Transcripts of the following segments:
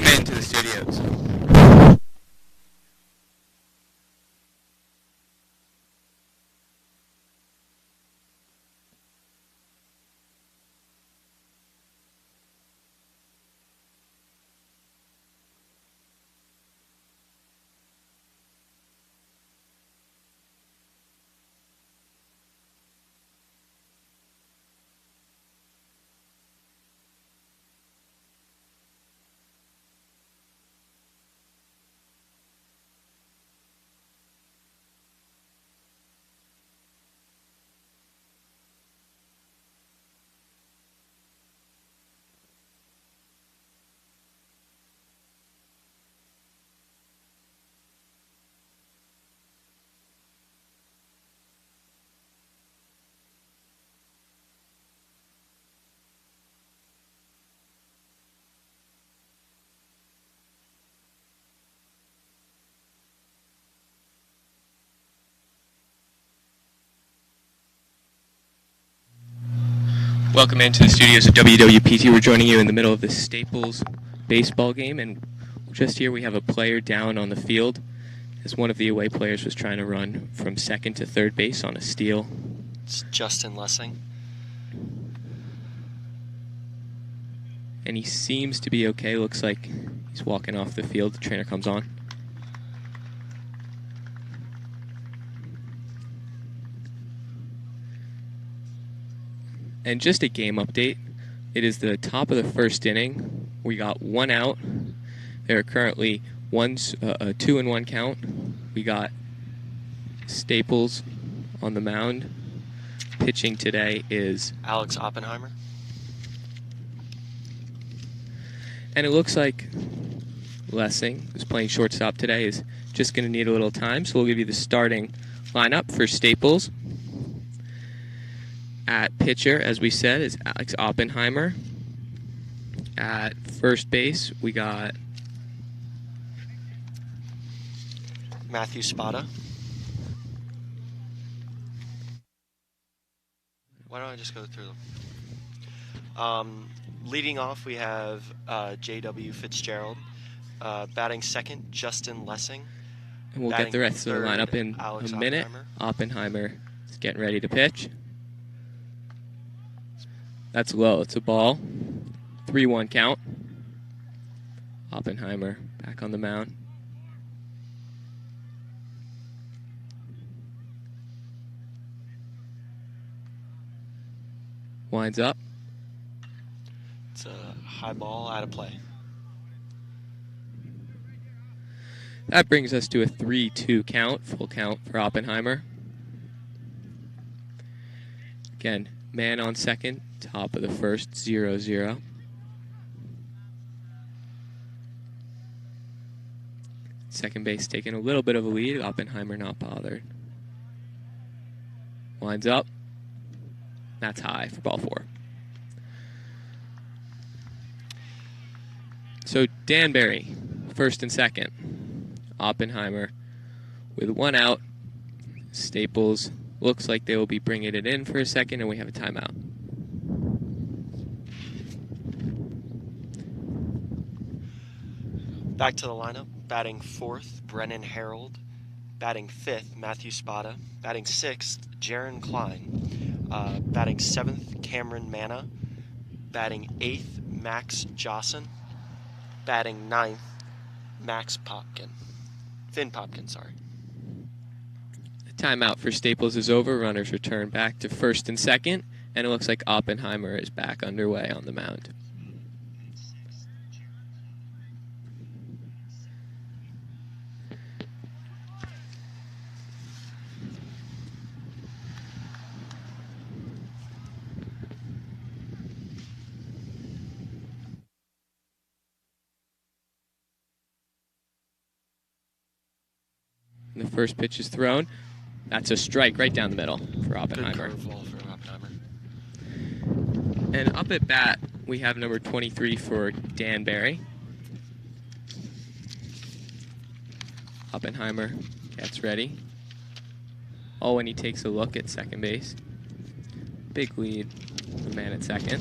Welcome into the studios. Welcome into the studios of WWPT. We're joining you in the middle of the Staples baseball game, and just here we have a player down on the field as one of the away players was trying to run from second to third base on a steal. It's Justin Lessing. And he seems to be okay. Looks like he's walking off the field. The trainer comes on. And just a game update. It is the top of the first inning. We got one out. There are currently a 2-1 count. We got Staples on the mound. Pitching today is Alex Oppenheimer. And it looks like Lessing, who's playing shortstop today, is just going to need a little time. So we'll give you the starting lineup for Staples. At pitcher, as we said, is Alex Oppenheimer. At first base, we got Matthew Spada. Why don't I just go through them? Leading off, we have J.W. Fitzgerald. Batting second, Justin Lessing. And we'll get the rest of the lineup in Alex a minute. Oppenheimer is getting ready to pitch. That's low. It's a ball. 3-1 count. Oppenheimer back on the mound. Winds up. It's a high ball out of play. That brings us to a 3-2 count, full count for Oppenheimer. Again, man on second, top of the first, 0-0. Second base taking a little bit of a lead, Oppenheimer not bothered. Winds up. That's high for ball 4. So Danbury, first and second. Oppenheimer with one out. Staples looks like they will be bringing it in for a second, and we have a timeout. Back to the lineup. Batting fourth, Brennan Harold. Batting fifth, Matthew Spada. Batting sixth, Jaron Klein. Batting seventh, Cameron Manna. Batting eighth, Max Josson. Batting ninth, Finn Popkin, sorry. The timeout for Staples is over. Runners return back to first and second, and it looks like Oppenheimer is back underway on the mound. The first pitch is thrown. That's a strike right down the middle for Oppenheimer. Good curveball for Oppenheimer. And up at bat, we have number 23 for Danbury. Oppenheimer gets ready. Oh, and he takes a look at second base. Big lead, the man at second.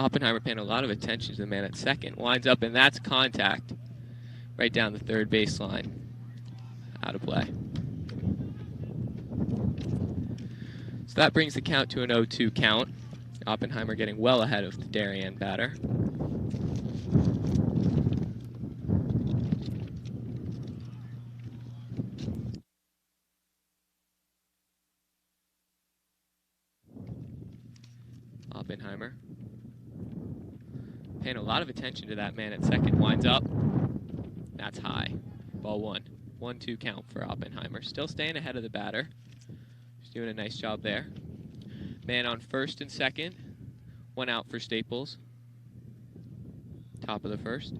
Oppenheimer paying a lot of attention to the man at second. Winds up, and that's contact right down the third baseline. Out of play. So that brings the count to an 0-2 count. Oppenheimer getting well ahead of the Darien batter. Oppenheimer paying a lot of attention to that man at second. Winds up. That's high. Ball one. 1-2 count for Oppenheimer. Still staying ahead of the batter. He's doing a nice job there. Man on first and second. One out for Staples. Top of the first.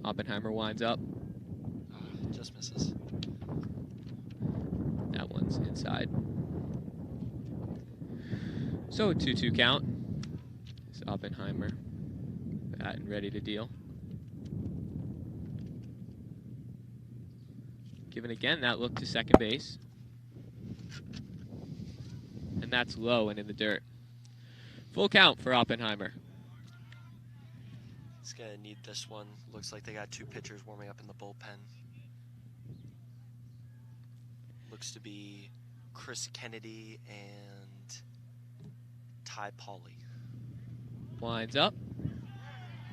Oppenheimer winds up. Just misses. That one's inside. So a 2-2 count. It's Oppenheimer batting ready to deal. Giving again that look to second base. And that's low and in the dirt. Full count for Oppenheimer. He's going to need this one. Looks like they got two pitchers warming up in the bullpen. Looks to be Chris Kennedy and Ty Pauly. Winds up.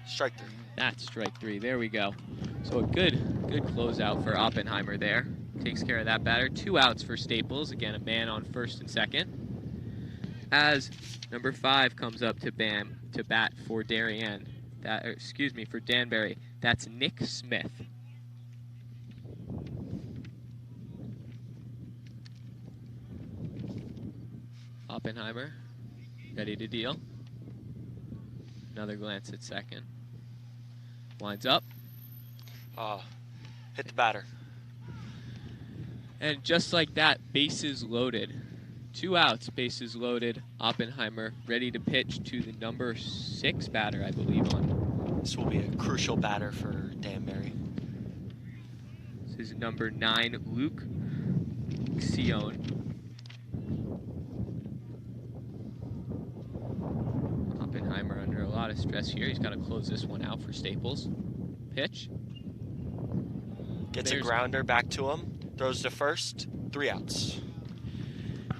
Strike three. That's strike three. There we go. So a good closeout for Oppenheimer there. Takes care of that batter. 2 outs for Staples. Again, a man on first and second. As number 5 comes up to bat for Darien. For Danbury. That's Nick Smith. Oppenheimer ready to deal. Another glance at second. Winds up. Hit the batter. And just like that, bases loaded. 2 outs, bases loaded. Oppenheimer ready to pitch to the number 6 batter, I believe, on. This will be a crucial batter for Danbury. This is number 9, Luke Sion. Oppenheimer under a lot of stress here. He's got to close this one out for Staples. Pitch. Gets a grounder back to him. Throws to first. 3 outs.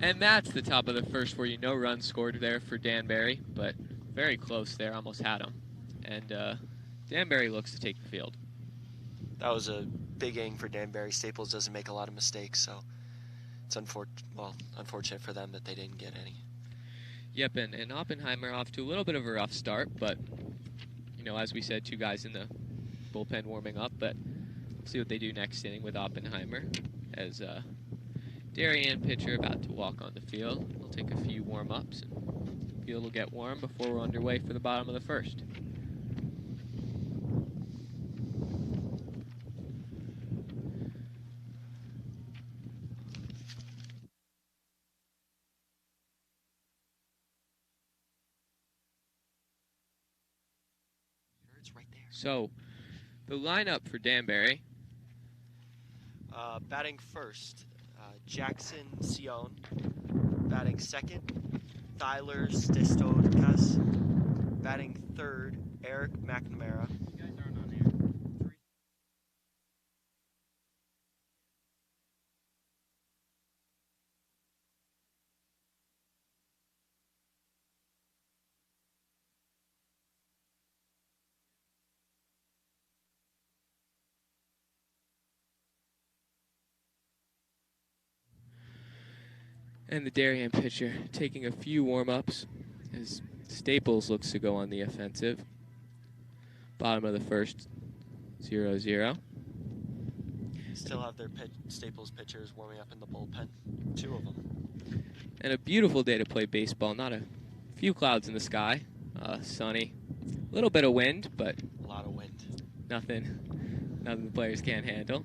And that's the top of the first for you. No runs scored there for Danbury, but very close there. Almost had him. And Danbury looks to take the field. That was a big inning for Danbury. Staples doesn't make a lot of mistakes, so it's unfortunate for them that they didn't get any. Yep, and Oppenheimer off to a little bit of a rough start, but, as we said, 2 guys in the bullpen warming up, but we'll see what they do next inning with Oppenheimer as Darien pitcher about to walk on the field. We'll take a few warm-ups, and the field will get warm before we're underway for the bottom of the first. So, the lineup for Danbury. Batting first, Jackson Sion. Batting second, Tyler Stistodikas. Batting third, Eric McNamara. And the Darien pitcher taking a few warm-ups as Staples looks to go on the offensive. Bottom of the first, 0-0. Still have their Staples pitchers warming up in the bullpen. 2 of them. And a beautiful day to play baseball. Not a few clouds in the sky. Sunny. A little bit of wind, but a lot of wind. Nothing the players can't handle.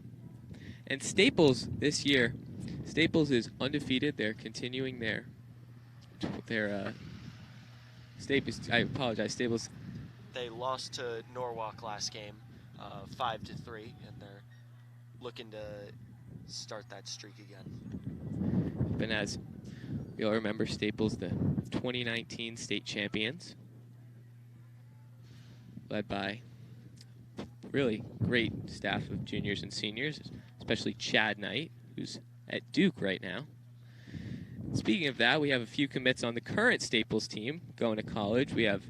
And Staples this year, Staples is undefeated. They're continuing their Staples. I apologize, Staples. They lost to Norwalk last game, 5-3, and they're looking to start that streak again. And as we all remember, Staples, the 2019 state champions, led by really great staff of juniors and seniors, especially Chad Knight, who's at Duke right now. Speaking of that, we have a few commits on the current Staples team going to college. We have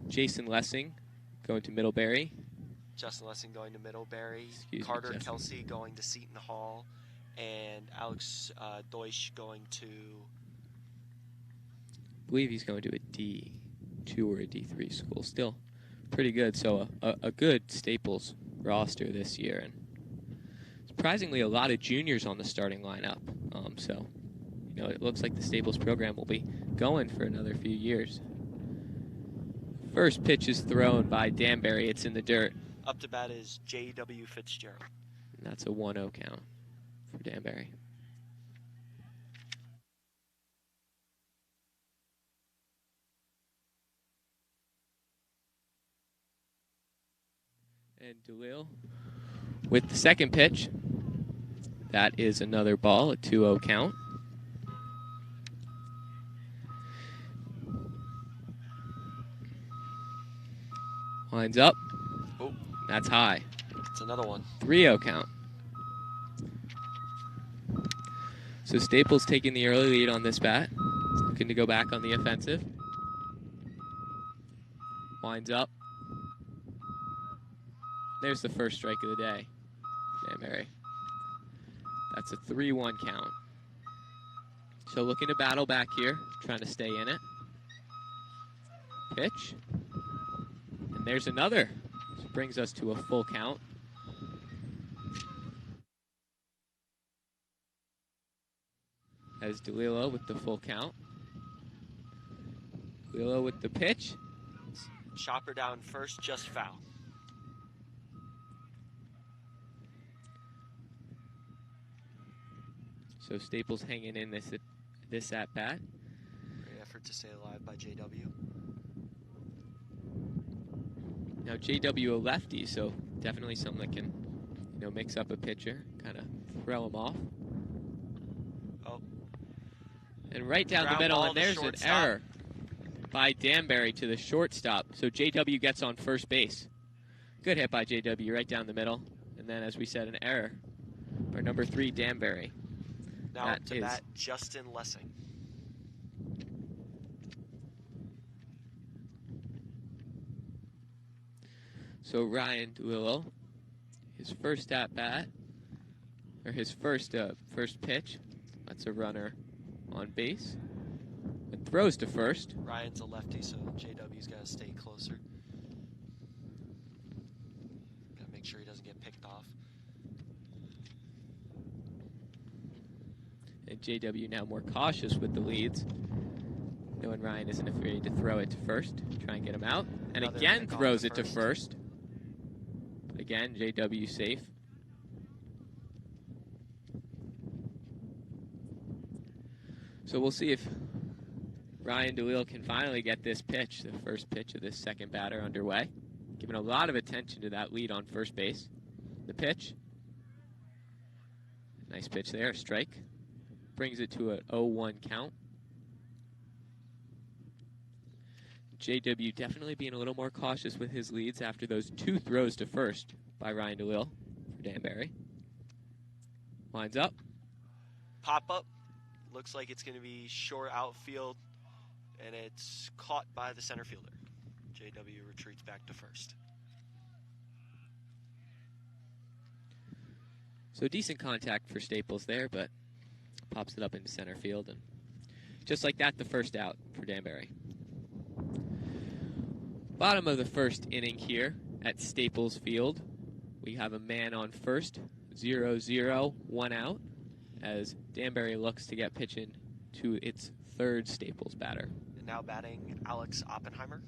Jason Lessing going to Middlebury. Justin Lessing going to Middlebury. Excuse me, Carter Justin. Kelsey going to Seton Hall. And Alex Deutsch going to... I believe he's going to a D2 or a D3 school. Still pretty good. So a good Staples roster this year. And surprisingly, a lot of juniors on the starting lineup. So, you know, it looks like the Staples program will be going for another few years. First pitch is thrown by Danbury. It's in the dirt. Up to bat is J.W. Fitzgerald. And that's a 1-0 count for Danbury. And DeLille with the second pitch. That is another ball, a 2-0 count. Lines up. Oh, that's high. it's another one. 3-0 count. So Staples taking the early lead on this bat. Looking to go back on the offensive. Winds up. There's the first strike of the day. Danbury. That's a 3-1 count. So looking to battle back here, trying to stay in it. Pitch. And there's another. This brings us to a full count. As DeLillo with the full count. DeLillo with the pitch. Chopper down first, just foul. So Staples hanging in this at bat. Great effort to stay alive by J.W. Now J.W. a lefty, so definitely something that can, you know, mix up a pitcher, kind of throw him off. Oh. And right down the middle, and there's an error by Danbury to the shortstop. So J.W. gets on first base. Good hit by J.W. right down the middle. And then, as we said, an error for number 3, Danbury. Now up to bat, Justin Lessing. So Ryan DeLillo, his first at bat, or his first pitch. That's a runner on base. And throws to first. Ryan's a lefty, so JW's got to stay closer. Got to make sure he doesn't get picked off. And JW now more cautious with the leads. Knowing Ryan isn't afraid to throw it to first. Try and get him out. And Another again throws it to first. first. But again, JW safe. So we'll see if Ryan DeLille can finally get this pitch, the first pitch of this second batter, underway. Giving a lot of attention to that lead on first base. The pitch. Nice pitch there, strike. Brings it to an 0-1 count. JW definitely being a little more cautious with his leads after those 2 throws to first by Ryan DeLille for Danbury. Lines up. Pop up. Looks like it's going to be short outfield, and it's caught by the center fielder. JW retreats back to first. So decent contact for Staples there, but pops it up into center field. And just like that, the first out for Danbury. Bottom of the first inning here at Staples Field. We have a man on first, 0-0, 1 out, as Danbury looks to get pitching to its third Staples batter. And now batting Alex Oppenheimer.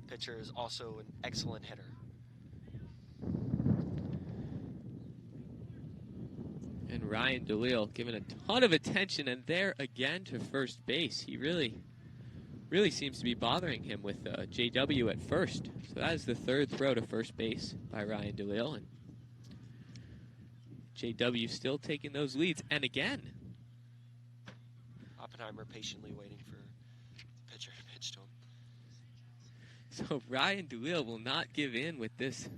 Pitcher is also an excellent hitter. And Ryan DeLille giving a ton of attention, and there again to first base. He really seems to be bothering him with JW at first. So that is the third throw to first base by Ryan DeLille. And JW still taking those leads. And again, Oppenheimer patiently waiting for the pitcher to pitch to him. So Ryan DeLille will not give in with this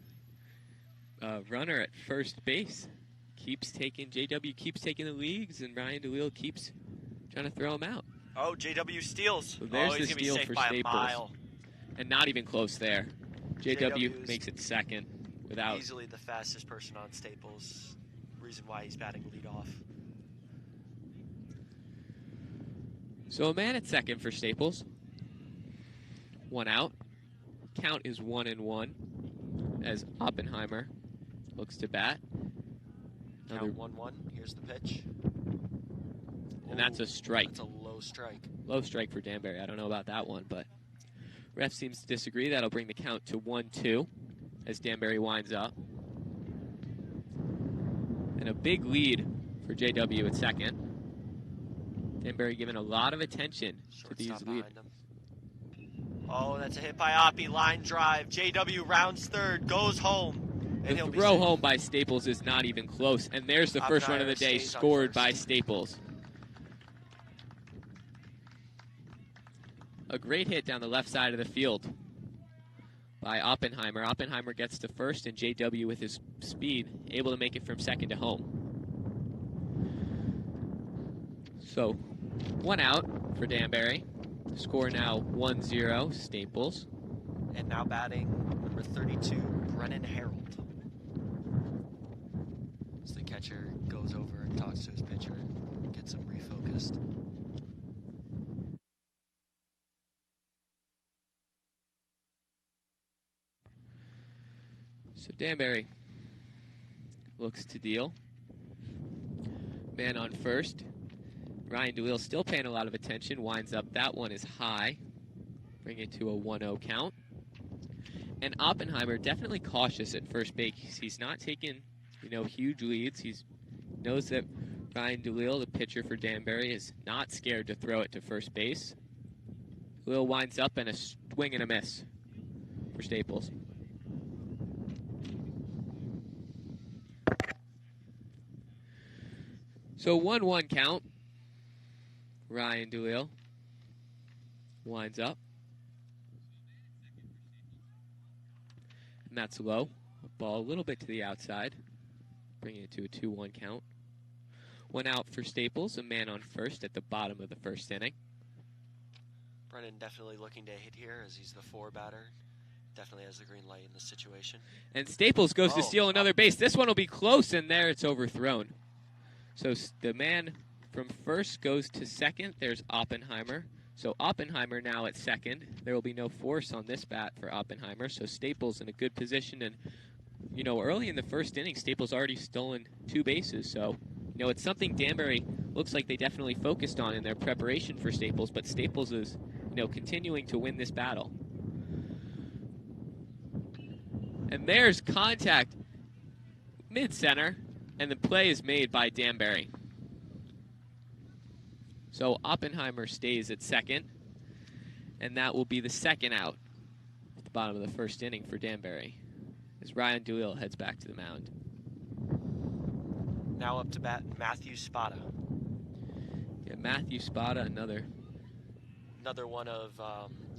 runner at first base. JW keeps taking the leagues, and Ryan DeLille keeps trying to throw him out. Oh, JW steals. So there's he's the going to be steal safe for by Staples. a mile. And not even close there. JW JW is makes it second without. Easily the fastest person on Staples. Reason why he's batting leadoff. So a man at second for Staples. 1 out. Count is 1-1 as Oppenheimer looks to bat. Count 1-1. Here's the pitch. And that's a strike. That's a low strike. Low strike for Danbury. I don't know about that one, but ref seems to disagree. That'll bring the count to 1-2 as Danbury winds up. And a big lead for JW at second. Danbury giving a lot of attention to these leads. Oh, that's a hit by Oppie. Line drive. JW rounds third, goes home. And the throw home by Staples is not even close. And there's the first run of the day scored by Staples. A great hit down the left side of the field by Oppenheimer. Oppenheimer gets to first, and JW with his speed able to make it from second to home. So 1 out for Danbury. Score now 1-0 Staples. And now batting number 32, Brennan Harold. As the catcher goes over and talks to his pitcher, gets him refocused. So Danbury looks to deal. Man on first. Ryan DeLille still paying a lot of attention. Winds up. That one is high. Bring it to a 1-0 count. And Oppenheimer definitely cautious at first base. He's not taking, huge leads. He knows that Ryan DeLille, the pitcher for Danbury, is not scared to throw it to first base. DeLille winds up and a swing and a miss for Staples. So 1-1 count. Ryan DeLille winds up. And that's low. A ball a little bit to the outside. Bringing it to a 2-1 count. 1 out for Staples. A man on first at the bottom of the first inning. Brennan definitely looking to hit here as he's the 4 batter. Definitely has the green light in this situation. And Staples goes to steal another base. This one will be close, and there it's overthrown. So the man from first goes to second. There's Oppenheimer. So Oppenheimer now at second. There will be no force on this bat for Oppenheimer. So Staples in a good position. And, early in the first inning, Staples already stolen 2 bases. So, it's something Danbury looks like they definitely focused on in their preparation for Staples. But Staples is, continuing to win this battle. And there's contact mid-center. And the play is made by Danbury. So Oppenheimer stays at second. And that will be the second out at the bottom of the first inning for Danbury. As Ryan DeLille heads back to the mound. Now up to bat, Matthew Spada. Yeah, Matthew Spada, another one of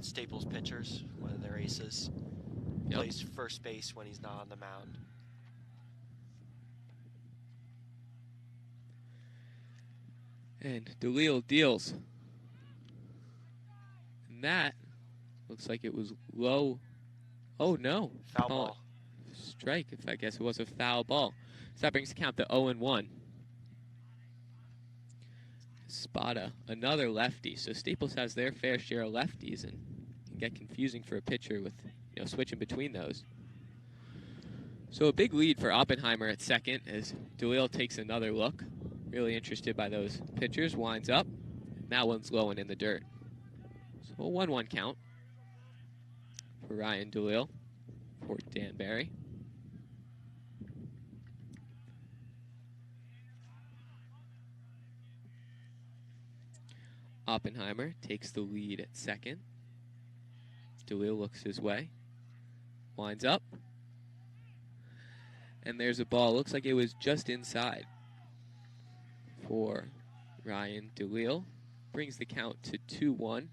Staples' pitchers, one of their aces. Yep. Plays first base when he's not on the mound. And DeLille deals. And that looks like it was low. Oh, no. Foul ball. Strike, if I guess it was a foul ball. So that brings the count to 0-1. Spada, another lefty. So Staples has their fair share of lefties, and can get confusing for a pitcher with switching between those. So a big lead for Oppenheimer at second as DeLille takes another look. Really interested by those pitchers. Winds up. That one's low and in the dirt. So a 1-1 count for Ryan DeLille for Danbury. Oppenheimer takes the lead at second. DeLille looks his way. Winds up. And there's a ball. Looks like it was just inside for Ryan DeLille. brings the count to 2-1.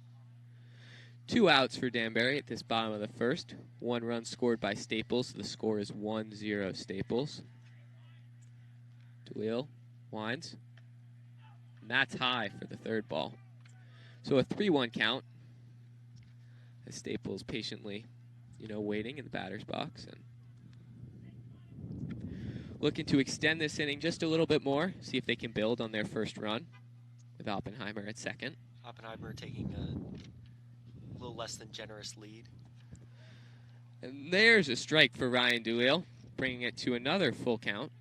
2 outs for Danbury at this bottom of the first. 1 run scored by Staples. The score is 1-0 Staples. DeLille winds. And that's high for the third ball. So a 3-1 count as Staples patiently, waiting in the batter's box and looking to extend this inning just a little bit more, see if they can build on their first run with Oppenheimer at second. Oppenheimer taking a little less than generous lead. And there's a strike for Ryan DeLille, bringing it to another full count.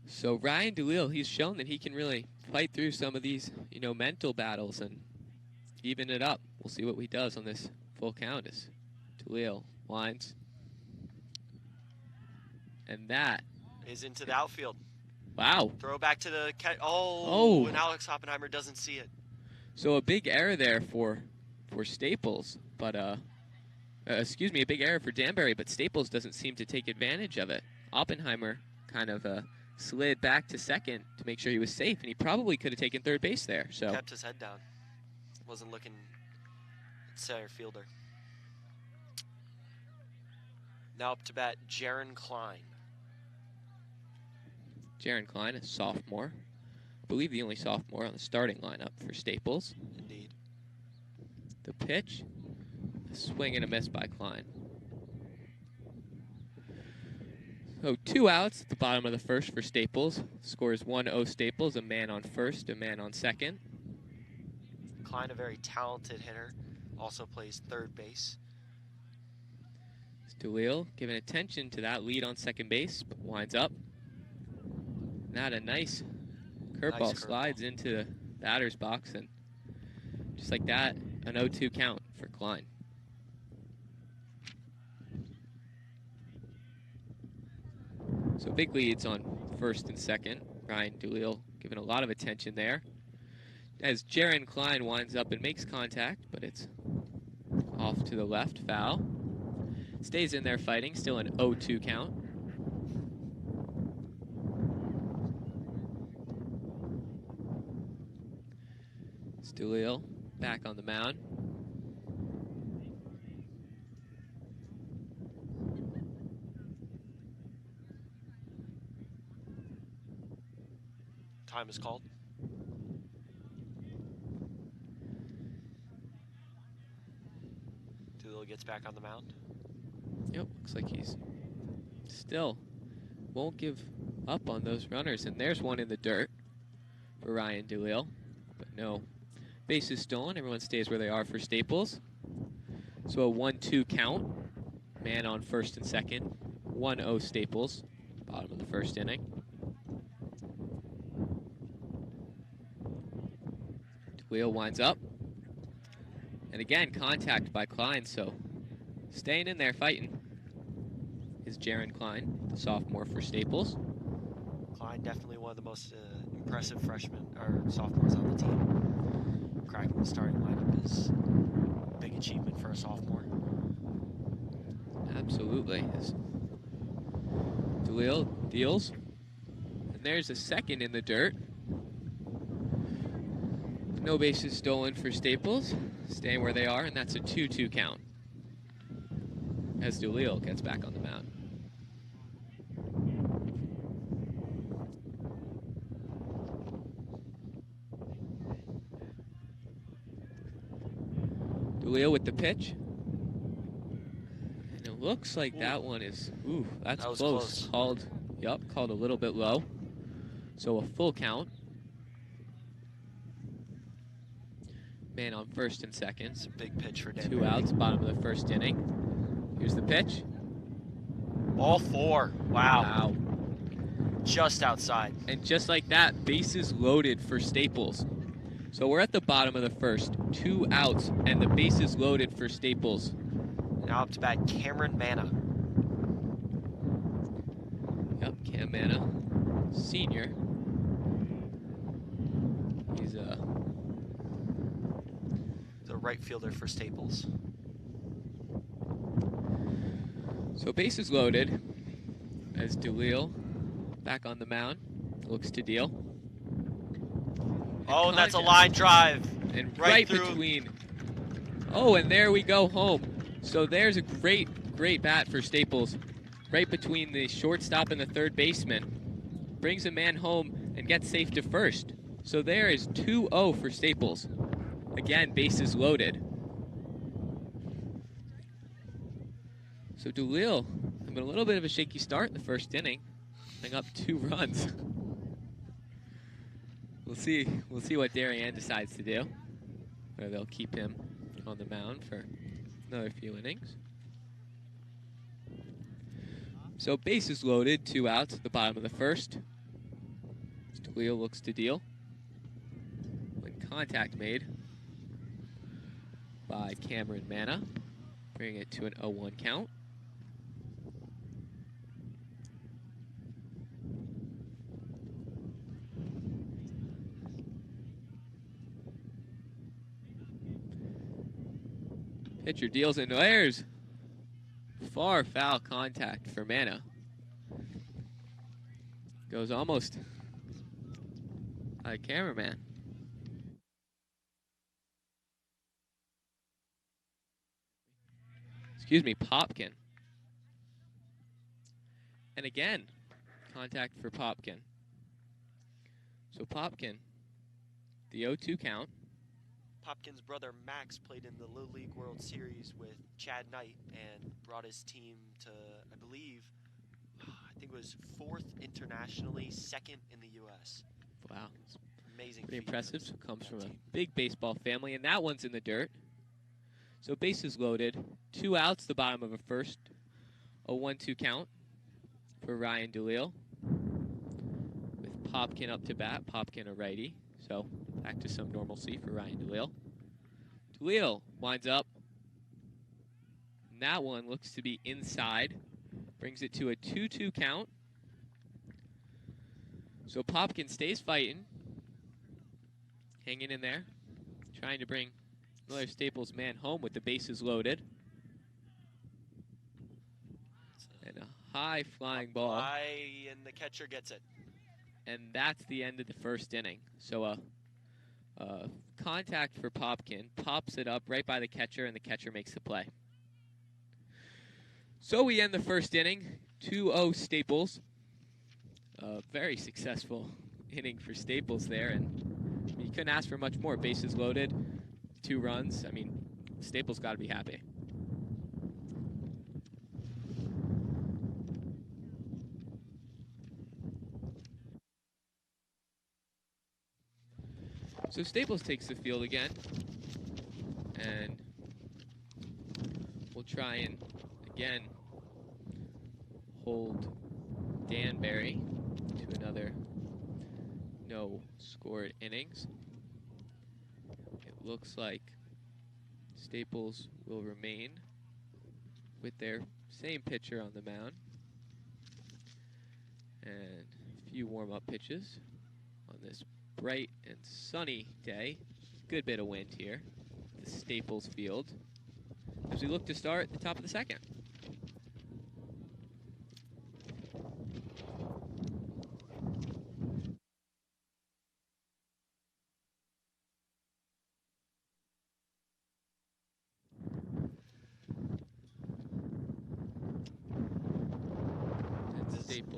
So Ryan DeLille, he's shown that he can really fight through some of these, mental battles and even it up. We'll see what he does on this full count as DeLille winds. And that is into the outfield. Wow. Throw back to the catch. Oh. And Alex Oppenheimer doesn't see it. So a big error there for Staples, but a big error for Danbury, but Staples doesn't seem to take advantage of it. Oppenheimer kind of slid back to second to make sure he was safe, and he probably could have taken third base there. So kept his head down. Wasn't looking at center fielder. Now up to bat, Jaron Klein. Jaron Klein, a sophomore. I believe the only sophomore on the starting lineup for Staples. Indeed. The pitch, a swing and a miss by Klein. So 2 outs at the bottom of the first for Staples. Score is 1-0 Staples, a man on first, a man on second. Klein, a very talented hitter, also plays third base. DeLille giving attention to that lead on second base, but winds up. Not a nice curveball slides into the batter's box, and just like that, an 0-2 count for Klein. So big leads on first and second. Ryan DeLille giving a lot of attention there. As Jaron Klein winds up and makes contact, but it's off to the left, foul. Stays in there fighting, still an 0-2 count. DeLille back on the mound. Time is called. DeLille gets back on the mound. Yep, looks like he's still won't give up on those runners. And there's one in the dirt for Ryan DeLille, but no bases stolen. Everyone stays where they are for Staples. So a 1-2 count. Man on first and second. 1-0 Staples. Bottom of the first inning. DeLille winds up. And again, contact by Klein, so staying in there fighting is Jaron Klein, the sophomore for Staples. Klein, definitely one of the most impressive freshmen or sophomores on the team. Cracking the starting lineup is a big achievement for a sophomore. Absolutely. DeLille deals. And there's a second in the dirt. No bases stolen for Staples. Staying where they are, and that's a 2-2 count. As DeLille gets back on the mound. DeLille with the pitch. And it looks like that one is, that's close. Called a little bit low. So a full count. Man on first and second. It's a big pitch for Danbury. 2 outs, bottom of the first inning. Here's the pitch. All 4. Wow. Just outside. And just like that, bases loaded for Staples. So we're at the bottom of the first. 2 outs, and the bases loaded for Staples. Now up to bat, Cameron Manna. Yep, Cam Manna, senior. He's the right fielder for Staples. So bases loaded as DeLille back on the mound. looks to deal. Oh, and that's a line drive. And right through. Between. Oh, and there we go home. So there's a great bat for Staples. Right between the shortstop and the third baseman. Brings a man home and gets safe to first. So there is 2-0 for Staples. Again, bases loaded. So Doolittle having a little bit of a shaky start in the first inning. Putting up 2 runs. We'll see what Darien decides to do. Whether they'll keep him on the mound for another few innings. So bases loaded, 2 outs at the bottom of the first. Doolittle looks to deal. When contact made by Cameron Manna, bringing it to an 0-1 count. Pitcher deals in. There's far foul contact for Manna. Goes almost by cameraman. Excuse me, Popkin. And again, contact for Popkin. So Popkin, the 0-2 count. Popkin's brother Max played in the Little League World Series with Chad Knight and brought his team to, I think it was 4th internationally, 2nd in the U.S. Wow. Amazing. Pretty impressive. So comes from a big baseball family, and that one's in the dirt. So bases loaded. 2 outs, the bottom of a first. 0-1-2 count for Ryan Doolittle. With Popkin up to bat. Popkin a righty. So back to some normalcy for Ryan Doolittle. Doolittle winds up. And that one looks to be inside. Brings it to a 2-2 count. So Popkin stays fighting. Hanging in there. Trying to bring another Staples man home with the bases loaded. And a high flying ball. High, and the catcher gets it. And that's the end of the first inning. So a contact for Popkin. Pops it up right by the catcher, and the catcher makes the play. So we end the first inning. 2-0 Staples. A very successful inning for Staples there. And you couldn't ask for much more. Bases loaded. 2 runs. I mean, Staples got to be happy. So Staples takes the field again, and we'll try and, again, hold Danbury to another no-scored innings. It looks like Staples will remain with their same pitcher on the mound, and a few warm-up pitches on this bright and sunny day. Good bit of wind here at the Staples field as we look to start the top of the second.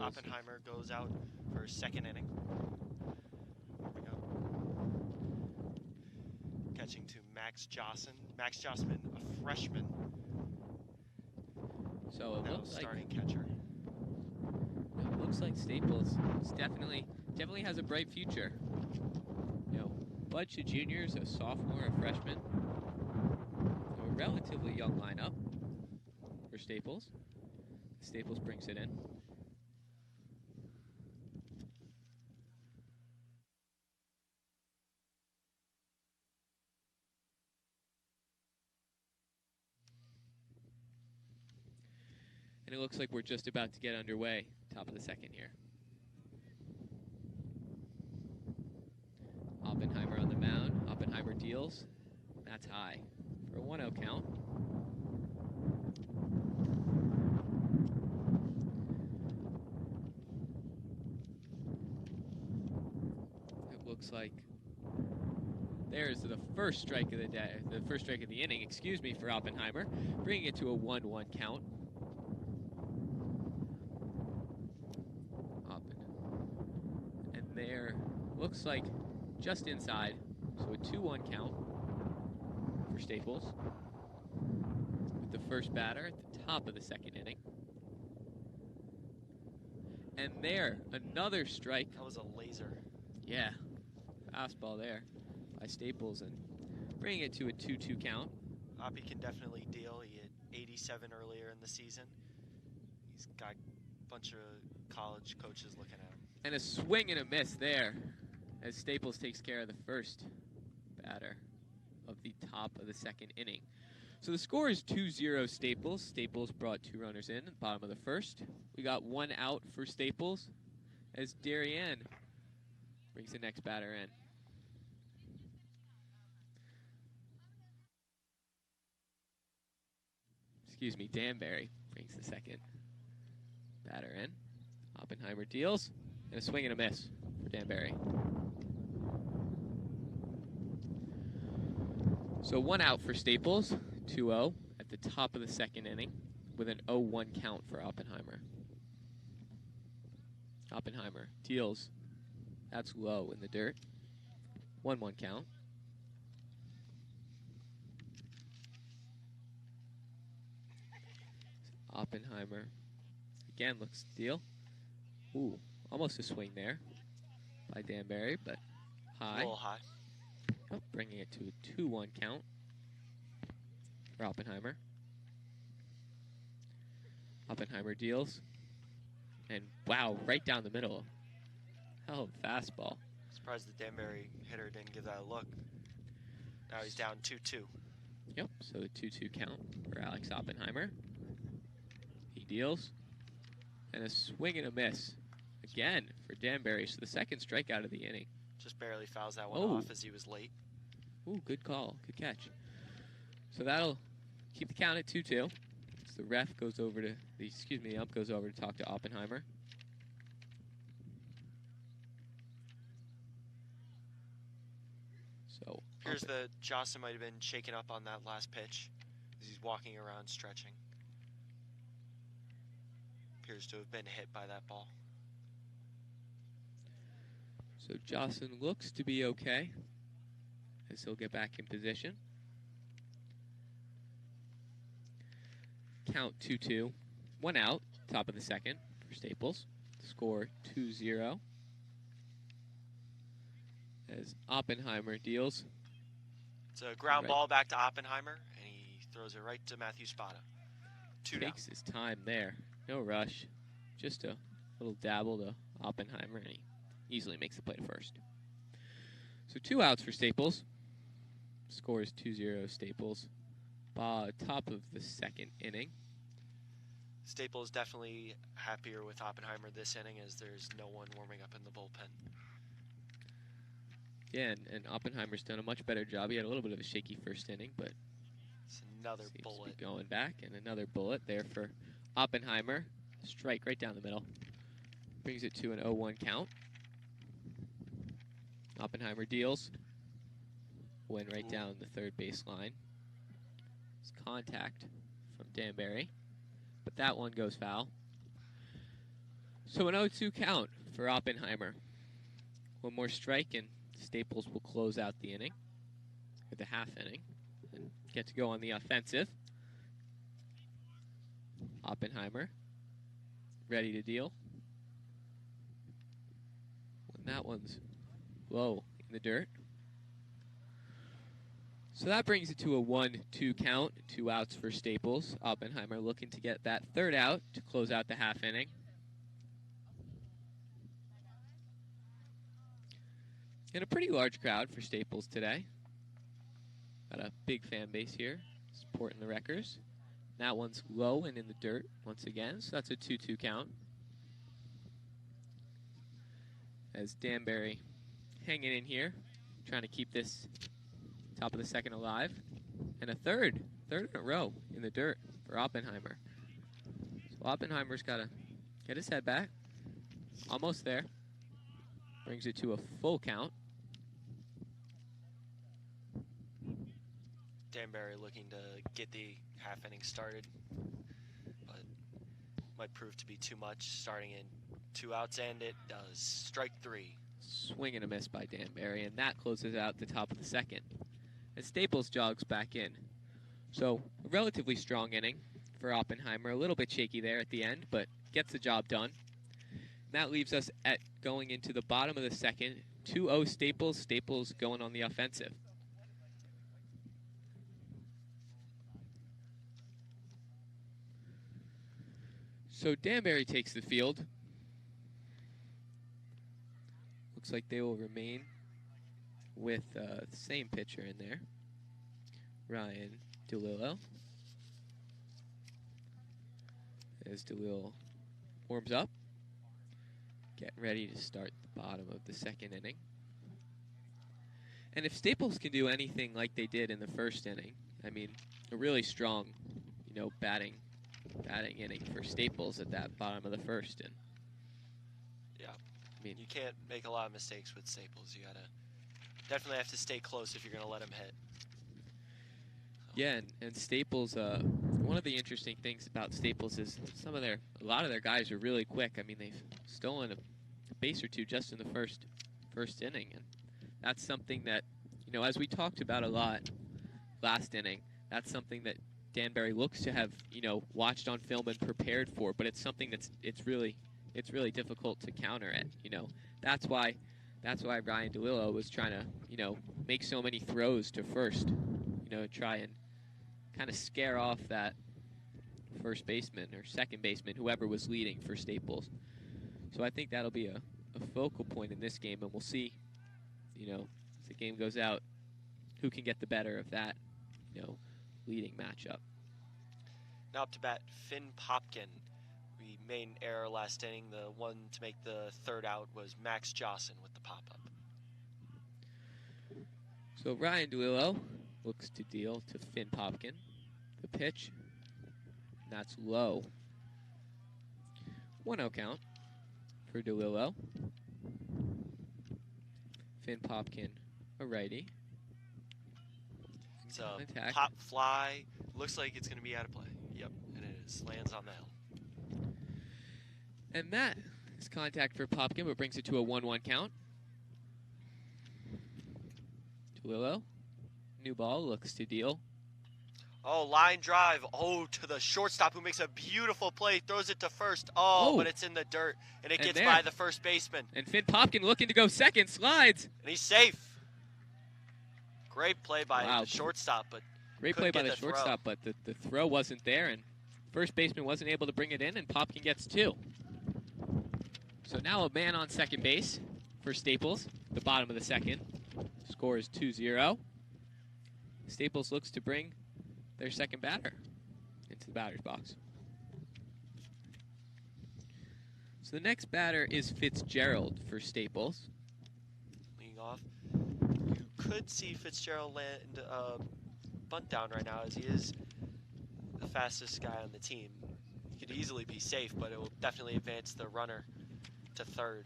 Oppenheimer goes out for 2nd inning. Catching to Max Jocelyn. Max Jocelyn, a freshman. So it looks starting catcher. It looks like Staples definitely has a bright future. Bunch of juniors, a sophomore, a freshman. A relatively young lineup for Staples. Staples brings it in. And it looks like we're just about to get underway, top of the second here. Oppenheimer on the mound. Oppenheimer deals. That's high for a 1-0 count. looks like there's the first strike of the day, the first strike of the inning, excuse me, for Oppenheimer, bringing it to a 1-1 count. And there, looks like just inside, so a 2-1 count for Staples. With the first batter at the top of the second inning. And there, another strike. That was a laser. Yeah, fastball there by Staples, and bringing it to a 2-2 count. Oppie can definitely deal. He hit 87 earlier in the season. He's got a bunch of college coaches looking at him. And a swing and a miss there as Staples takes care of the first batter of the top of the second inning. So the score is 2-0 Staples. Staples brought 2 runners in at the bottom of the first. We got 1 out for Staples as Darien brings the next batter in. Excuse me, Danbury brings the second batter in. Oppenheimer deals, and a swing and a miss for Danbury. So 1 out for Staples, 2-0 at the top of the second inning with an 0-1 count for Oppenheimer. Oppenheimer deals. That's low in the dirt. 1-1 count. Oppenheimer again looks to deal. Ooh, almost a swing there by Danbury, but high. A little high. Oh, bringing it to a 2-1 count for Oppenheimer. Oppenheimer deals. And wow, right down the middle. Hell of a fastball. Surprised the Danbury hitter didn't give that a look. Now he's down 2-2. Yep, so a 2-2 count for Alex Oppenheimer. He deals. And a swing and a miss again for Danbury. So the second strikeout of the inning. Just barely fouls that one off as he was late. Ooh, good call. Good catch. So that'll keep the count at 2-2. So the ref goes over to the ump goes over to talk to Oppenheimer. So here's the Jocelyn might have been shaken up on that last pitch as he's walking around stretching. Appears to have been hit by that ball. So Jocelyn looks to be okay as he'll get back in position. Count 2-2. 1 out, top of the second for Staples. Score 2-0. As Oppenheimer deals. It's a ground ball back to Oppenheimer, and he throws it right to Matthew Spada. 2 down. Takes his time there. No rush. Just a little dabble to Oppenheimer, and he easily makes the play to first. So 2 outs for Staples. Score is 2-0 Staples. Top of the second inning. Staples definitely happier with Oppenheimer this inning as there's no one warming up in the bullpen. Yeah, and Oppenheimer's done a much better job. He had a little bit of a shaky first inning, but it's another seems bullet. to be going back, and another bullet there for Oppenheimer. Strike right down the middle. Brings it to an 0-1 count. Oppenheimer deals. Went right down the third base line. It's contact from Danbury, but that one goes foul. So an 0-2 count for Oppenheimer. One more strike and Staples will close out the inning, or the half inning, and get to go on the offensive. Oppenheimer ready to deal. And that one's low in the dirt. So that brings it to a 1-2 count, 2 outs for Staples. Oppenheimer looking to get that third out to close out the half inning. And a pretty large crowd for Staples today. Got a big fan base here supporting the Wreckers. That one's low and in the dirt once again, so that's a 2-2 count. As Danbury hanging in here, trying to keep this top of the second alive. And a third in a row in the dirt for Oppenheimer. So Oppenheimer's got to get his head back. Almost there. Brings it to a full count. Danbury looking to get the half inning started, but might prove to be too much, starting in 2 outs, and it does. Strike 3. Swing and a miss by Danbury, and that closes out the top of the second. And Staples jogs back in. So, a relatively strong inning for Oppenheimer. A little bit shaky there at the end, but gets the job done. And that leaves us at going into the bottom of the second. 2-0 Staples. Staples going on the offensive. So Danbury takes the field. Looks like they will remain with the same pitcher in there, Ryan DeLillo. As DeLillo warms up, getting ready to start the bottom of the second inning. And if Staples can do anything like they did in the first inning, I mean, a really strong, batting inning for Staples at that bottom of the first. And yeah, I mean, you can't make a lot of mistakes with Staples. You gotta definitely have to stay close if you're gonna let him hit. Yeah, and Staples, one of the interesting things about Staples is a lot of their guys are really quick. I mean, they've stolen a base or two just in the first inning, and that's something that, as we talked about a lot last inning, that's something that Danbury looks to have, watched on film and prepared for, but it's something it's really difficult to counter it. That's why Ryan DeLillo was trying to, make so many throws to first, try and kind of scare off that first baseman or second baseman, whoever was leading for Staples. So I think that'll be a focal point in this game, and we'll see, as the game goes out, who can get the better of that, leading matchup. Now up to bat, Finn Popkin. We made an error last inning. The one to make the third out was Max Johnson with the pop-up. So Ryan DeLillo looks to deal to Finn Popkin. The pitch, that's low. 1-0 count for DeLillo. Finn Popkin, a righty. It's a pop fly. Looks like it's going to be out of play. Yep, and it is. Lands on the hill. And that is contact for Popkin, but brings it to a 1-1 count. DeLillo, new ball, looks to deal. Oh, line drive. Oh, to the shortstop who makes a beautiful play. Throws it to first. Oh, but it's in the dirt, and it gets by the first baseman. And Finn Popkin looking to go second, slides. And he's safe. Great play by the shortstop, but great play by the shortstop, but the throw wasn't there, and first baseman wasn't able to bring it in, and Popkin gets 2. So now a man on second base for Staples, the bottom of the second. Score is 2-0. Staples looks to bring their second batter into the batter's box. So the next batter is Fitzgerald for Staples. Leading off. You could see Fitzgerald land bunt down right now, as he is the fastest guy on the team. He could easily be safe, but it will definitely advance the runner to third.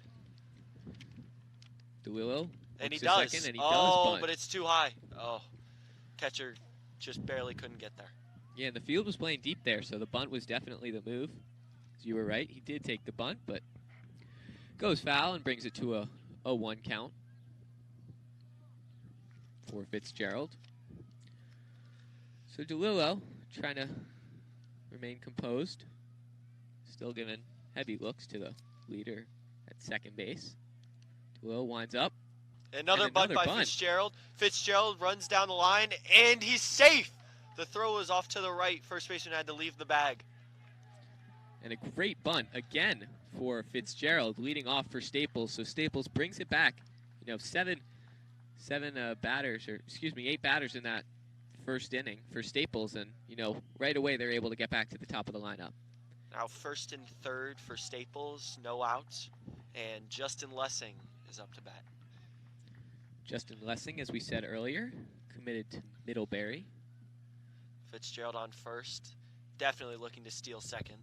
DeLillo, and he does. Second, and he does bunt. But it's too high. Oh, catcher just barely couldn't get there. Yeah, and the field was playing deep there, so the bunt was definitely the move. As you were right, he did take the bunt, but goes foul and brings it to a 0-1 count for Fitzgerald. So DeLillo trying to remain composed, still giving heavy looks to the leader at second base. DeLillo winds up. Another bunt by Fitzgerald. Fitzgerald runs down the line, and he's safe. The throw was off to the right. First baseman had to leave the bag. And a great bunt again for Fitzgerald, leading off for Staples. So Staples brings it back. 8 batters in that first inning for Staples, and right away they're able to get back to the top of the lineup. Now first and third for Staples, no outs, and Justin Lessing is up to bat. Justin Lessing, as we said earlier, committed to Middlebury. Fitzgerald on first, definitely looking to steal second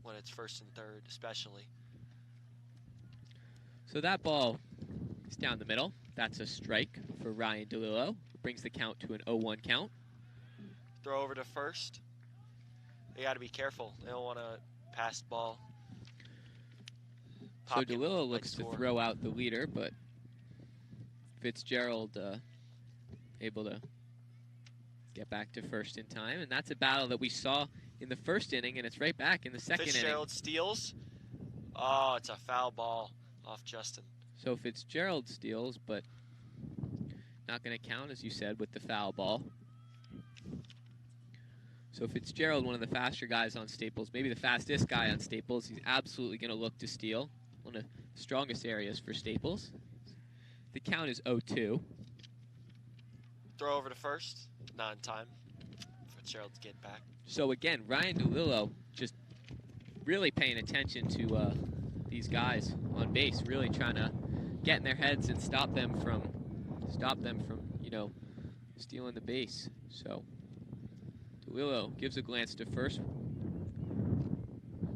when it's first and third, especially. So that ball is down the middle. That's a strike for Ryan DeLillo. Brings the count to an 0-1 count. Throw over to first. They got to be careful. They don't want to pass ball. So Popkin DeLillo might looks to score. throw out the leader, but Fitzgerald able to get back to first in time. And that's a battle that we saw in the first inning, and it's right back in the second Fitzgerald inning. steals. Oh, it's a foul ball off Justin. So Fitzgerald steals, but not going to count, as you said, with the foul ball. So Fitzgerald, one of the faster guys on Staples, maybe the fastest guy on Staples. He's absolutely going to look to steal. One of the strongest areas for Staples. The count is 0-2. Throw over to first. Not in time. Fitzgerald's getting back. So again, Ryan DeLillo just really paying attention to these guys on base, really trying to get in their heads and stop them from stealing the base. So DeLillo gives a glance to first.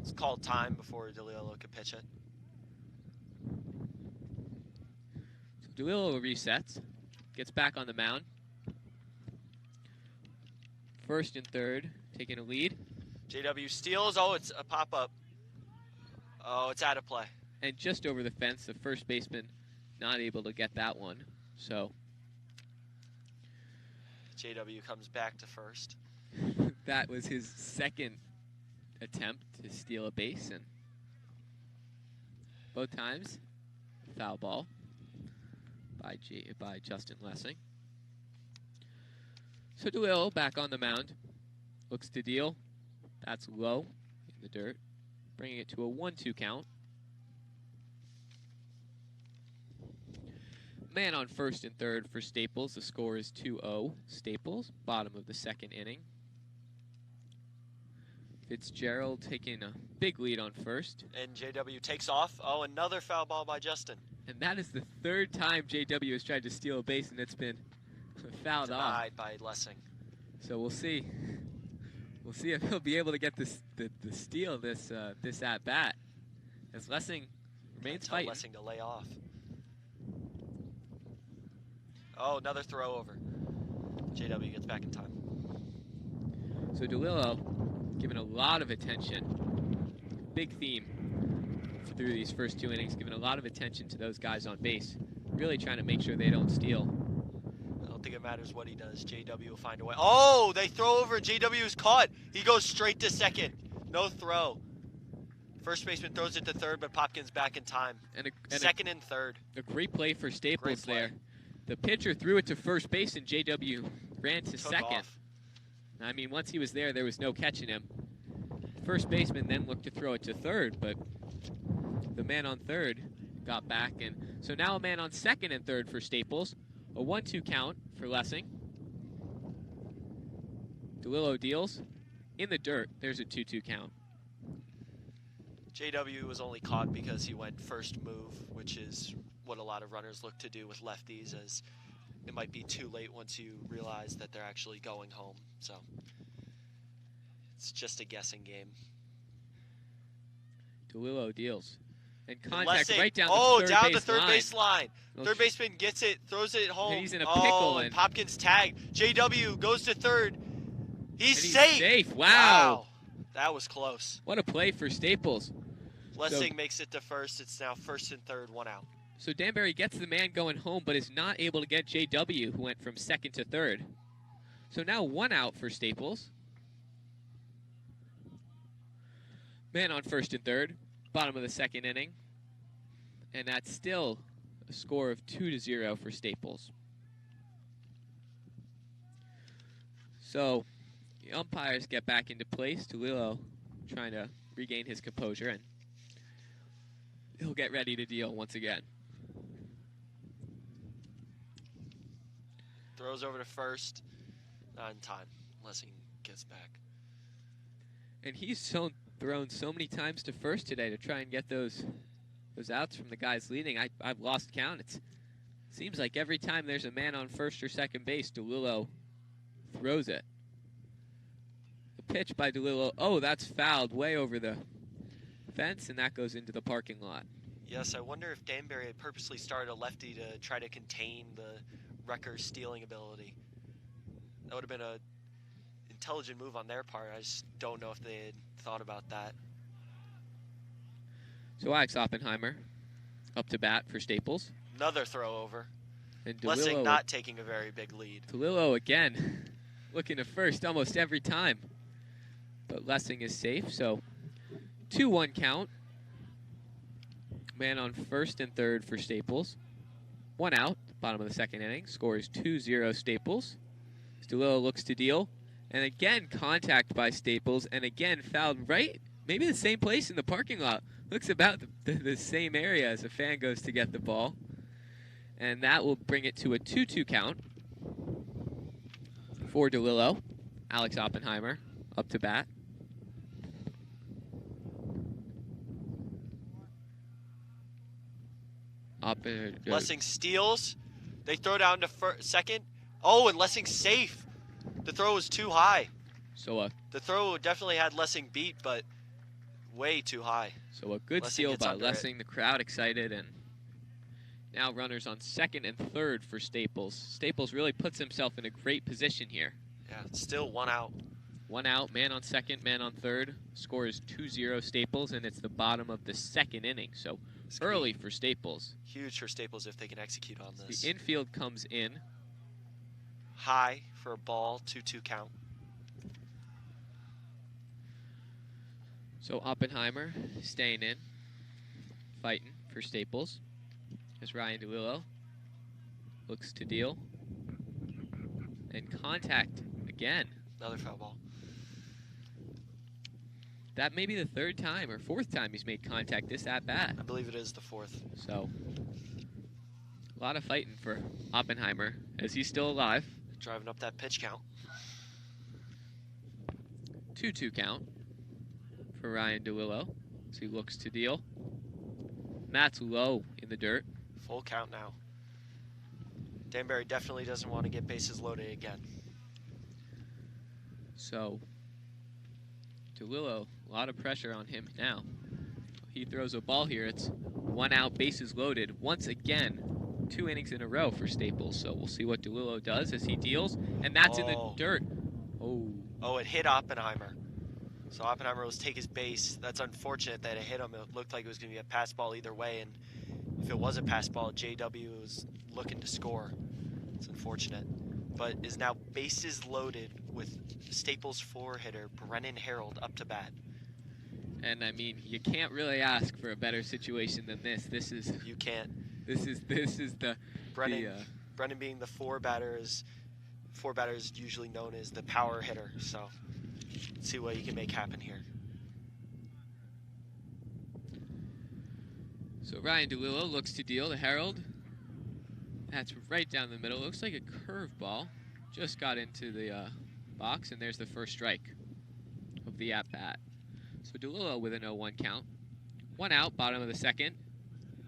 It's called time before DeLillo could pitch it. So DeLillo resets, gets back on the mound. First and third, taking a lead. JW steals. Oh, it's a pop-up. Oh, it's out of play. And just over the fence, the first baseman not able to get that one. So JW comes back to first. that was his second attempt to steal a base, and both times foul ball by Justin Lessing. So DeLillo back on the mound, looks to deal. That's low in the dirt, bringing it to a 1-2 count. Man on first and third for Staples. The score is 2-0 Staples, bottom of the second inning. Fitzgerald taking a big lead on first. And JW takes off. Oh, another foul ball by Justin. And that is the third time JW has tried to steal a base, and it's been fouled off. Denied by Lessing. So we'll see. We'll see if he'll be able to get the steal this at bat, as Lessing remains Tell fighting. Lessing to lay off. Oh, another throw over. JW gets back in time. So DeLillo given a lot of attention. Big theme through these first two innings, giving a lot of attention to those guys on base. Really trying to make sure they don't steal. I don't think it matters what he does. JW will find a way. Oh, they throw over and JW is caught. He goes straight to second. No throw. First baseman throws it to third, but Popkins back in time. And Second and third. A great play for Staples Great play. there. The pitcher threw it to first base, and JW ran to Took second. off. I mean, once he was there was no catching him. First baseman then looked to throw it to third, but the man on third got back. And so now a man on second and third for Staples. A 1-2 count for Lessing. DeLillo deals. In the dirt, there's a 2-2 count. JW was only caught because he went first move, which is what a lot of runners look to do with lefties, as it might be too late once you realize that they're actually going home. So it's just a guessing game. DeLillo deals. And contact Lessing, right down the third base line. No Third baseman gets it, throws it home. And he's in a pickle. And Popkins tag. JW goes to third. He's safe. safe. Wow. That was close. What a play for Staples. Lessing makes it to first. It's now first and third, one out. So Danbury gets the man going home, but is not able to get JW, who went from second to third. So now one out for Staples. Man on first and third, bottom of the second inning. And that's still a score of 2-0 for Staples. So the umpires get back into place. DeLillo trying to regain his composure, and he'll get ready to deal once again. Throws over to first. Not in time. Lessing gets back. And he's thrown so many times to first today to try and get those outs from the guys leading. I've lost count. It seems like every time there's a man on first or second base, DeLillo throws it. The pitch by DeLillo. Oh, that's fouled way over the fence, and that goes into the parking lot. Yes, I wonder if Danbury had purposely started a lefty to try to contain the Wrecker's stealing ability. That would have been an intelligent move on their part. I just don't know if they had thought about that. So Alex Oppenheimer up to bat for Staples. Another throw over. And Lessing not taking a very big lead. DeLillo again looking to first almost every time. But Lessing is safe, so 2-1 count. Man on first and third for Staples. 1 out, bottom of the second inning. Score is 2-0 Staples. DeLillo looks to deal. And again, contact by Staples. And again, fouled right, maybe the same place in the parking lot. Looks about the same area as a fan goes to get the ball. And that will bring it to a 2-2 count for DeLillo. Alex Oppenheimer up to bat. Lessing steals. They throw down to second. Oh, and Lessing's safe. The throw was too high. So the throw definitely had Lessing beat, but way too high. So a good steal by Lessing. The crowd excited, and now runners on second and third for Staples. Staples really puts himself in a great position here. Yeah, still 1 out. 1 out, man on second, man on third. Score is 2-0 Staples, and it's the bottom of the second inning. So early for Staples. Huge for Staples if they can execute on this. The infield comes in. High for a ball, 2-2 count. So Oppenheimer staying in, fighting for Staples. As Ryan DeLillo looks to deal. And contact again. Another foul ball. That may be the third time or fourth time he's made contact this at bat. I believe it is the fourth. So a lot of fighting for Oppenheimer as he's still alive. Driving up that pitch count. 2-2 count for Ryan DeLillo as he looks to deal. That's low in the dirt. Full count now. Danbury definitely doesn't want to get bases loaded again. So DeLillo, a lot of pressure on him now. He throws a ball here. It's 1 out, bases loaded. Once again, 2 innings in a row for Staples. So we'll see what DeLillo does as he deals. And that's in the dirt. Oh, it hit Oppenheimer. So Oppenheimer will take his base. That's unfortunate that it hit him. It looked like it was going to be a pass ball either way. And if it was a pass ball, JW was looking to score. It's unfortunate. But is now bases loaded with Staples 4 hitter Brennan Harold up to bat. And I mean, you can't really ask for a better situation than this. This is you can't. This is the Brennan being the 4 batter is usually known as the power hitter. So let's see what he can make happen here. So Ryan DeLillo looks to deal to Harold. That's right down the middle. Looks like a curveball. Just got into the box, and there's the first strike of the at-bat. So DeLillo with an 0-1 count. 1 out, bottom of the second.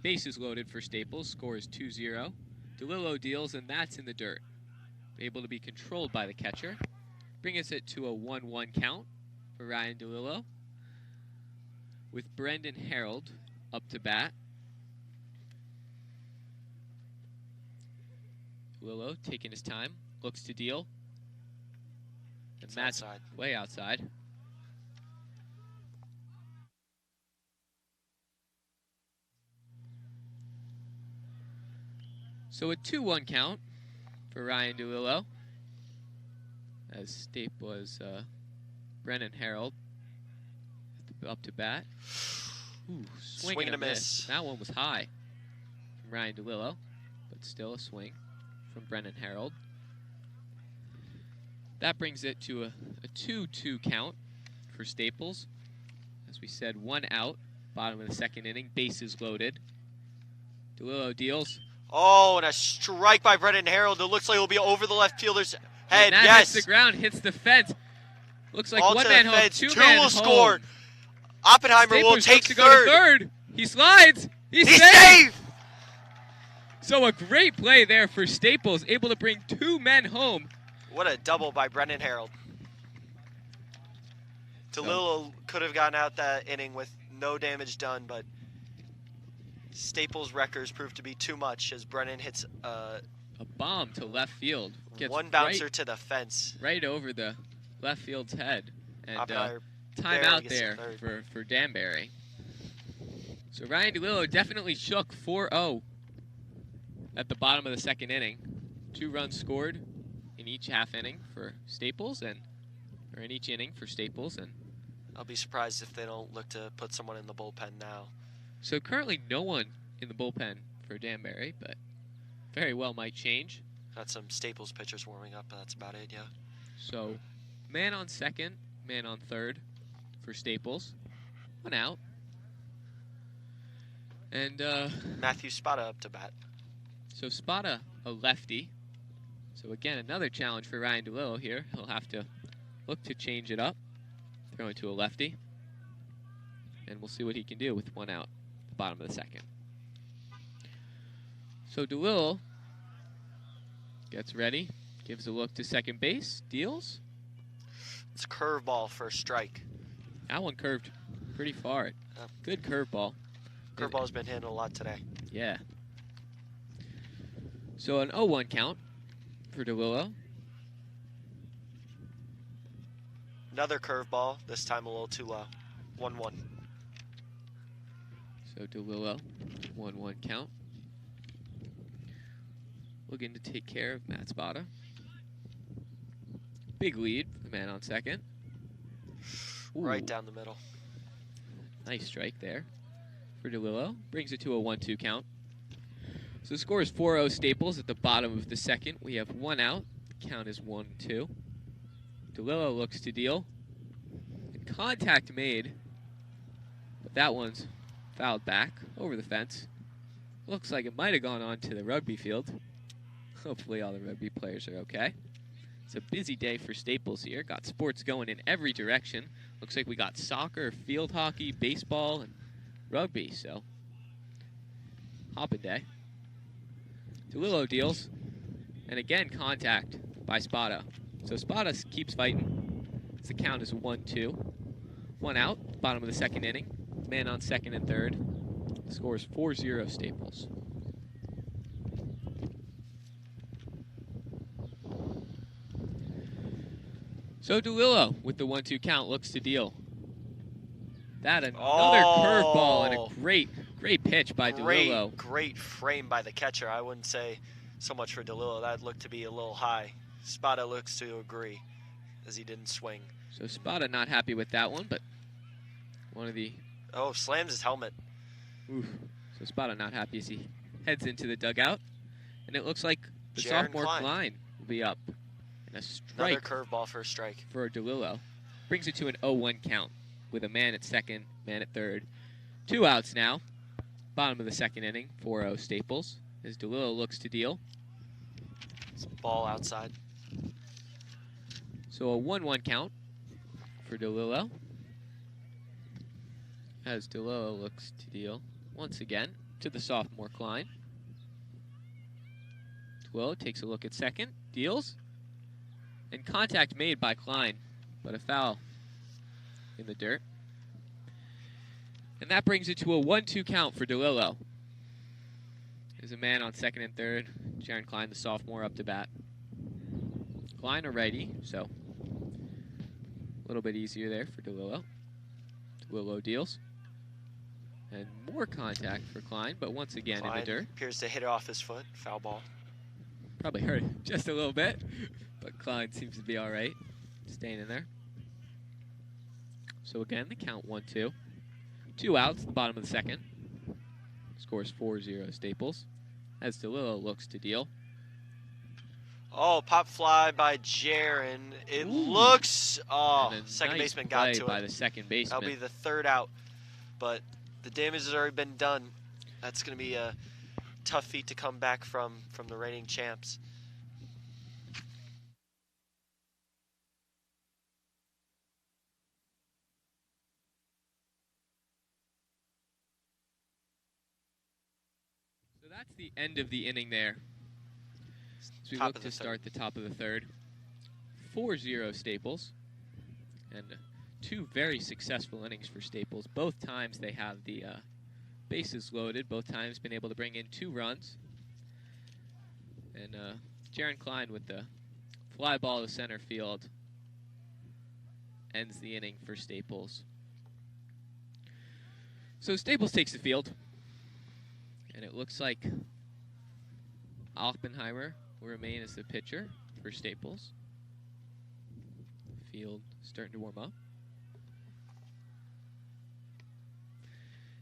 Bases loaded for Staples. Score is 2-0. DeLillo deals, and that's in the dirt. Able to be controlled by the catcher. Brings it to a 1-1 count for Ryan DeLillo. With Brendan Harold up to bat. DeLillo taking his time, looks to deal. And Matt's way outside. So a 2-1 count for Ryan DeLillo. As Stape was Brennan Harold up to bat. Ooh, swing and a miss. That one was high from Ryan DeLillo, but still a swing from Brennan Harold. That brings it to a 2-2 count for Staples. As we said, 1 out, bottom of the second inning, bases loaded. DeLillo deals. Oh, and a strike by Brennan Harold. It looks like it'll be over the left fielder's head. And that hits the ground, hits the fence. Looks like 1 man home, 2 man home. Score. Oppenheimer Staples will take to go to third. He slides. He's safe. So a great play there for Staples, able to bring 2 men home. What a double by Brennan Harold. DeLillo could have gotten out that inning with no damage done, but Staples' wreckers proved to be too much as Brennan hits a bomb to left field. Gets one bouncer to the fence. Right over the left field's head. And Oppenheimer timeout gets there to third. for Danbury. So Ryan DeLillo definitely shook 4-0 at the bottom of the second inning. 2 runs scored in each half inning for Staples, or in each inning for Staples, and I'll be surprised if they don't look to put someone in the bullpen now. so currently no one in the bullpen for Danbury, but very well might change. Got some Staples pitchers warming up, but that's about it, yeah. So man on second, man on third for Staples. 1 out. And Matthew Spada up to bat. so Spada, a lefty. So again, another challenge for Ryan DeLillo here. He'll have to look to change it up, throw into a lefty, and we'll see what he can do with 1 out at the bottom of the second. So DeLillo gets ready, gives a look to second base, deals. It's a curveball for a strike. That one curved pretty far. Good curveball. Curveball's been hitting a lot today. Yeah. So an 0-1 count for DeLillo. Another curveball, this time a little too low. 1-1. So DeLillo, 1-1 count. Looking to take care of Matt Spada. Big lead for the man on second. Ooh, Right down the middle. nice strike there for DeLillo. Brings it to a 1-2 count. So the score is 4-0 Staples at the bottom of the second. We have 1 out. The count is 1-2. DeLillo looks to deal. And contact made. But that one's fouled back over the fence. Looks like it might have gone on to the rugby field. Hopefully all the rugby players are okay. It's a busy day for Staples here. Got sports going in every direction. Looks like we got soccer, field hockey, baseball, and rugby. So, hopping day. DeLillo deals. And again, contact by Spada. So Spada keeps fighting. The count is 1-2. 1 out, bottom of the second inning. Man on second and third. The score is 4-0 Staples. So DeLillo with the 1-2 count looks to deal. That another curveball and a great pitch by DeLillo. Great frame by the catcher. I wouldn't say so much for DeLillo. That looked to be a little high. Spada looks to agree as he didn't swing. So Spada not happy with that one, but one of the... Oh, slams his helmet. Oof. So Spada not happy as he heads into the dugout. And it looks like the Jaron sophomore Klein will be up. And a strike. Another curveball for a strike. For DeLillo. Brings it to an 0-1 count with a man at second, man at third. 2 outs now. Bottom of the second inning, 4-0 Staples. As DeLillo looks to deal. It's ball outside. So a 1-1 count for DeLillo. As DeLillo looks to deal once again to the sophomore Klein. DeLillo takes a look at second, deals. And contact made by Klein, but a foul in the dirt. And that brings it to a 1-2 count for DeLillo. There's a man on second and third. Jaron Klein, the sophomore, up to bat. Klein a righty, so a little bit easier there for DeLillo. DeLillo deals. And more contact for Klein, but once again Klein in the dirt. appears to hit it off his foot. Foul ball. Probably hurt it just a little bit, but Klein seems to be all right, staying in there. So again, the count 1-2. 2 outs, the bottom of the second. Scores 4-0 Staples. As DeLillo looks to deal. Oh, pop fly by Jaron. It looks. Oh, second nice baseman got play to by it. the second baseman. That'll be the 3rd out, but the damage has already been done. That's going to be a tough feat to come back from the reigning champs. So that's the end of the inning there. As we Top look of the to start the top of the third. 4-0 Staples. And 2 very successful innings for Staples. Both times they have the bases loaded. Both times been able to bring in 2 runs. And Jaron Klein with the fly ball to center field. ends the inning for Staples. So Staples takes the field, and it looks like Oppenheimer will remain as the pitcher for Staples. Field starting to warm up.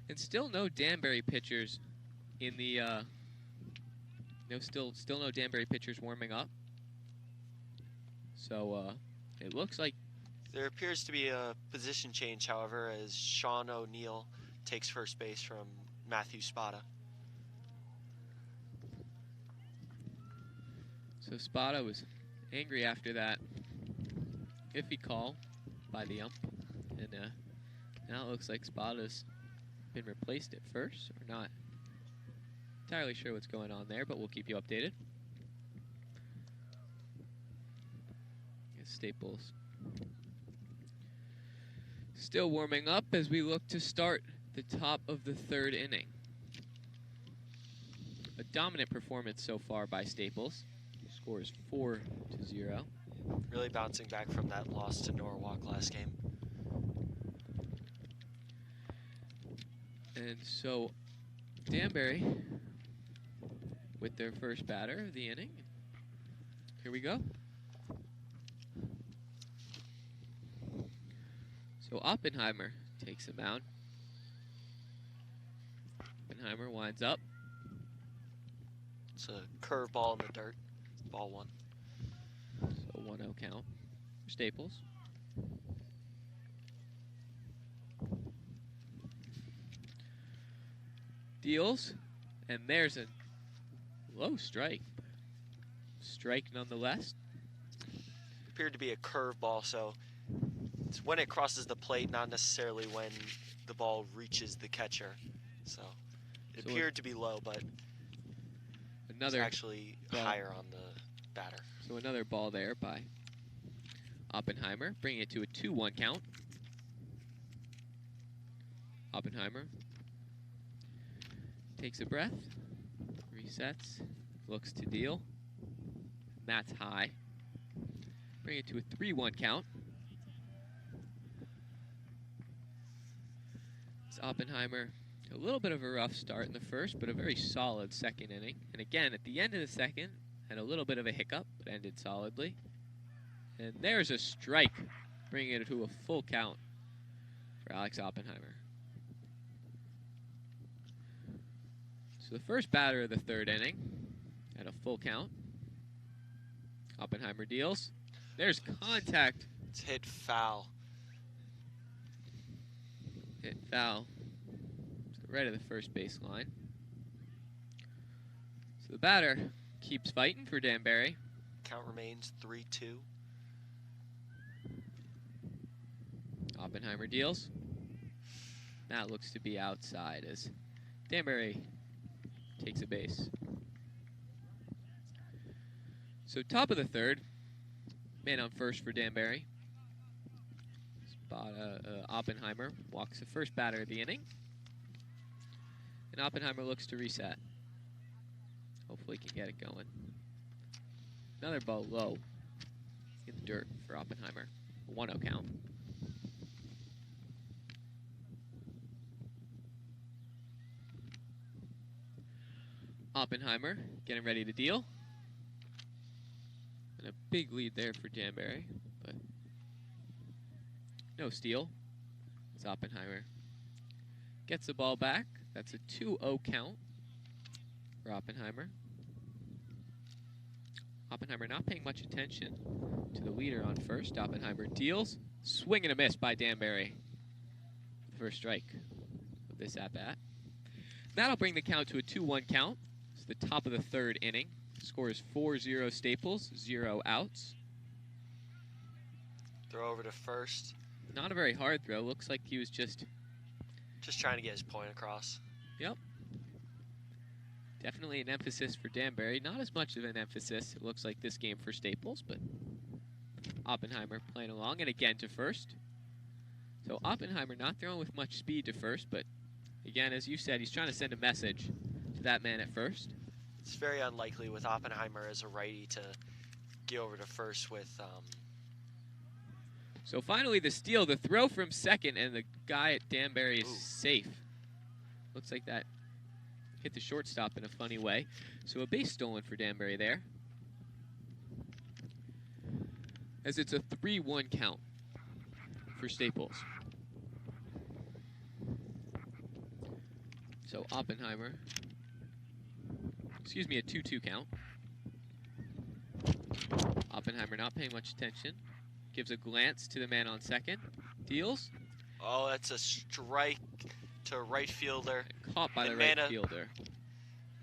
And still no Danbury pitchers in the still no Danbury pitchers warming up. So it looks like there appears to be a position change, however, as Sean O'Neill takes first base from Matthew Spada. So Spada was angry after that iffy call by the ump, and now it looks like Spada's been replaced at first, or not entirely sure what's going on there, but we'll keep you updated. Staples still warming up as we look to start the top of the third inning. A dominant performance so far by Staples. Score is 4-0. Really bouncing back from that loss to Norwalk last game. And so Danbury with their first batter of the inning. Here we go. So Oppenheimer takes the mound. Oppenheimer winds up. It's a curveball in the dirt. Ball one. So 1-0 count for Staples. Deals, and there's a low strike. Strike nonetheless. Appeared to be a curveball, so it's when it crosses the plate, not necessarily when the ball reaches the catcher. So it appeared to be low, but it's actually higher on the batter. So another ball there by Oppenheimer, bringing it to a 2-1 count. Oppenheimer takes a breath, resets, looks to deal. That's high. Bring it to a 3-1 count. It's Oppenheimer, a little bit of a rough start in the first, but a very solid second inning. And again, at the end of the second, had a little bit of a hiccup, but ended solidly. And there's a strike, bringing it to a full count for Alex Oppenheimer. So the first batter of the third inning at a full count. Oppenheimer deals. There's contact. It's hit foul. Hit foul. Right at the first baseline. So the batter keeps fighting for Danbury. Count remains 3-2. Oppenheimer deals. That looks to be outside as Danbury takes a base. So top of the third, man on first for Danbury. Oppenheimer walks the first batter of the inning. And Oppenheimer looks to reset. Hopefully he can get it going. Another ball low in the dirt for Oppenheimer. A 1-0 count. Oppenheimer getting ready to deal. And a big lead there for Danbury, but no steal. It's Oppenheimer. Gets the ball back. That's a 2-0 count for Oppenheimer. Oppenheimer not paying much attention to the leader on first. Oppenheimer deals. Swing and a miss by Danbury. First strike of this at-bat. That'll bring the count to a 2-1 count. It's the top of the third inning. Score is 4-0 Staples, 0 outs. Throw over to first. Not a very hard throw. Looks like he was just trying to get his point across. Yep. Definitely an emphasis for Danbury. Not as much of an emphasis, it looks like, this game for Staples, but Oppenheimer playing along, and again to first. So Oppenheimer not throwing with much speed to first, but again, as you said, he's trying to send a message to that man at first. It's very unlikely with Oppenheimer as a righty to get over to first with So finally the steal, the throw from second, and the guy at Danbury is safe. Looks like that hit the shortstop in a funny way. So a base stolen for Danbury there. As it's a 3-1 count for Staples. So Oppenheimer, excuse me, a 2-2 count. Oppenheimer not paying much attention. Gives a glance to the man on second. Deals. Oh, that's a strike to right fielder. And caught by the right fielder.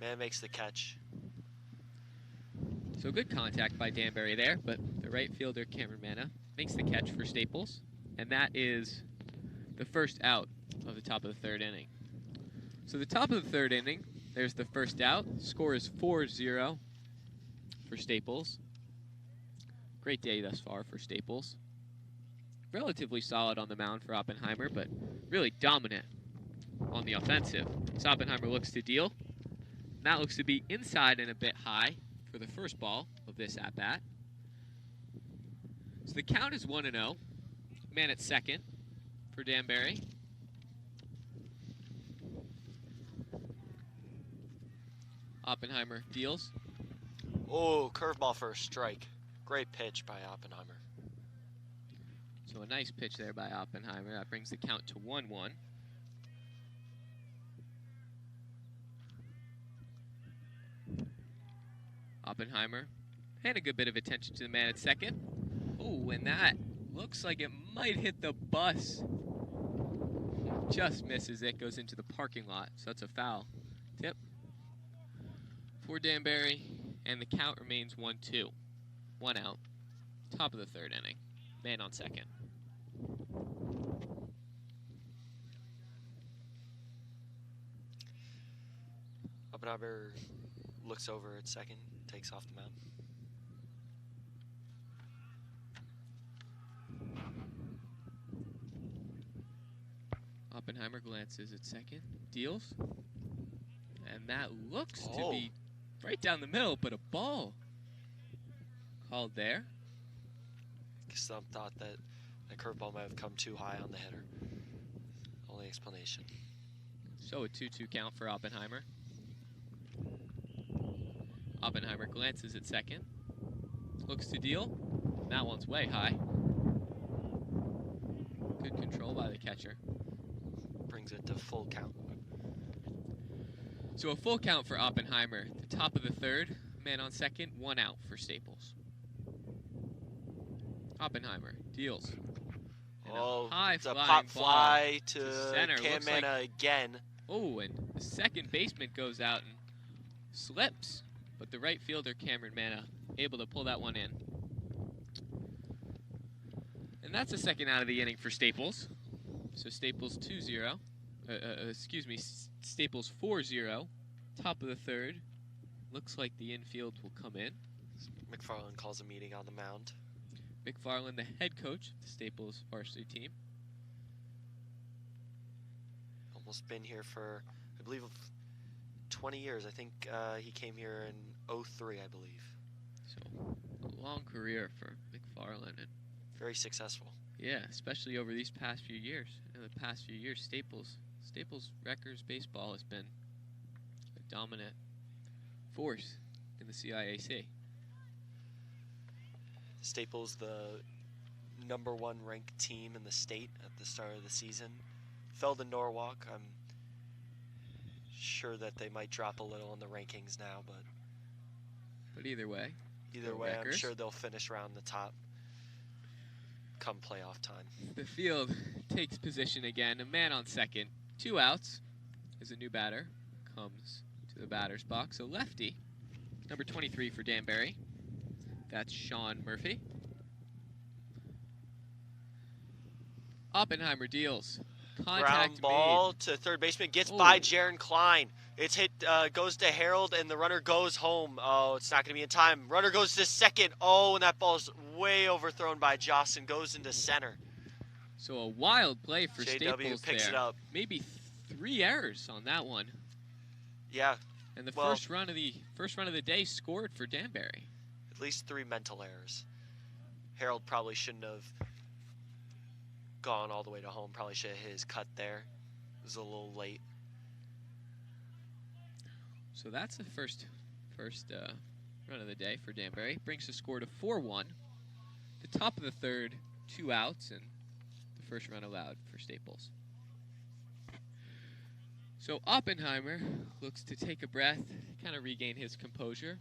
Man makes the catch. So good contact by Danbury there, but the right fielder, Cameron Manna, makes the catch for Staples. And that is the first out of the top of the third inning. So the top of the third inning, there's the first out. Score is 4-0 for Staples. Great day thus far for Staples. Relatively solid on the mound for Oppenheimer, but really dominant on the offensive. So Oppenheimer looks to deal. And that looks to be inside and a bit high for the first ball of this at-bat. So the count is 1-0. Man at second for Danbury. Oppenheimer deals. Oh, curveball for a strike. Great pitch by Oppenheimer. So a nice pitch there by Oppenheimer. That brings the count to 1-1. Oppenheimer paying a good bit of attention to the man at second. Oh, and that looks like it might hit the bus. Just misses it, goes into the parking lot. So that's a foul tip for Danbury, and the count remains 1-2. 1 out. Top of the third inning. Man on second. Oppenheimer looks over at second, takes off the mound. Oppenheimer glances at second, deals, and that looks to be right down the middle, but a ball called there. Some thought that the curveball might have come too high on the hitter. Only explanation. So a 2-2 count for Oppenheimer. Oppenheimer glances at second, looks to deal. That one's way high. Good control by the catcher. Brings it to full count. So a full count for Oppenheimer. The top of the third, man on second, 1 out for Staples. Oppenheimer deals. Oh, high it's a pop fly to center. Cam Manna again. Oh, and the second baseman goes out and slips, but the right fielder, Cameron Manna, able to pull that one in. And that's the second out of the inning for Staples. So Staples 2-0. Staples 4-0. Top of the third. Looks like the infield will come in. McFarland calls a meeting on the mound. McFarland, the head coach of the Staples varsity team. Almost been here for, I believe, 20 years. I think he came here in 2003, I believe. So a long career for McFarland. And very successful. yeah, especially over these past few years. In the past few years, Staples Wreckers baseball has been a dominant force in the CIAC. Staples, the #1 ranked team in the state at the start of the season. Fell to Norwalk. I'm sure that they might drop a little in the rankings now, but either way, I'm sure they'll finish around the top come playoff time. The field takes position again. A man on second, 2 outs, as a new batter comes to the batter's box. So lefty, number 23 for Danbury. That's Sean Murphy. Oppenheimer deals. Ground ball to third baseman, gets by Jaron Klein. It's hit, goes to Harold, and the runner goes home. Oh, it's not going to be in time. Runner goes to second. Oh, and that ball's way overthrown by Joss and goes into center. So a wild play for Staples picks there. It up. Maybe 3 errors on that one. Yeah. And the first run of the day scored for Danbury. At least 3 mental errors. Harold probably shouldn't have gone all the way to home. Probably should have hit his cut there. It was a little late. So that's the first run of the day for Danbury. Brings the score to 4-1. The top of the third, 2 outs, and the first run allowed for Staples. So Oppenheimer looks to take a breath, kind of regain his composure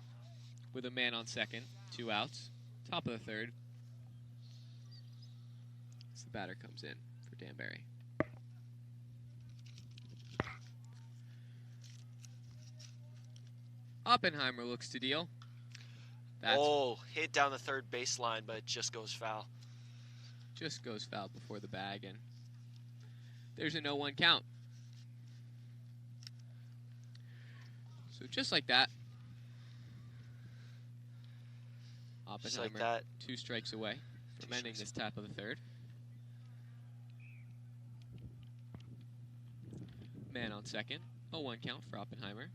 with a man on second, 2 outs, top of the third. As the batter comes in for Danbury. Oppenheimer looks to deal. That's hit down the third baseline, but it just goes foul. Just goes foul before the bag, and there's a 0-1 count. So just like that, Oppenheimer, Just like that. 2 strikes away from ending this top of the third. Man on second, 0-1 count for Oppenheimer.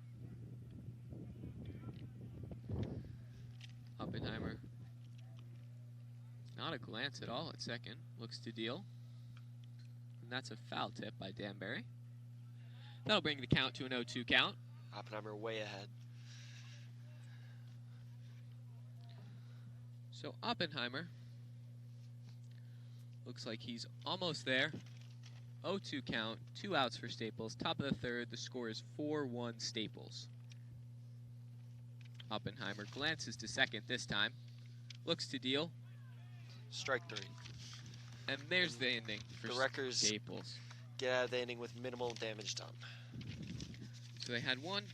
Oppenheimer, not a glance at all at second, looks to deal. And that's a foul tip by Danbury. That'll bring the count to an 0-2 count. Oppenheimer way ahead. So Oppenheimer looks like he's almost there. 0-2 count, 2 outs for Staples. Top of the third, the score is 4-1 Staples. Oppenheimer glances to second this time. Looks to deal. Strike 3. And there's the ending for the Wreckers Staples. Get out of the inning with minimal damage done. So they had one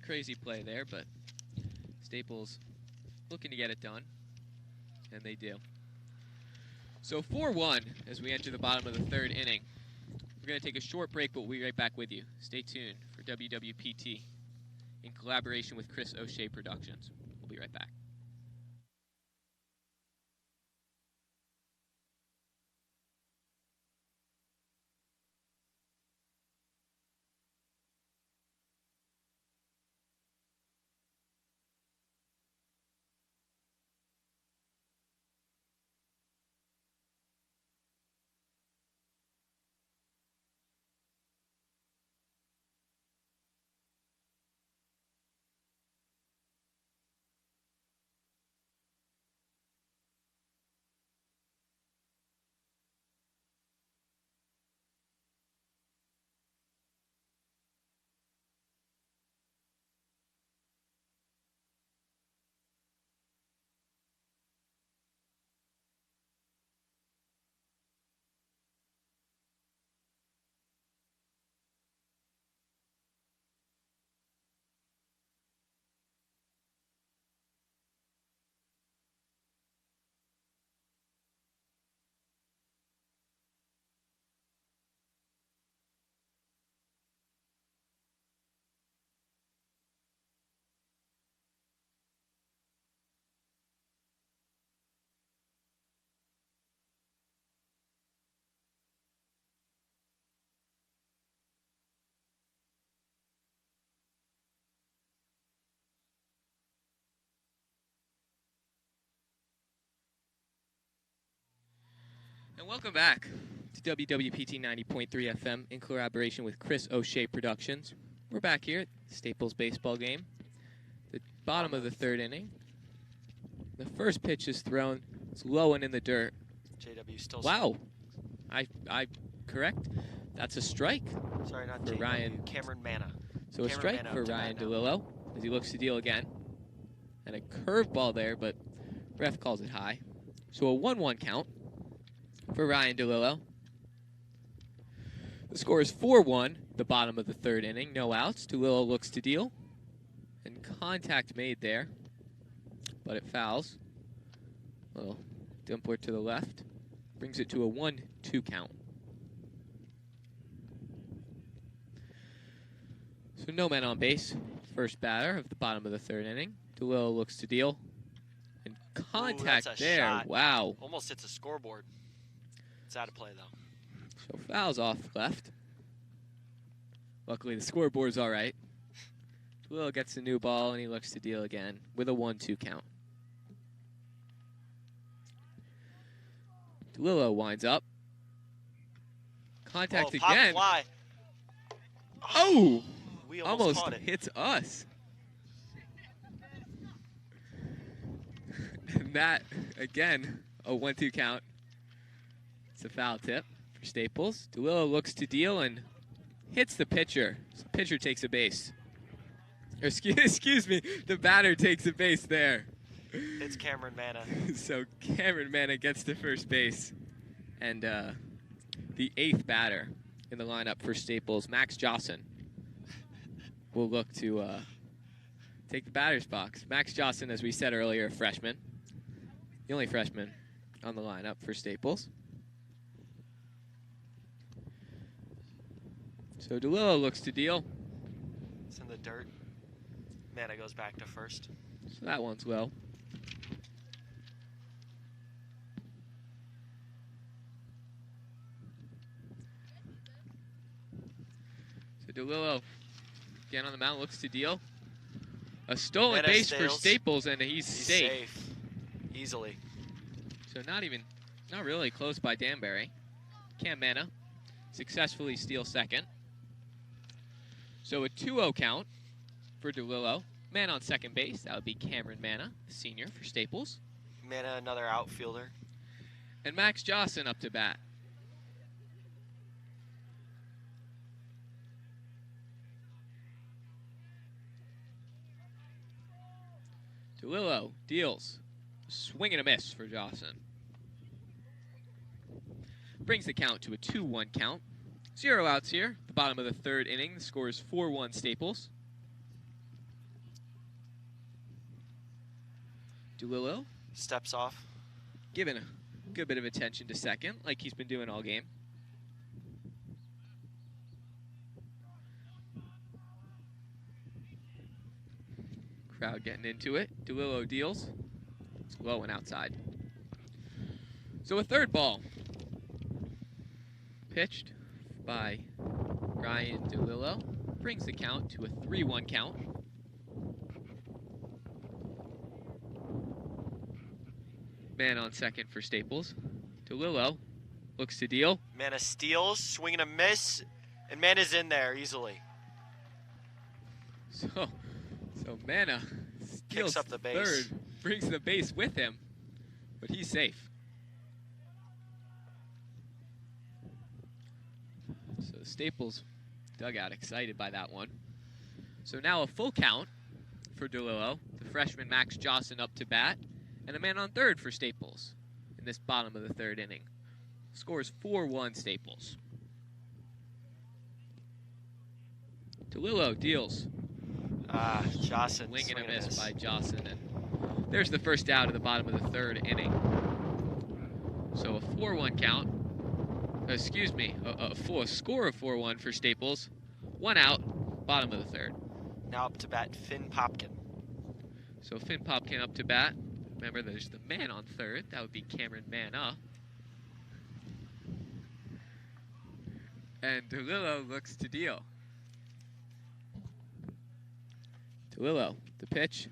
crazy play there, but Staples looking to get it done, and they do. So 4-1 as we enter the bottom of the third inning. We're going to take a short break, but we'll be right back with you. Stay tuned for WWPT in collaboration with Chris O'Shea Productions. We'll be right back. And welcome back to WWPT 90.3 FM in collaboration with Chris O'Shea Productions. We're back here at Staples baseball game. The bottom of the third inning. The first pitch is thrown. It's low and in the dirt. JW still. Wow. I correct. That's a strike. Sorry, not for JW. Ryan. Cameron Manna. So a strike for Ryan DeLillo as he looks to deal again. And a curveball there, but ref calls it high. So a 1-1 count for Ryan DeLillo. The score is 4-1, the bottom of the third inning. No outs. DeLillo looks to deal. And contact made there, but it fouls. Little dimpler to the left. Brings it to a 1-2 count. So no men on base. First batter of the bottom of the third inning. DeLillo looks to deal. And contact there. Shot. Wow. Almost hits a scoreboard. It's out of play, though. So fouls off left. Luckily, the scoreboard's all right. DeLillo gets the new ball, and he looks to deal again with a 1-2 count. DeLillo winds up. Contact pop again. fly. Oh! We Almost caught it. hits us. And that, again, a 1-2 count. It's a foul tip for Staples. DeLillo looks to deal and hits the pitcher. So the pitcher takes a base. Or excuse me, the batter takes a base there. It's Cameron Manna. So Cameron Manna gets to first base. And the 8th batter in the lineup for Staples, Max Jawson, will look to take the batter's box. Max Jawson, as we said earlier, a freshman. The only freshman on the lineup for Staples. So DeLillo looks to deal. It's in the dirt. Manna goes back to first. So that one's low. So DeLillo, again on the mound, looks to deal. A stolen Manna base for steals. Staples, and he's safe. Easily. So not really close by Danbury. Cam Manna successfully steals second. So a 2-0 count for DeLillo. Man on second base, that would be Cameron Manna, the senior for Staples. Manna, another outfielder. And Max Jawson up to bat. DeLillo deals. Swing and a miss for Jawson. Brings the count to a 2-1 count. 0 outs here. The bottom of the 3rd inning. The score is 4-1 Staples. DeLillo Steps off. giving a good bit of attention to second, like he's been doing all game. Crowd getting into it. DeLillo deals. It's low and outside. So a 3rd ball. Pitched by Ryan DeLillo. Brings the count to a 3-1 count. Man on second for Staples. DeLillo looks to deal. Manna steals, swing and a miss, and Manna's in there easily. So Manna steals Picks up the base. 3rd, brings the base with him, but he's safe. So Staples dugout excited by that one. So now a full count for DeLillo. The freshman Max Jawson up to bat, and a man on 3rd for Staples in this bottom of the 3rd inning. Score is 4-1 Staples. DeLillo deals. Jawson. Swing and a miss by Jawson, and there's the first out of the bottom of the 3rd inning. So a 4-1 count. Excuse me, a score of 4-1 for Staples. 1 out, bottom of the 3rd. Now up to bat, Finn Popkin. So Finn Popkin up to bat. Remember, there's the man on 3rd. That would be Cameron Manna. And DeLillo looks to deal. DeLillo, the pitch.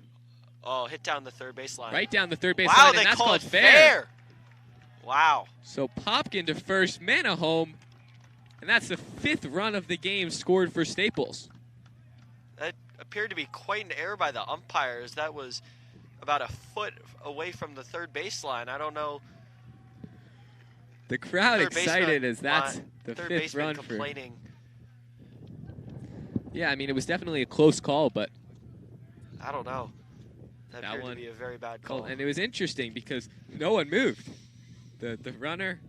Oh, hit down the 3rd baseline. Right down the 3rd base wow, line, they and that's call called it fair. Wow. So Popkin to first, Manna home, and that's the 5th run of the game scored for Staples. That appeared to be quite an error by the umpires. That was about a foot away from the 3rd baseline. I don't know. The crowd Third excited baseman, as that's the third 5th baseman run complaining. Yeah, I mean, it was definitely a close call, but I don't know. That appeared one to be a very bad call. and it was interesting because no one moved. The runner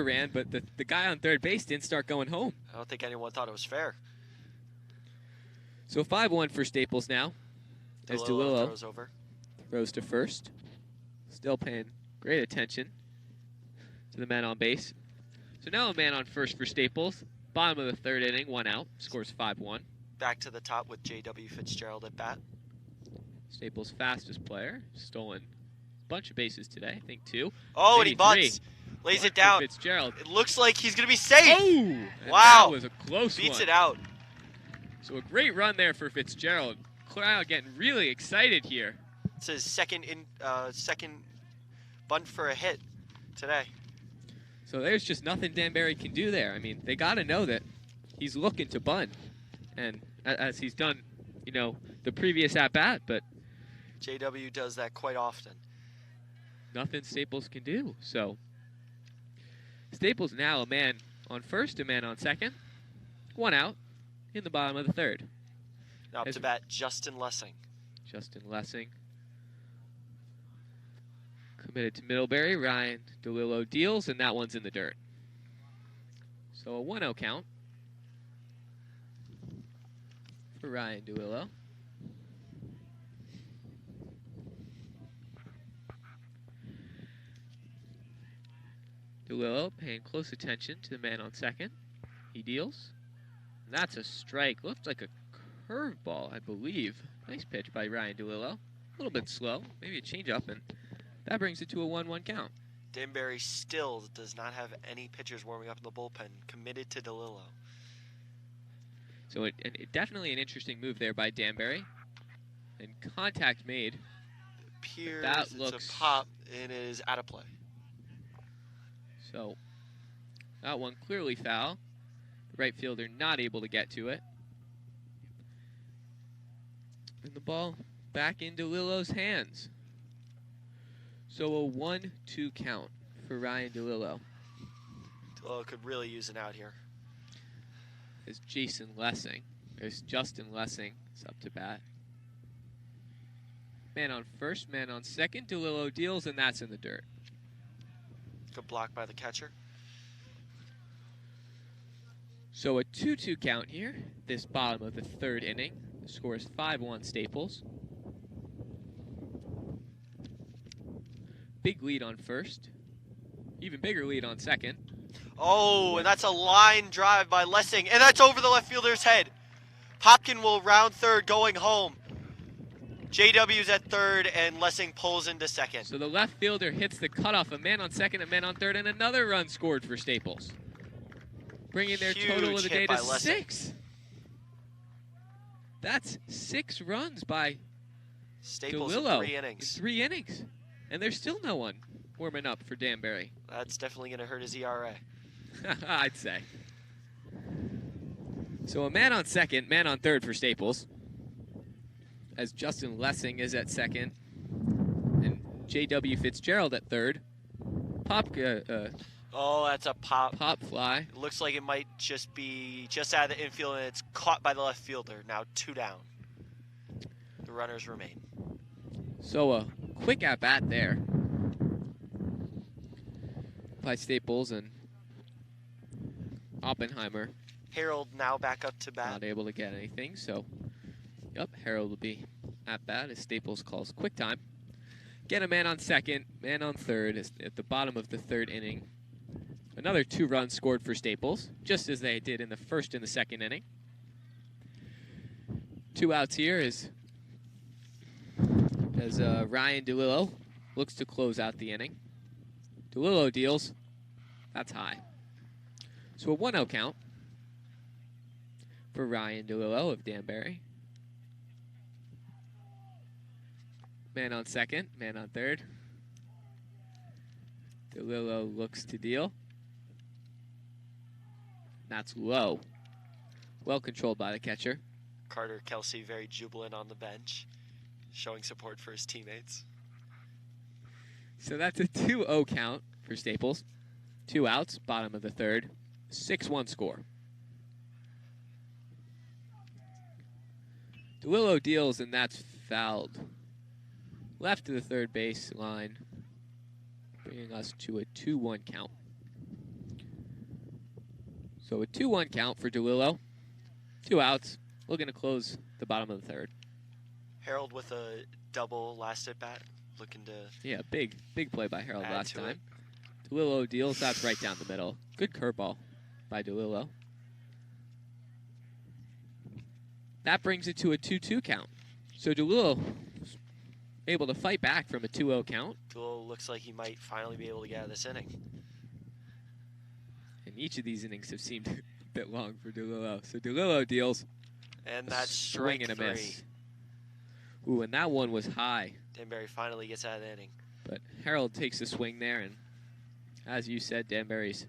ran, but the guy on 3rd base didn't start going home. I don't think anyone thought it was fair. So 5-1 for Staples now. As DeLillo throws over. throws to first. Still paying great attention to the man on base. So now a man on first for Staples. Bottom of the 3rd inning, 1 out. Scores 5-1. Back to the top with J.W. Fitzgerald at bat. Staples' fastest player. Stolen a bunch of bases today. I think 2. Oh, and he maybe 3. bunts. Lays it For down. Fitzgerald. It looks like he's going to be safe. Oh! And wow. That was a close Beats one. it out. So a great run there for Fitzgerald. Crowd getting really excited here. It's his second bunt for a hit today. So there's just nothing Danbury can do there. I mean, they got to know that he's looking to bunt, and as he's done, you know, the previous at-bat, but JW does that quite often. nothing Staples can do. So Staples now a man on first, a man on second, 1 out in the bottom of the third. Now up to bat, Justin Lessing. Justin Lessing committed to Middlebury. Ryan DeLillo deals, and that one's in the dirt. So a 1-0 count for Ryan DeLillo. DeLillo paying close attention to the man on second. He deals. And that's a strike. Looks like a curveball, I believe. Nice pitch by Ryan DeLillo. A little bit slow, maybe a changeup, and that brings it to a 1-1 count. Danbury still does not have any pitchers warming up in the bullpen, committed to DeLillo. So definitely an interesting move there by Danbury. And contact made. It appears that it's looks a pop and it is out of play. So that one clearly foul. The right fielder not able to get to it. And the ball back into DeLillo's hands. So a 1-2 count for Ryan DeLillo. DeLillo could really use an out here. As Justin Lessing is up to bat. Man on first, man on second. DeLillo deals, and that's in the dirt. Good block by the catcher. So a 2-2 count here, this bottom of the third inning. The score is 5-1 Staples. Big lead on first. Even bigger lead on second. Oh, and that's a line drive by Lessing, and that's over the left fielder's head. Hopkin will round third going home. JW's at third, and Lessing pulls into second. So the left fielder hits the cutoff. A man on second, a man on third, and another run scored for Staples. Bringing their total of the day to 6. That's 6 runs by Staples DeLillo in 3 innings. 3 innings. And there's still no one warming up for Danbury. That's definitely going to hurt his ERA. I'd say. So a man on second, man on third for Staples. As Justin Lessing is at second. And J.W. Fitzgerald at third. Oh, that's a pop. Pop fly. It looks like it might just be just out of the infield, and it's caught by the left fielder. Now 2 down. The runners remain. So a quick at-bat there by Staples, and Oppenheimer Harold now back up to bat. not able to get anything, so Harold will be at bat as Staples calls quick time. Get a man on second, man on third at the bottom of the third inning. Another 2 runs scored for Staples, just as they did in the first and the second inning. 2 outs here as Ryan DeLillo looks to close out the inning. DeLillo deals. That's high. So a 1-0 count for Ryan DeLillo of Danbury. Man on second, man on third. DeLillo looks to deal. That's low. Well controlled by the catcher. Carter Kelsey very jubilant on the bench, showing support for his teammates. So that's a 2-0 count for Staples. 2 outs, bottom of the third. 6-1 score. DeLillo deals, and that's fouled. Left to the third base line, bringing us to a 2-1 count. So a 2-1 count for DeLillo. 2 outs, looking to close the bottom of the third. Harold with a double last at bat, looking to Yeah, big play by Harold add last to time. it. DeLillo deals, that's right down the middle. Good curveball by DeLillo. That brings it to a 2-2 count. So DeLillo able to fight back from a 2-0 count. DeLillo looks like he might finally be able to get out of this inning. And each of these innings have seemed a bit long for DeLillo. So DeLillo deals. And that's strike swing and a 3. miss. Ooh, and that one was high. Danbury finally gets out of the inning. But Harold takes a swing there, and As you said, Danbury's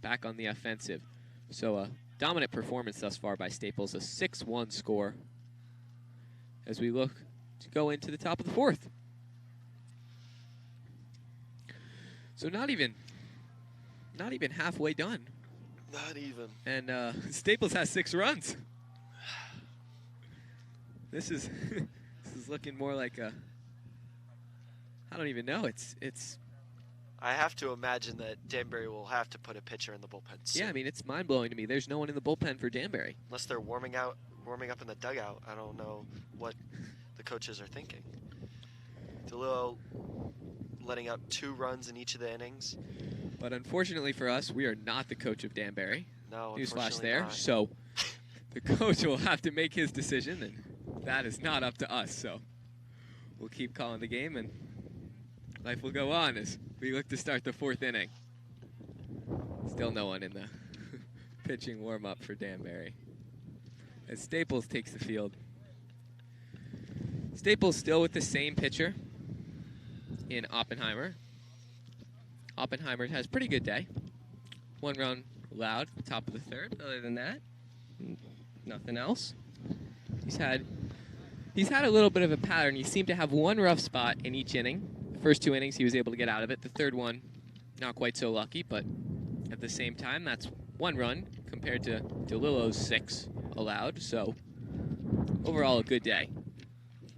back on the offensive. So a dominant performance thus far by Staples, a 6-1 score as we look to go into the top of the fourth. So not even halfway done. Not even. And Staples has 6 runs. This is this is looking more like a, I don't even know. It's. I have to imagine that Danbury will have to put a pitcher in the bullpen soon. Yeah, I mean, it's mind-blowing to me. There's no one in the bullpen for Danbury. Unless they're warming up in the dugout. I don't know what the coaches are thinking. DeLillo letting up 2 runs in each of the innings. But unfortunately for us, we are not the coach of Danbury. No, Newsflash there. not. So the coach will have to make his decision, and that is not up to us. So we'll keep calling the game, and life will go on as we look to start the 4th inning. Still no one in the pitching warm-up for Danbury. As Staples takes the field. Staples still with the same pitcher in Oppenheimer. Oppenheimer has a pretty good day. 1 run allowed, top of the 3rd. Other than that, nothing else. He's had a little bit of a pattern. He seemed to have 1 rough spot in each inning. The first 2 innings, he was able to get out of it. The 3rd one, not quite so lucky, but at the same time, that's 1 run compared to DeLillo's 6 allowed. So overall, a good day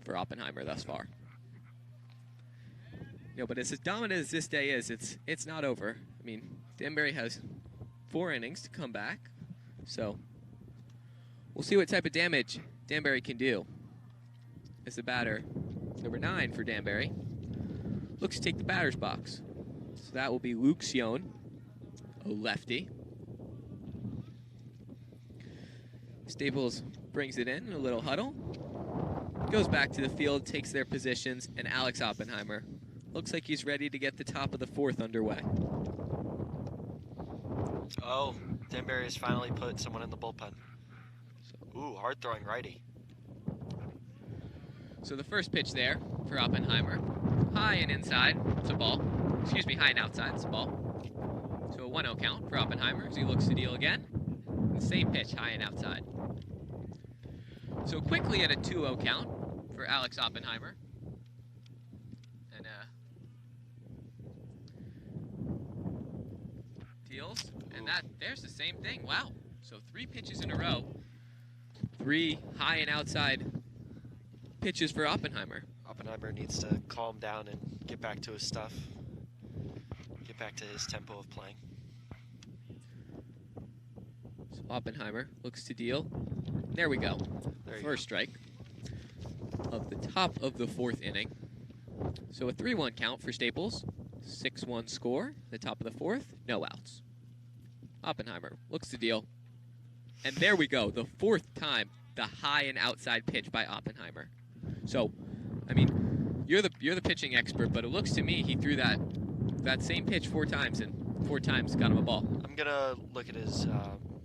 for Oppenheimer thus far. But as dominant as this day is, it's not over. I mean, Danbury has 4 innings to come back, so we'll see what type of damage Danbury can do. As the batter, number 9 for Danbury, looks to take the batter's box. So that will be Luke Sion, a lefty. Staples brings it in a little huddle, goes back to the field, takes their positions, and Alex Oppenheimer looks like he's ready to get the top of the 4th underway. Oh, Danbury has finally put someone in the bullpen. Ooh, hard-throwing righty. So the first pitch there for Oppenheimer, high and inside, it's a ball. Excuse me, high and outside, it's a ball. So a 1-0 count for Oppenheimer as he looks to deal again. The same pitch, high and outside. So quickly at a 2-0 count for Alex Oppenheimer. And deals, and there's the same thing. Wow. So 3 pitches in a row. 3 high and outside pitches for Oppenheimer. Oppenheimer needs to calm down and get back to his stuff. Get back to his tempo of playing. So Oppenheimer looks to deal. There we go. First strike of the top of the 4th inning. So a 3-1 count for Staples. 6-1 score. The top of the 4th. No outs. Oppenheimer looks to deal. And there we go. The 4th time the high and outside pitch by Oppenheimer. So, I mean, you're the pitching expert, but it looks to me he threw that same pitch 4 times, and 4 times got him a ball. I'm gonna look at his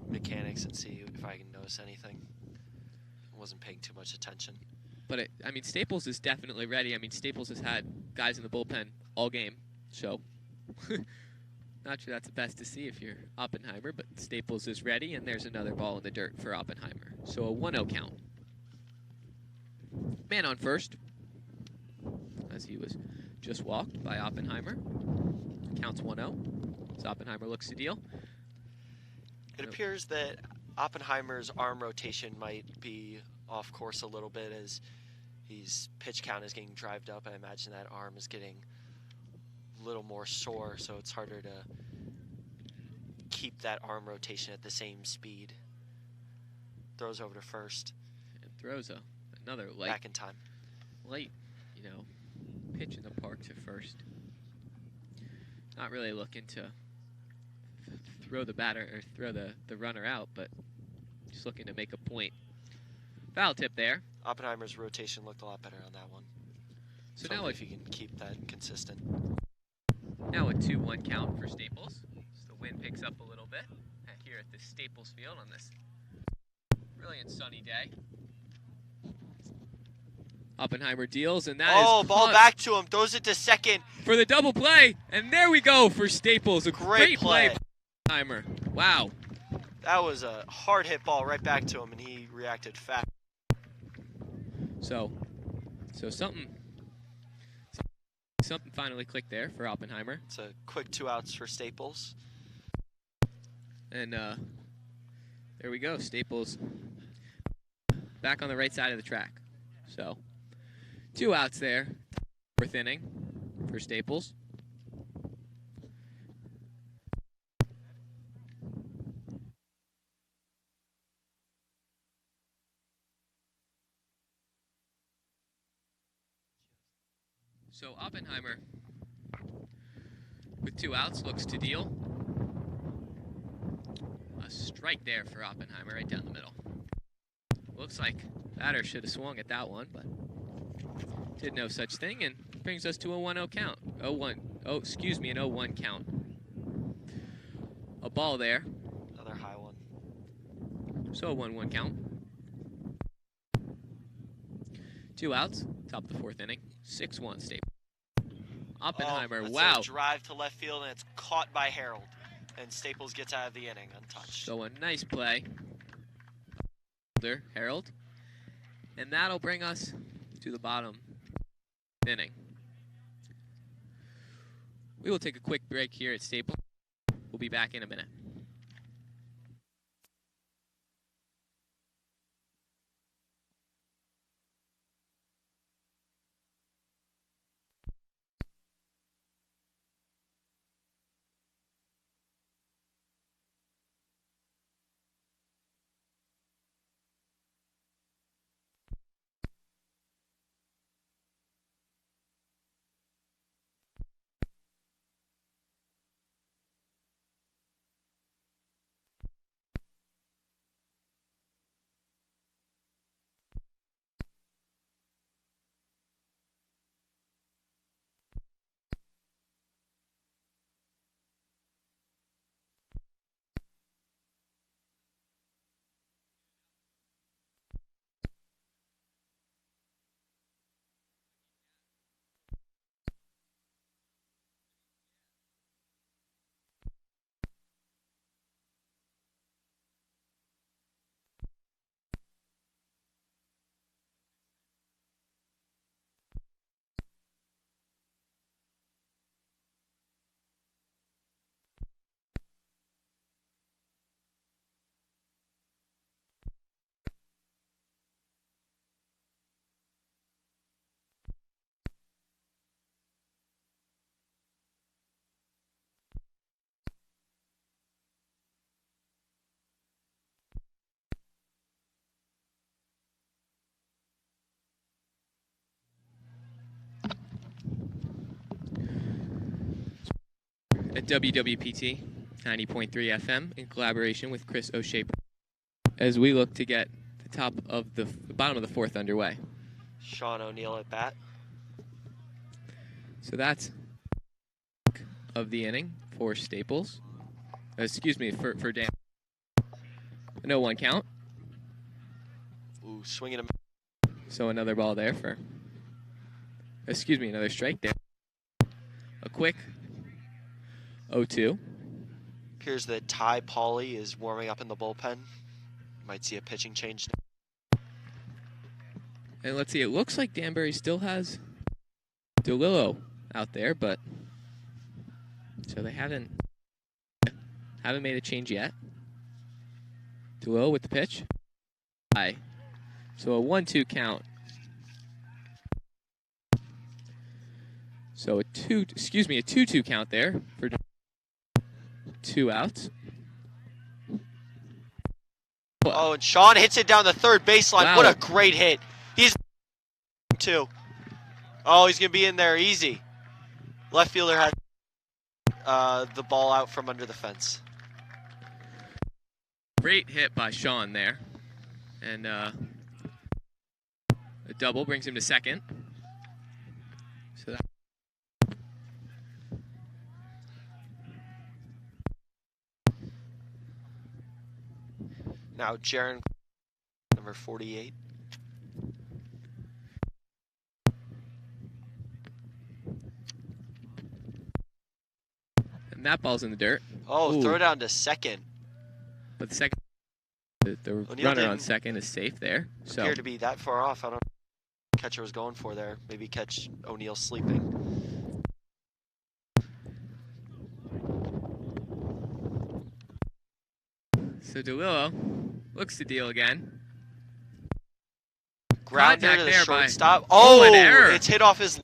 mechanics and see if I can notice anything. I wasn't paying too much attention. But I mean, Staples is definitely ready. I mean, Staples has had guys in the bullpen all game, so not sure that's the best to see if you're Oppenheimer, but Staples is ready, and there's another ball in the dirt for Oppenheimer. So a 1-0 count. Man on first, as he was just walked by Oppenheimer. Counts 1-0. So Oppenheimer looks to deal. It appears that Oppenheimer's arm rotation might be off course a little bit as his pitch count is getting drived up. I imagine that arm is getting a little more sore, so it's harder to keep that arm rotation at the same speed. Throws over to first. And throws another light. Back in time. Light, pitch in the park to first. Not really looking to throw the batter or throw the runner out, but just looking to make a point. Foul tip there. Oppenheimer's rotation looked a lot better on that one. So now now if you can keep that consistent. Now a 2-1 count for Staples. So the wind picks up a little bit here at the Staples field on this brilliant sunny day. Oppenheimer deals, and that Oh, is ball caught back to him. Throws it to second. for the double play, and there we go for Staples. A Great play. by Oppenheimer. Wow. That was a hard hit ball right back to him, and he reacted fast. So something finally clicked there for Oppenheimer. It's a quick 2 outs for Staples. And there we go. Staples back on the right side of the track. So 2 outs there. 4th inning for Staples. So Oppenheimer, with 2 outs, looks to deal. A strike there for Oppenheimer right down the middle. Looks like batter should have swung at that one, but did no such thing, and brings us to a 1-0 count. An 0-1 count. A ball there. Another high one. So a 1-1 count. 2 outs, top of the 4th inning. 6-1 Staples. Oppenheimer, that's wow. A drive to left field, and it's caught by Harold. And Staples gets out of the inning untouched. So a nice play. Harold. And that'll bring us to the bottom inning. We will take a quick break here at Staples. We'll be back in a minute. At WWPT 90.3 FM in collaboration with Chris O'Shea as we look to get the bottom of the 4th underway. Sean O'Neill at bat. So that's of the inning for Staples. For Dan. A 0-1 count. Ooh, swinging him. So another ball there another strike there. A quick 0-2. Appears that Ty Pauly is warming up in the bullpen. Might see a pitching change. And let's see, it looks like Danbury still has DeLillo out there, but so they haven't made a change yet. DeLillo with the pitch. So a 1-2 count. So a 2-2 count there for 2 outs. Oh, and Sean hits it down the third baseline. Wow. What a great hit. He's 2. Oh, he's going to be in there easy. Left fielder had the ball out from under the fence. Great hit by Sean there. And a double brings him to second. So that now Jaron, number 48. that ball's in the dirt. Oh, Ooh. throw down to second. But the second, the O'Neal runner on didn't second is safe there. So appear to be that far off. I don't know what the catcher was going for there. Maybe catch O'Neal sleeping. So DeLillo looks to deal again. Grounder Contact to the there by- shortstop. Oh, Oh, an error. it's hit off his.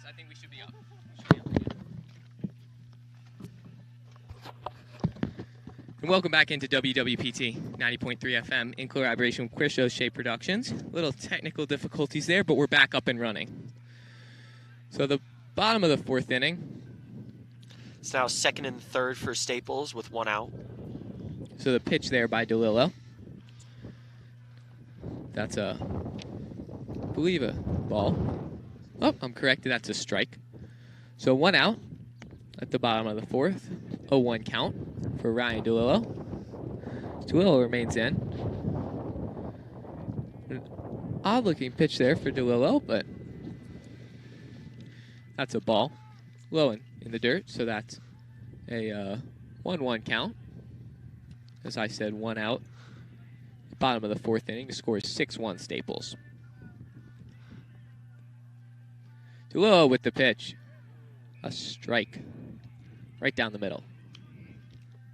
I think we should be up. And welcome back into WWPT 90.3 FM in collaboration with Chris O'Shea Productions. Little technical difficulties there, but we're back up and running. So the bottom of the fourth inning. It's now second and third for Staples with 1 out. So the pitch there by DeLillo. That's I believe a ball. Oh, I'm corrected. That's a strike. So 1 out at the bottom of the fourth. 0-1 count for Ryan DeLillo. DeLillo remains in. An odd-looking pitch there for DeLillo, but that's a ball. Low in the dirt, so that's a 1-1 count. As I said, 1 out. Bottom of the fourth inning. The score is 6-1 Staples. DeLillo with the pitch. A strike. Right down the middle.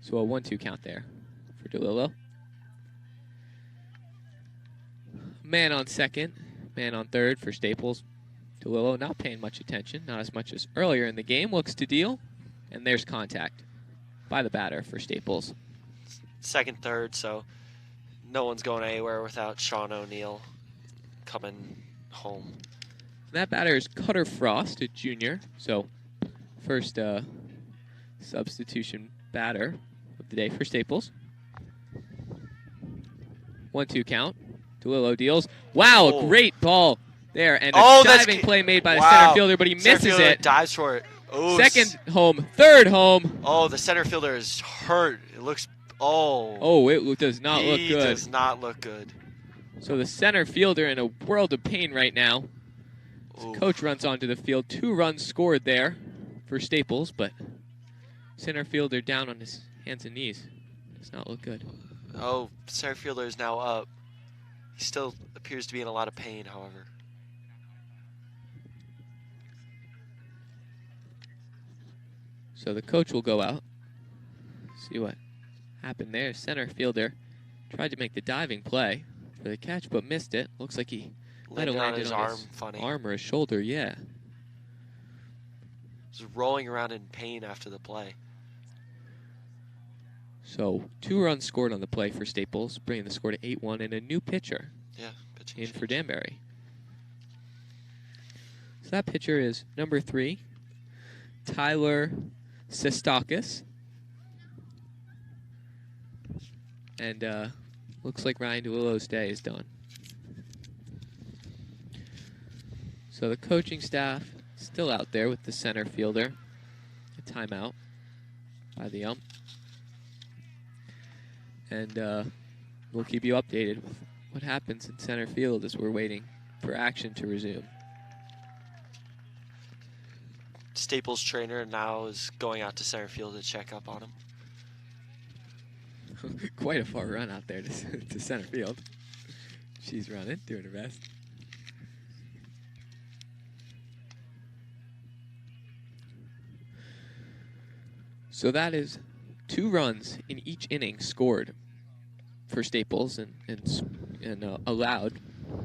So a 1-2 count there for DeLillo. Man on second. Man on third for Staples. DeLillo not paying much attention. Not as much as earlier in the game. Looks to deal. And there's contact by the batter for Staples. Second, third, so no one's going anywhere without Sean O'Neal coming home. That batter is Cutter Frost, a junior. So first substitution batter of the day for Staples. 1-2 count. DeLillo deals. Wow, Oh. a great ball there. And a that's diving play made by the wow. center fielder, but he Center misses fielder it. Dives for it. Oh, Second home, third home. Oh, the center fielder is hurt. It looks. Oh. Oh, it does not look He good. does not look good. So the center fielder in a world of pain right now. Ooh. Coach runs onto the field. 2 runs scored there for Staples, but center fielder down on his hands and knees. Does not look good. Oh, center fielder is now up. He still appears to be in a lot of pain, however. So the coach will go out. See what happened there. Center fielder tried to make the diving play for the catch, but missed it. Looks like he might have Landed on landed his on arm, his funny. arm or his shoulder. Yeah. Just rolling around in pain after the play. So 2 runs scored on the play for Staples, bringing the score to 8-1, and a new pitcher Yeah, pitching in change. for Danbury. So that pitcher is number 3, Tyler Sestakis. And looks like Ryan DeLillo's day is done. So the coaching staff still out there with the center fielder. A timeout by the ump. And we'll keep you updated with what happens in center field as we're waiting for action to resume. Staples' trainer now is going out to center field to check up on him. Quite a far run out there to center field. She's running, doing her best. So that is 2 runs in each inning scored for Staples and allowed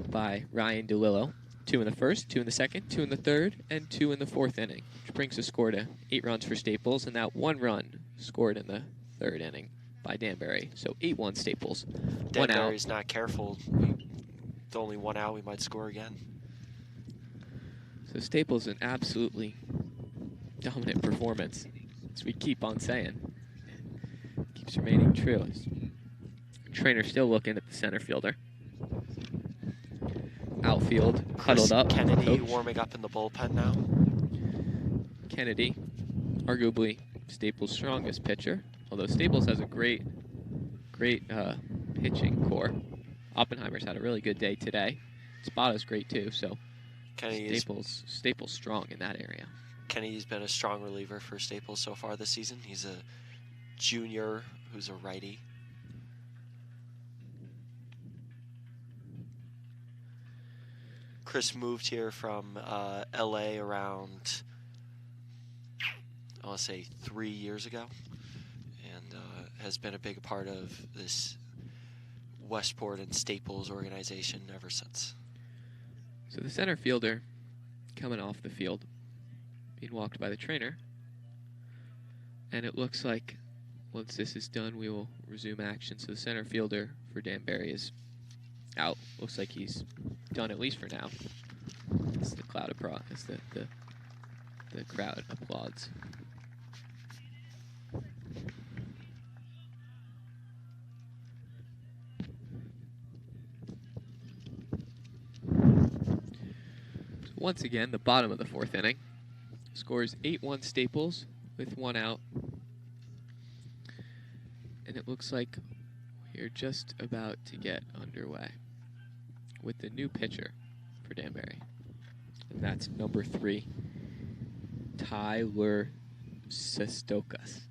by Ryan DeLillo. 2 in the first, 2 in the second, 2 in the third, and 2 in the fourth inning, which brings the score to 8 runs for Staples, and that 1 run scored in the third inning by Danbury. So 8-1 Staples. Danbury's not careful. With only 1 out, we might score again. So Staples an absolutely dominant performance, as we keep on saying. Keeps remaining true. Trainer still looking at the center fielder. Outfield huddled up. Kennedy warming up in the bullpen now. Kennedy, arguably Staples' strongest pitcher, although Staples has a great pitching core. Oppenheimer's had a really good day today. Spada's great too, so Staples strong in that area. Kennedy's been a strong reliever for Staples so far this season. He's a junior who's a righty. Chris moved here from LA around, I want to say 3 years ago, and has been a big part of this Westport and Staples organization ever since. So the center fielder coming off the field, being walked by the trainer, and it looks like once this is done, we will resume action. So the center fielder for Danbury is out. Looks like he's done, at least for now. It's the crowd the crowd applauds. So once again, the bottom of the fourth inning. Scores 8-1 Staples with 1 out. And it looks like we're just about to get underway with the new pitcher for Danbury. And that's number 3, Tyler Sestokas.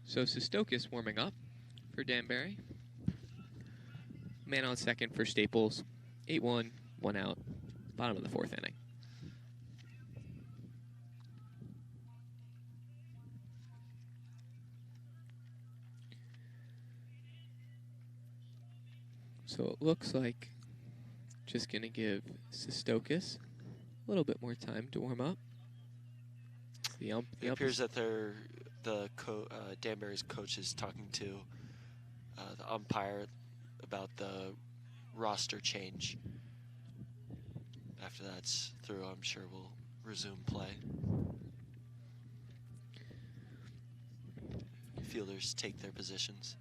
So Sestokas warming up for Danbury. Man on second for Staples. 8-1, 1 out. Bottom of the fourth inning. So it looks like just going to give Sestokas a little bit more time to warm up. It appears that Danbury's coach is talking to the umpire about the roster change. After that's through, I'm sure we'll resume play. Fielders take their positions.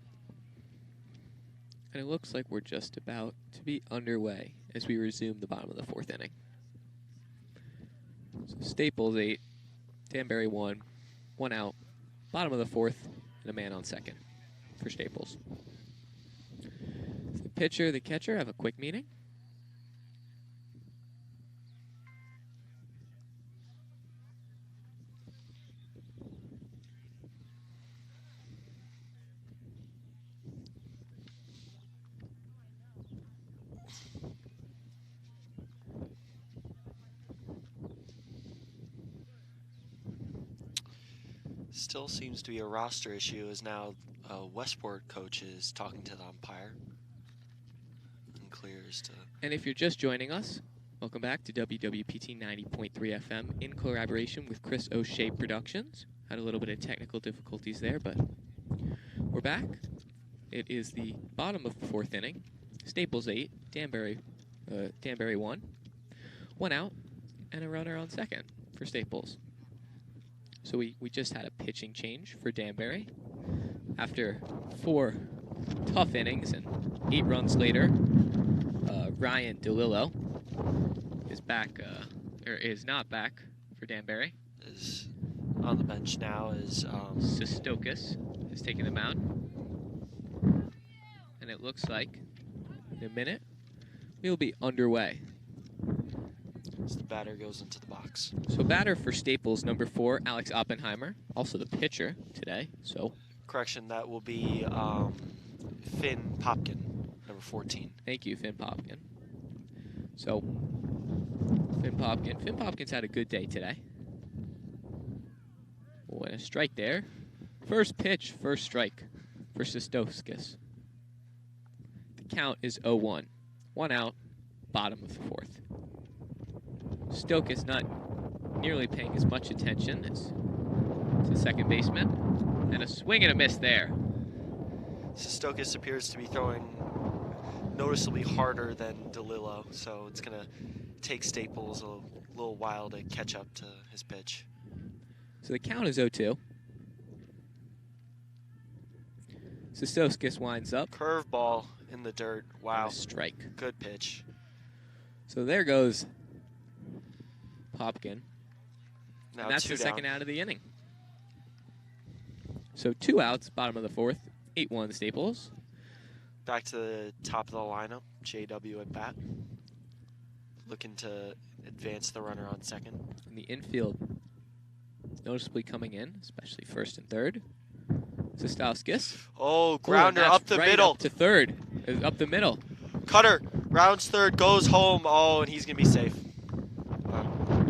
And it looks like we're just about to be underway as we resume the bottom of the fourth inning. So Staples 8, Danbury 1, 1 out, bottom of the fourth, and a man on second for Staples. So the pitcher, the catcher have a quick meeting. Still seems to be a roster issue, as now Westport coach is talking to the umpire. Unclear as to... And if you're just joining us, welcome back to WWPT 90.3 FM in collaboration with Chris O'Shea Productions. Had a little bit of technical difficulties there, but we're back. It is the bottom of the fourth inning. Staples 8, Danbury 1. 1 out, and a runner on second for Staples. So we just had a pitching change for Danbury. After 4 tough innings and 8 runs later, Ryan DeLillo is back, or is not back for Danbury. Is on the bench now is Sestokis is taking the mound. And it looks like in a minute we'll be underway. as the batter goes into the box. So batter for Staples, number 4, Alex Oppenheimer, also the pitcher today. So Correction, that will be Finn Popkin, number 14. thank you, Finn Popkin. So Finn Popkin's had a good day today. Oh, and a strike there. First pitch, first strike for Sestokis. The count is 0-1. 1 out, bottom of the 4th. Stokis not nearly paying as much attention as the second baseman. And a swing and a miss there. Sestokis appears to be throwing noticeably harder than DeLillo, so it's going to take Staples a little while to catch up to his pitch. So the count is 0-2. Sestokis winds up. Curveball in the dirt. Wow. And a strike. Good pitch. So there goes Popkin. Now And that's two the second down. out of the inning. So 2 outs, bottom of the 4th. 8-1 Staples. Back to the top of the lineup. JW at bat. Looking to advance the runner on second. In the infield, noticeably coming in, especially first and third. Sestokis. Oh, grounder and up that's the right middle. Up to third. Up the middle. Cutter rounds third, goes home. Oh, and he's going to be safe.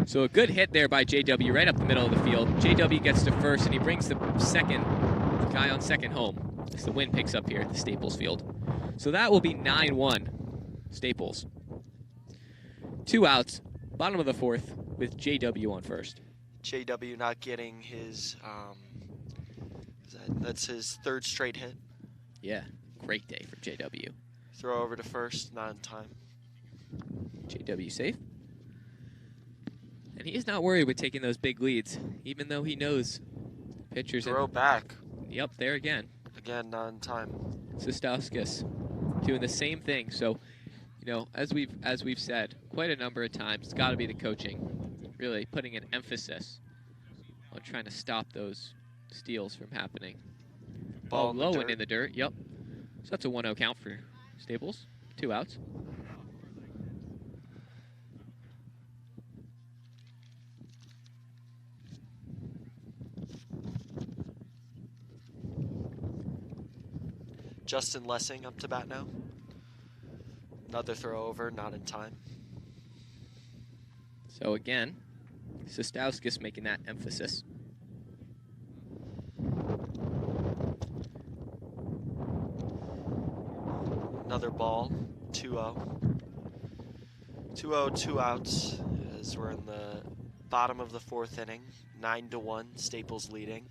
So a good hit there by JW right up the middle of the field. JW gets to first, and he brings the guy on second home as the wind picks up here at the Staples field. So that will be 9-1 Staples. 2 outs, bottom of the 4th with JW on first. JW not getting his, that's his 3rd straight hit. Yeah, great day for JW. Throw over to first, not in time. JW safe. And he is not worried with taking those big leads, even though he knows pitchers. Throw back. Yep, there again. Again, not in time. Sestokis doing the same thing. So, you know, as we've said quite a number of times, it's got to be the coaching, really putting an emphasis on trying to stop those steals from happening. Ball low and in the dirt. Yep. So that's a 1-0 count for Staples. 2 outs. Justin Lessing up to bat now. Another throw over, not in time. So again, Sestokis making that emphasis. Another ball, 2-0. 2-0, 2 outs as we're in the bottom of the 4th inning. 9-1, Staples leading.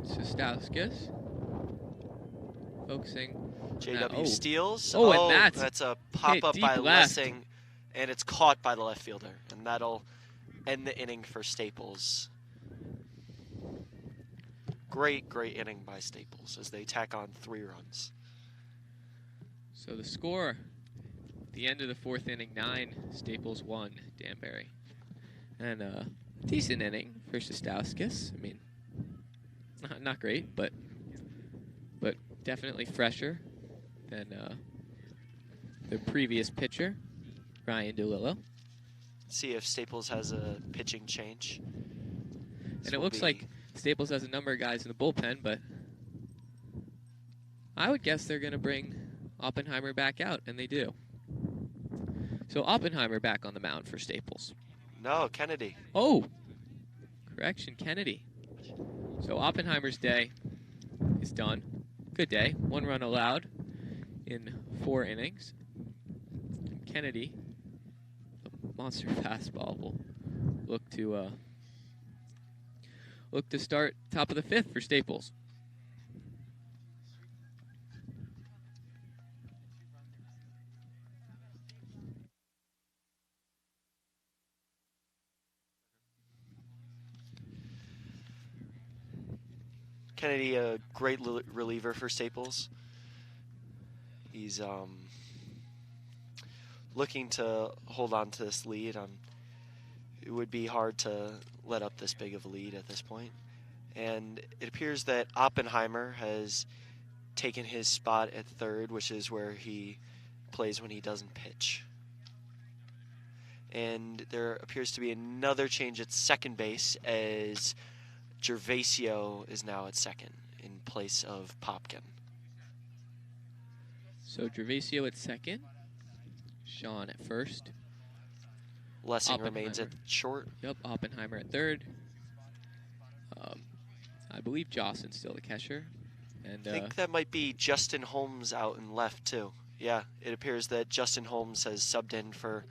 Sestokis focusing. JW steals. Oh, and that's a pop-up by left. Lessing, and it's caught by the left fielder. And that'll end the inning for Staples. Great inning by Staples as they tack on 3 runs. So the score, the end of the 4th inning, 9, Staples 1, Danbury. And a decent inning for Sestokis. I mean, not great, but definitely fresher than the previous pitcher, Ryan DeLillo. See if Staples has a pitching change. And it looks like Staples has a number of guys in the bullpen, but I would guess they're going to bring Oppenheimer back out, and they do. So Oppenheimer back on the mound for Staples. No, Kennedy. Oh, correction, Kennedy. So Oppenheimer's day is done. Good day. 1 run allowed in 4 innings. Kennedy, a monster fastball, will look to start top of the 5th for Staples. Kennedy, a great reliever for Staples. He's looking to hold on to this lead. It would be hard to let up this big of a lead at this point. And it appears that Oppenheimer has taken his spot at third, which is where he plays when he doesn't pitch. And there appears to be another change at second base, as Gervasio is now at second in place of Popkin. So Gervasio at second, Sean at first. Lessing remains at short. Yep, Oppenheimer at third. I believe Jawson's still the catcher. And I think that might be Justin Holmes out in left, too. Yeah, it appears that Justin Holmes has subbed in for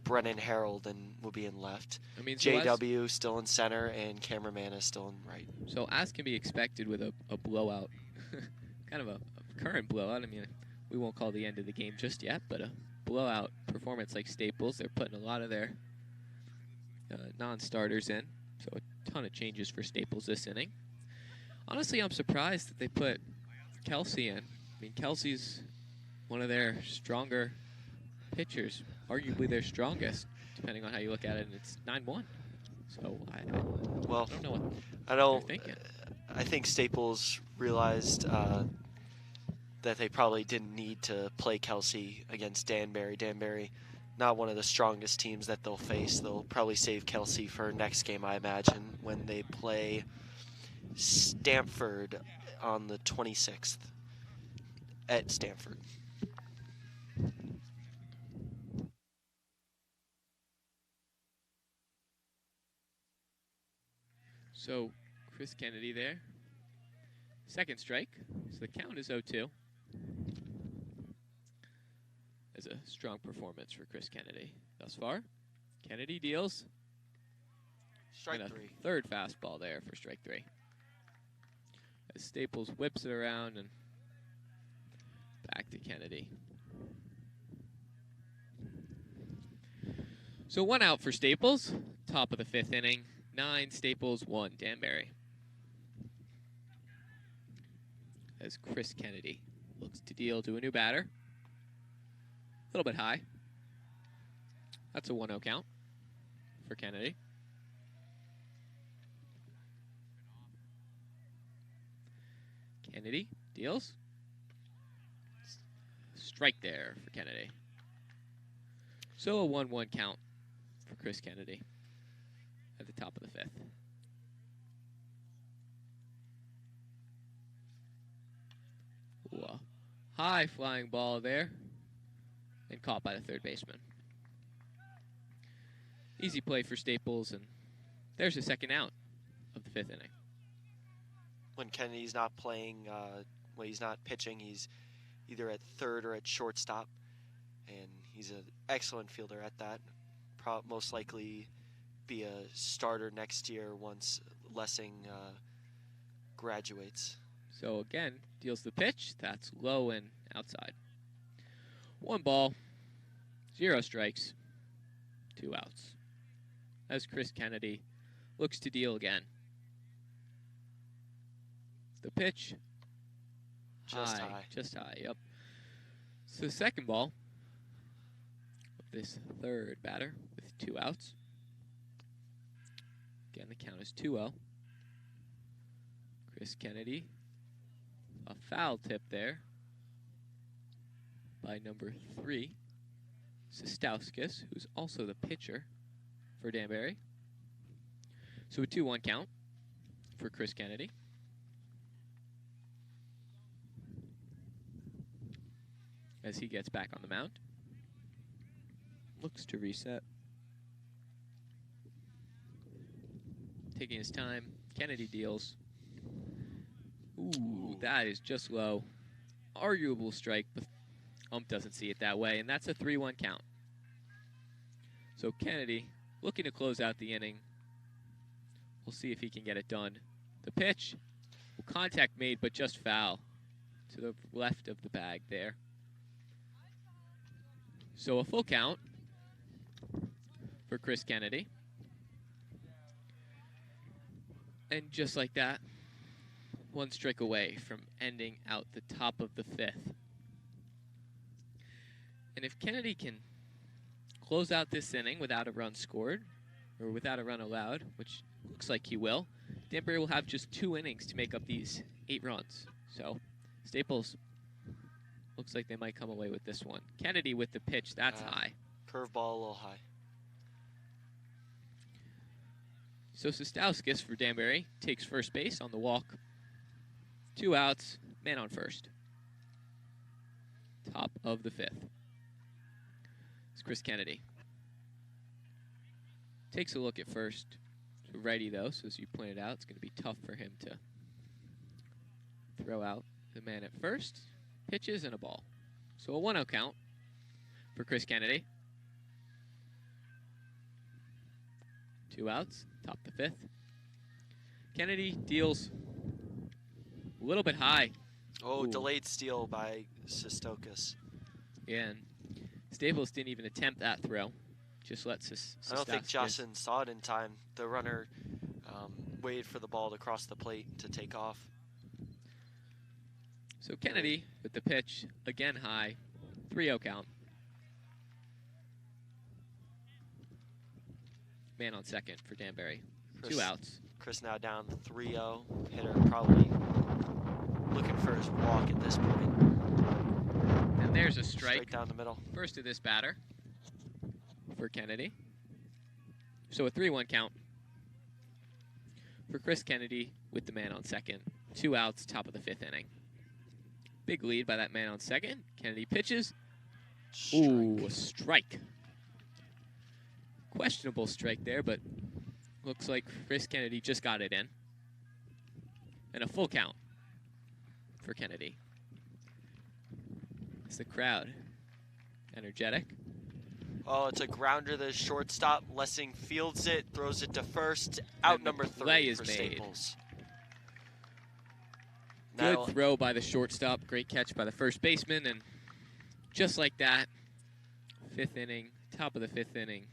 Brennan Harold and will be in left. I mean, so JW still in center, and cameraman is still in right. So as can be expected with a blowout, kind of a current blowout. I mean, we won't call the end of the game just yet, but a blowout performance like Staples, they're putting a lot of their non-starters in. So a ton of changes for Staples this inning. Honestly, I'm surprised that they put Kelsey in. I mean, Kelsey's one of their stronger pitchers, arguably their strongest, depending on how you look at it, and it's 9-1. So I don't know what they're thinking. I think Staples realized that they probably didn't need to play Kelsey against Danbury. Danbury, not one of the strongest teams that they'll face. They'll probably save Kelsey for next game, I imagine, when they play Stanford on the 26th at Stanford. So Chris Kennedy there. Second strike. So the count is 0-2. As a strong performance for Chris Kennedy thus far. Kennedy deals. Strike and a three. Third fastball there for strike three. As Staples whips it around and back to Kennedy. So 1 out for Staples. Top of the 5th inning. 9 Staples, 1 Danbury. As Chris Kennedy looks to deal to a new batter. A little bit high. That's a 1-0 count for Kennedy. Kennedy deals. Strike there for Kennedy. So a 1-1 count for Chris Kennedy at the top of the 5th. Ooh, a high flying ball there and caught by the third baseman. Easy play for Staples, and there's the second out of the 5th inning. When Kennedy's not playing, when he's not pitching, he's either at third or at shortstop, and he's an excellent fielder at that. Most likely be a starter next year once Lessing graduates. So again, deals the pitch. That's low and outside. 1 ball, 0 strikes, 2 outs. As Chris Kennedy looks to deal again. The pitch, Just high. Just high, yep. So second ball of this third batter with 2 outs. Again, the count is 2-0. Chris Kennedy, a foul tip there by number 3, Sestauskas, who's also the pitcher for Danbury. So a 2-1 count for Chris Kennedy. As he gets back on the mound. Looks to reset. Taking his time. Kennedy deals. Ooh, that is just low. Arguable strike, but ump doesn't see it that way, and that's a 3-1 count. So Kennedy looking to close out the inning. We'll see if he can get it done. The pitch, contact made, but just foul to the left of the bag there. So a full count for Chris Kennedy. And just like that, one strike away from ending out the top of the 5th. And if Kennedy can close out this inning without a run scored, or without a run allowed, which looks like he will, Danbury will have just 2 innings to make up these 8 runs. So Staples looks like they might come away with this one. Kennedy with the pitch, that's high. Curveball a little high. So Sestauskas for Danbury takes first base on the walk. 2 outs, man on first. Top of the 5th. It's Chris Kennedy. Takes a look at first. It's a righty though, so as you pointed out, it's going to be tough for him to throw out the man at first. Pitches and a ball. So a 1-0 count for Chris Kennedy. 2 outs, top the 5th. Kennedy deals a little bit high. Oh, Ooh. Delayed steal by Sestauskas. Yeah, and Staples didn't even attempt that throw. Just let I don't think Jocelyn saw it in time. The runner waited for the ball to cross the plate to take off. So Kennedy with the pitch, again high, 3-0 count. Man on second for Danbury. 2 outs. Chris now down 3-0. Hitter probably looking for his walk at this point. And there's a strike. Straight down the middle. First of this batter for Kennedy. So a 3-1 count for Chris Kennedy with the man on second. 2 outs, top of the 5th inning. Big lead by that man on second. Kennedy pitches. Strike. Ooh, a strike. Questionable strike there, but looks like Chris Kennedy just got it in. And a full count for Kennedy. It's the crowd. Energetic. Oh, it's a grounder to the shortstop. Lessing fields it, throws it to first. Out And number the play 3 is for made. Staples. Good throw by the shortstop. Great catch by the first baseman. And just like that, 5th inning, top of the 5th inning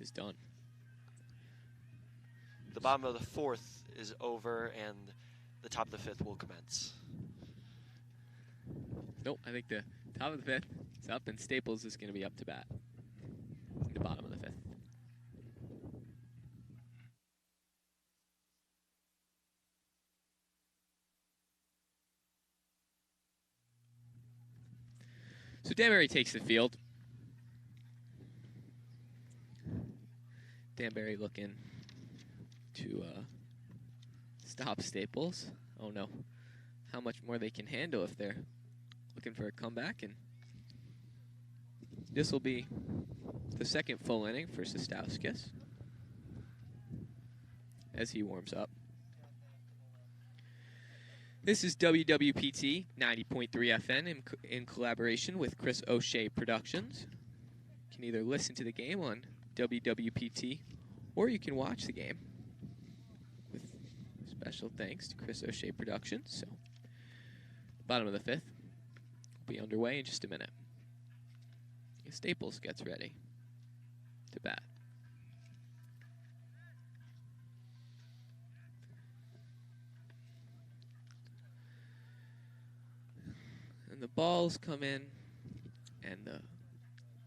is done. The bottom of the 4th is over, and the top of the 5th will commence. Nope, I think the top of the 5th is up, and Staples is going to be up to bat. The bottom of the 5th. So Danbury takes the field. Danbury looking to stop Staples. I don't know how much more they can handle if they're looking for a comeback. And this will be the second full inning for Sestauskas as he warms up. This is WWPT 90.3 FM in collaboration with Chris O'Shea Productions. You can either listen to the game on WWPT or you can watch the game with special thanks to Chris O'Shea Productions. So, bottom of the 5th will be underway in just a minute. Staples gets ready to bat. And the balls come in, and the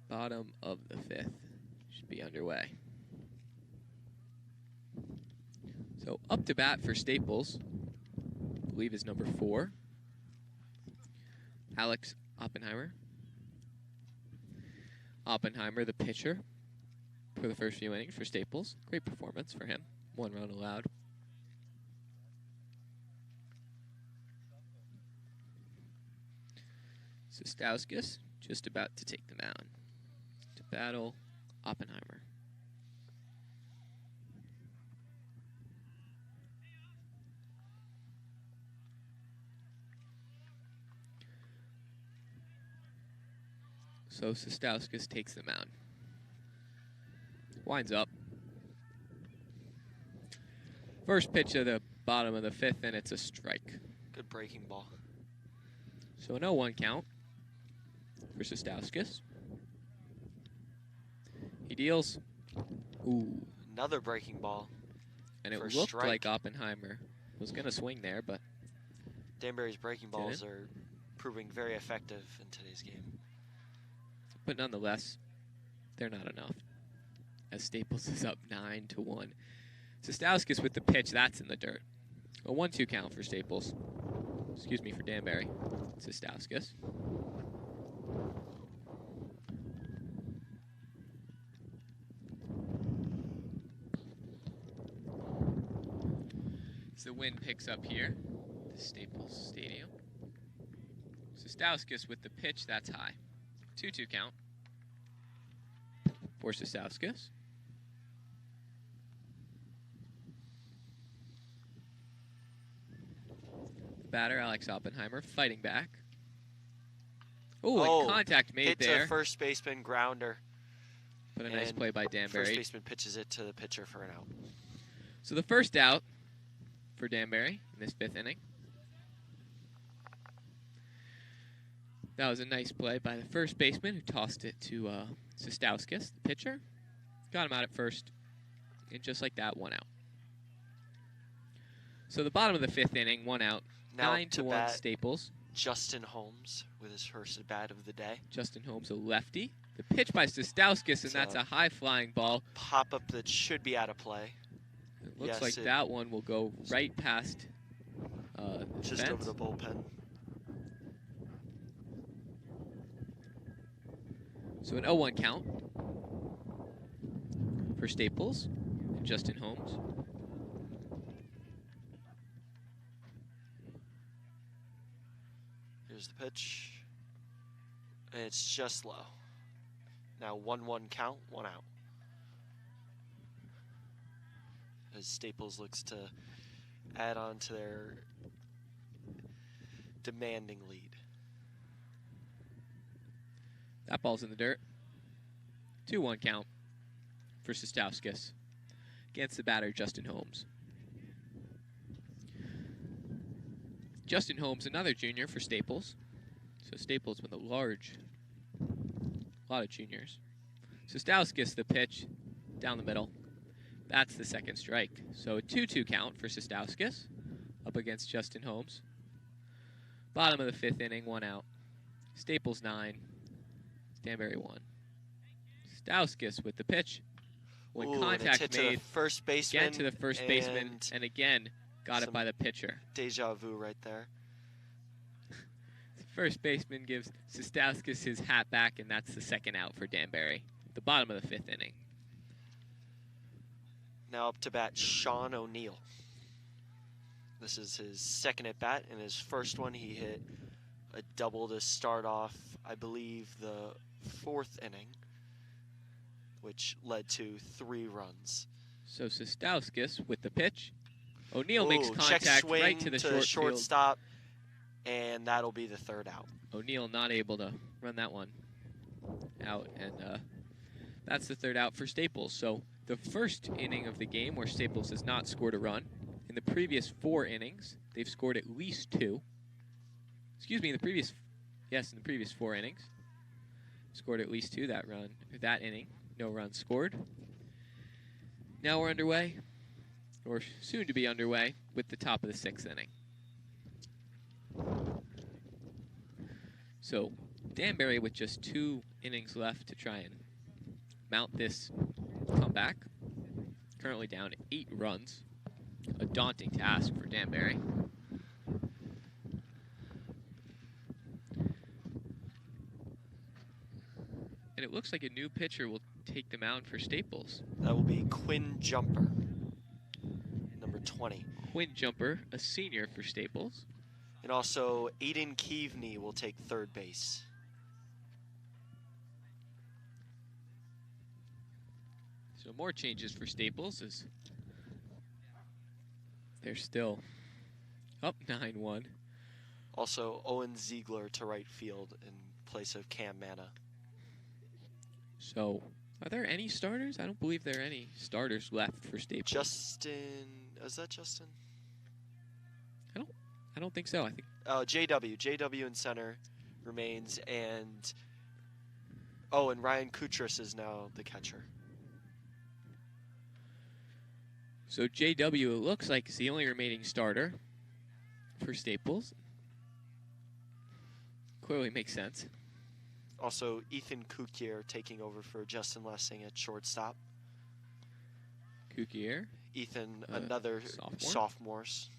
bottom of the 5th should be underway. So up to bat for Staples, I believe is number 4, Alex Oppenheimer. Oppenheimer, the pitcher, for the first few innings for Staples. Great performance for him. 1 run allowed. Sestauskas just about to take the mound to battle Oppenheimer. So Sestauskas takes the mound. Winds up. First pitch of the bottom of the 5th, and it's a strike. Good breaking ball. So an 0-1 count for Sestauskas. He deals. Ooh. Another breaking ball. And it for looked strike. like Oppenheimer was going to swing there, but Danbury's breaking balls are proving very effective in today's game. But nonetheless, they're not enough. As Staples is up 9-1. Sestauskas with the pitch, that's in the dirt. A 1-2 count for Staples. Excuse me, for Danbury. Sestauskas. As the wind picks up here, the Staples Stadium. Sestauskas with the pitch, that's high. 2-2 count for Sestauskas. The batter, Alex Oppenheimer, fighting back. Ooh, and contact made hit there. To first baseman, grounder. But a nice play by Danbury. First baseman pitches it to the pitcher for an out. So the first out for Danbury in this 5th inning. That was a nice play by the first baseman who tossed it to Sestauskas, the pitcher. Got him out at first. And just like that, 1 out. So the bottom of the 5th inning, 1 out. Now 9-1 Staples. Justin Holmes with his first at bat of the day. Justin Holmes, a lefty. The pitch by Sestauskas, and that's a high-flying ball. Pop-up that should be out of play. It looks like that one will go right past just fence. over the bullpen. So an 0-1 count for Staples and Justin Holmes. Here's the pitch. And it's just low. Now 1-1 count, 1 out. As Staples looks to add on to their demanding lead. That ball's in the dirt. 2-1 count for Sestauskas against the batter, Justin Holmes. Justin Holmes, another junior for Staples. So Staples with a lot of juniors. Sestauskas, the pitch, down the middle. That's the second strike. So a 2-2 count for Sestauskas up against Justin Holmes. Bottom of the 5th inning, 1 out. Staples 9, Danbury 1. Sestauskas with the pitch. When contact hit made, to the first baseman, again to the first baseman, and again got it by the pitcher. Deja vu right there. The first baseman gives Sestauskas his hat back, and that's the second out for Danbury. The bottom of the 5th inning. Now up to bat, Sean O'Neill. This is his second at bat. In his first one, he hit a double to start off, I believe, the 4th inning, which led to 3 runs. So Sestauskas with the pitch. O'Neill makes contact right to the shortstop, and that'll be the 3rd out. O'Neill not able to run that one out, and that's the 3rd out for Staples. So the first inning of the game where Staples has not scored a run. In the previous 4 innings, they've scored at least 2. Excuse me, in the previous 4 innings, scored at least 2 that inning. No runs scored. Now we're underway, or soon to be underway, with the top of the 6th inning. So Danbury with just 2 innings left to try and mount this comeback. Currently down 8 runs. A daunting task for Danbury. And it looks like a new pitcher will take the mound for Staples. That will be Quinn Jumper, number 20. Quinn Jumper, a senior for Staples. And also Aiden Keaveney will take 3rd base. So more changes for Staples as they're still up 9-1. Also Owen Ziegler to right field in place of Cam Manna. So are there any starters? I don't believe there are any starters left for Staples. Is that Justin? I don't think so. I think JW in center remains, and Ryan Kutras is now the catcher. So JW, it looks like, is the only remaining starter for Staples. Clearly makes sense. Also, Ethan Kukier taking over for Justin Lessing at shortstop. Kukier. Ethan, another sophomores.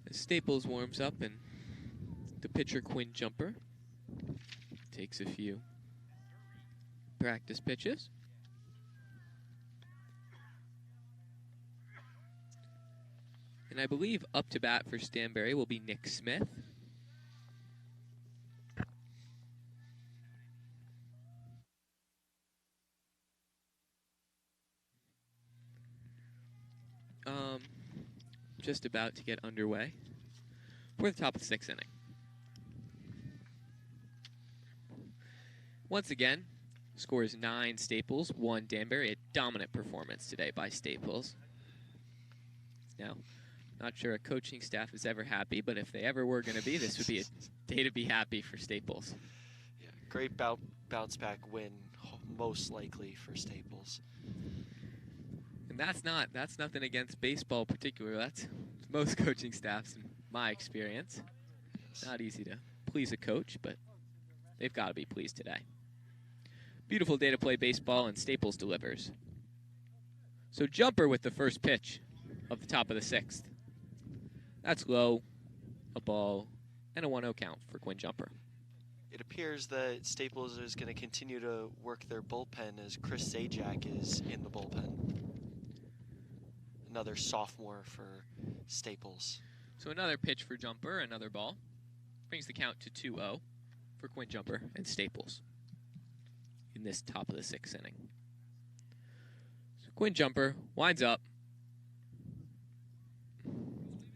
As Staples warms up, and the pitcher Quinn Jumper takes a few practice pitches. And I believe up to bat for Danbury will be Nick Smith. Just about to get underway for the top of the 6th inning. Once again, score is 9 Staples, 1 Danbury. A dominant performance today by Staples. Now, not sure a coaching staff is ever happy, but if they ever were going to be, this would be a day to be happy for Staples. Yeah, great bounce back win, most likely for Staples. And that's nothing against baseball particularly. That's most coaching staffs in my experience. It's not easy to please a coach, but they've got to be pleased today. Beautiful day to play baseball, and Staples delivers. So Jumper with the first pitch of the top of the 6th. That's low, a ball, and a 1-0 count for Quinn Jumper. It appears that Staples is going to continue to work their bullpen as Chris Zajac is in the bullpen. Another sophomore for Staples. So another pitch for Jumper, another ball. Brings the count to 2-0 for Quinn Jumper and Staples in this top of the 6th inning. So Quinn Jumper winds up.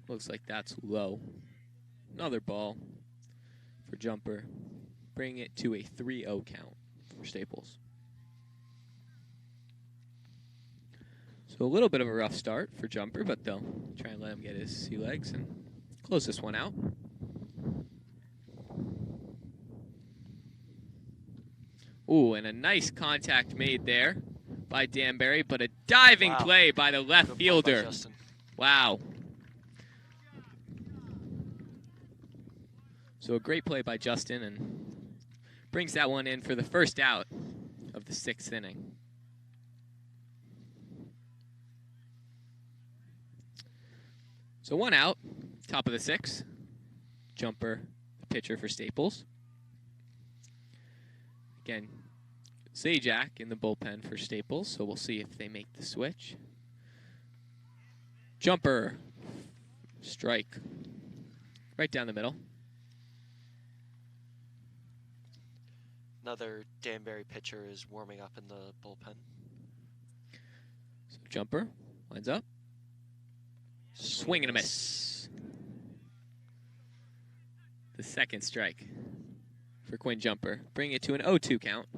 Looks like that's low. Another ball for Jumper. Bringing it to a 3-0 count for Staples. So a little bit of a rough start for Jumper, but they'll try and let him get his sea legs and close this one out. Ooh, and a nice contact made there by Danbury, but a diving play by the left fielder. Wow. So a great play by Justin, and brings that one in for the first out of the 6th inning. So 1 out, top of the 6th. Jumper, the pitcher for Staples. Again, Zajac in the bullpen for Staples, so we'll see if they make the switch. Jumper, strike, right down the middle. Another Danbury pitcher is warming up in the bullpen. So Jumper lines up. Swing and a miss. The second strike for Quinn Jumper. Bring it to an 0-2 count.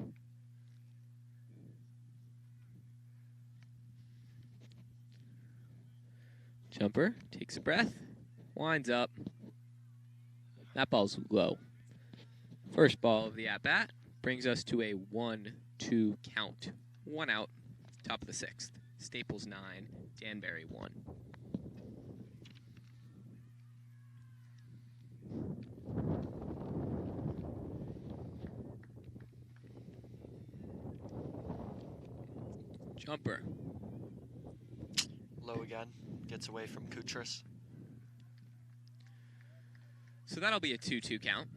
Jumper takes a breath, winds up. That ball's low. First ball of the at-bat brings us to a 1-2 count. 1 out, top of the 6th. Staples 9, Danbury 1. Jumper. Low again. Gets away from Kutras. So that'll be a 2-2 count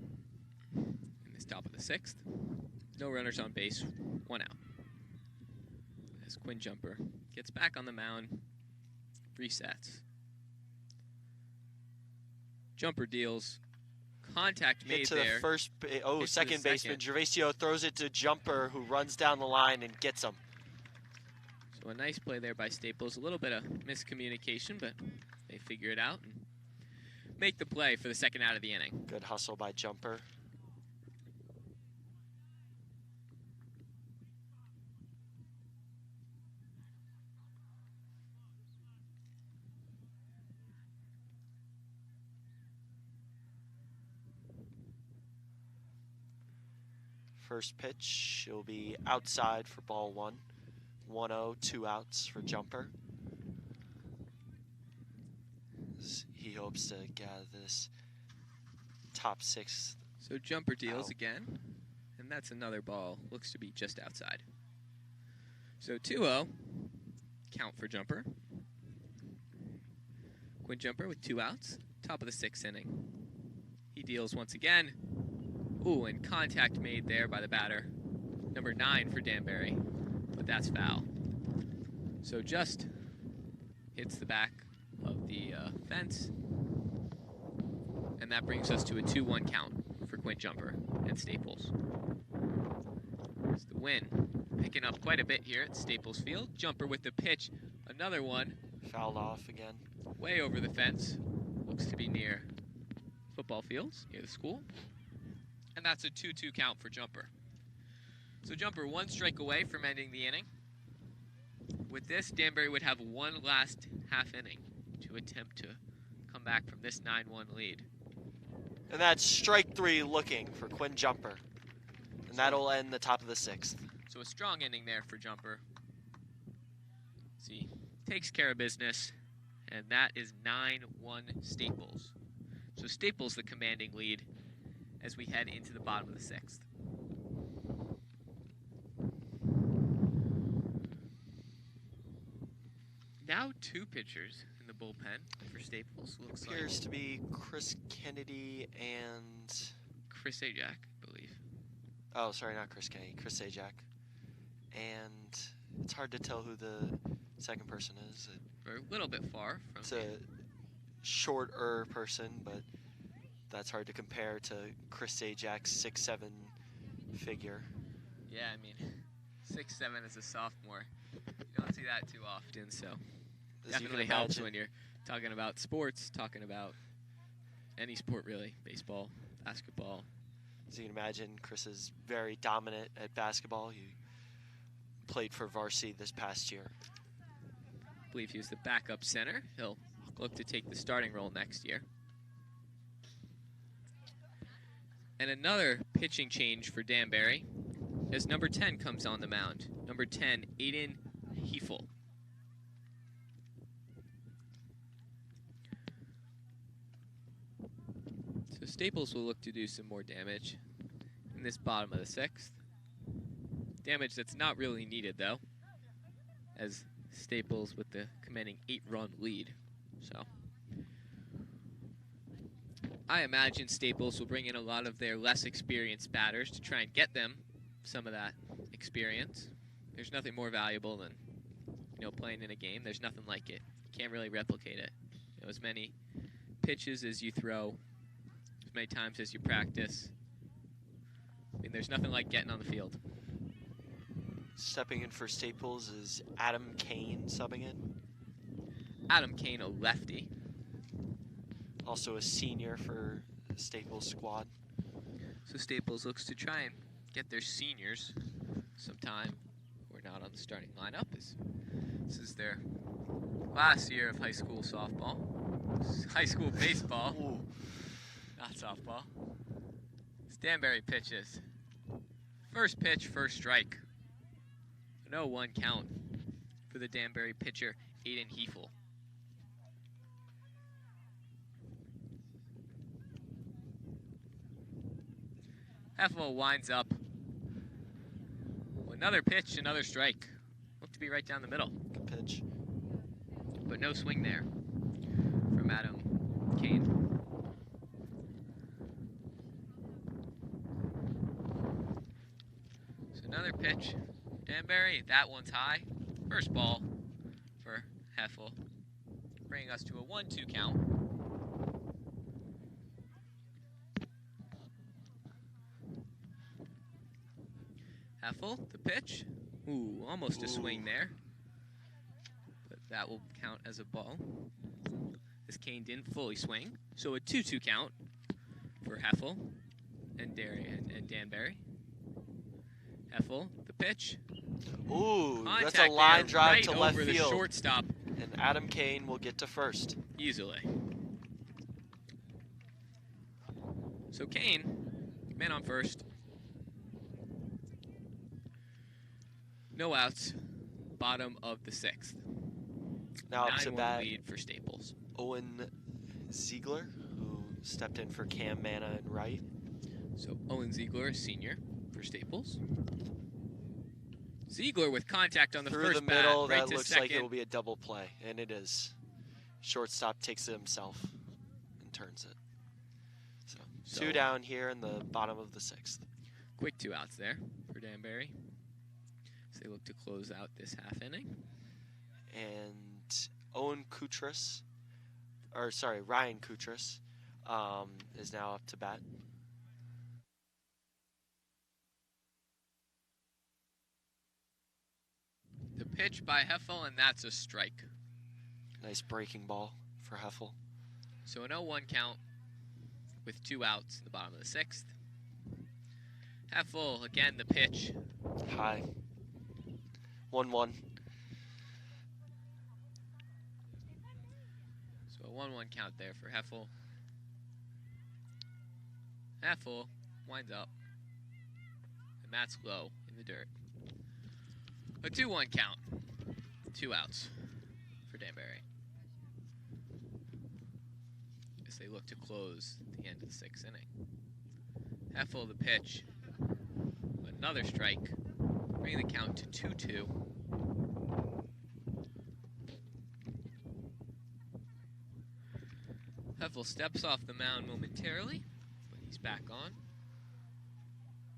in this top of the 6th. No runners on base, 1 out. As Quinn Jumper gets back on the mound, resets. Jumper deals. Contact made to there. The first, second baseman. Gervasio throws it to Jumper, who runs down the line and gets him. So a nice play there by Staples. A little bit of miscommunication, but they figure it out and make the play for the second out of the inning. Good hustle by Jumper. First pitch, it'll be outside for ball 1. 1-0, 2 outs for Jumper. He hopes to get out of this top 6. So Jumper deals out. again, and that's another ball. Looks to be just outside. So 2-0, count for Jumper. Quinn Jumper with 2 outs, top of the 6th inning. He deals once again. Ooh, and contact made there by the batter. Number 9 for Danbury, but that's foul. So just hits the back of the fence, and that brings us to a 2-1 count for Quinn Jumper at Staples. It's the win, picking up quite a bit here at Staples Field. Jumper with the pitch, another one. Fouled off again. Way over the fence, looks to be near football fields, near the school. And that's a 2-2 count for Jumper. So Jumper 1 strike away from ending the inning. With this, Danbury would have one last half inning to attempt to come back from this 9-1 lead. And that's strike 3 looking for Quinn Jumper. And that'll end the top of the 6th. So a strong inning there for Jumper. See, takes care of business, and that is 9-1 Staples. So Staples the commanding lead as we head into the bottom of the 6th. Now 2 pitchers in the bullpen for Staples. Looks Appears to be Chris Kennedy and... Chris Ajak, I believe. Oh, sorry, not Chris Kennedy. Chris Ajak. And it's hard to tell who the second person is. We're a little bit far from It's a shorter person, but that's hard to compare to Chris Ajak's 6'7" figure. Yeah, I mean, 6'7" as a sophomore. You don't see that too often, so definitely helps when you're talking about sports, talking about any sport really, baseball, basketball. As you can imagine, Chris is very dominant at basketball. He played for Varsity this past year. I believe he was the backup center. He'll look to take the starting role next year. And another pitching change for Danbury as number 10 comes on the mound. Number 10, Aiden Hefel. So Staples will look to do some more damage in this bottom of the 6th. Damage that's not really needed though, as Staples with the commanding 8-run lead. So I imagine Staples will bring in a lot of their less experienced batters to try and get them some of that experience. There's nothing more valuable than, playing in a game. There's nothing like it. You can't really replicate it. As many pitches as you throw, as many times as you practice. I mean, there's nothing like getting on the field. Stepping in for Staples is Adam Kane subbing in. Adam Kane, a lefty. Also a senior for the Staples squad. So Staples looks to try and get their seniors sometime who are not on the starting lineup. This is their last year of high school softball. High school baseball. Ooh. Not softball. Danbury pitches. First pitch, first strike. An 0-1 count for the Danbury pitcher, Aiden Hefel. Hefel winds up. Another pitch, another strike. Looked to be right down the middle. Good pitch. But no swing there from Adam Kane. So another pitch. Danbury, that one's high. First ball for Hefel, bringing us to a 1-2 count. Hefel, the pitch. Ooh, almost a swing there. But that will count as a ball, as Kane didn't fully swing. So a 2-2 count for Hefel and Danbury. Hefel, the pitch. Ooh, Contact that's a line drive right to left over field. The shortstop. And Adam Kane will get to first. Easily. So Kane, man on first. No outs. Bottom of the 6th. Now up to 9-1 bat, lead for Staples. Owen Ziegler, who stepped in for Cam Manna and right. So Owen Ziegler, a senior for Staples. Ziegler with contact on the Through first the middle, bat, right that to looks second. like it will be a double play, and it is. Shortstop takes it himself and turns it. So 2 down here in the bottom of the 6th. Quick 2 outs there for Danbury. So they look to close out this half inning. And Ryan Kutras, is now up to bat. The pitch by Heffel, and that's a strike. Nice breaking ball for Heffel. So an 0-1 count with 2 outs in the bottom of the 6th. Heffel, again, the pitch. High. 1-1. So a 1-1 count there for Heffel. Heffel winds up, and that's low in the dirt. A 2-1 count. 2 outs for Danbury. As they look to close the end of the 6th inning. Heffel, the pitch. Another strike, bringing the count to 2-2. Heffel steps off the mound momentarily, but he's back on.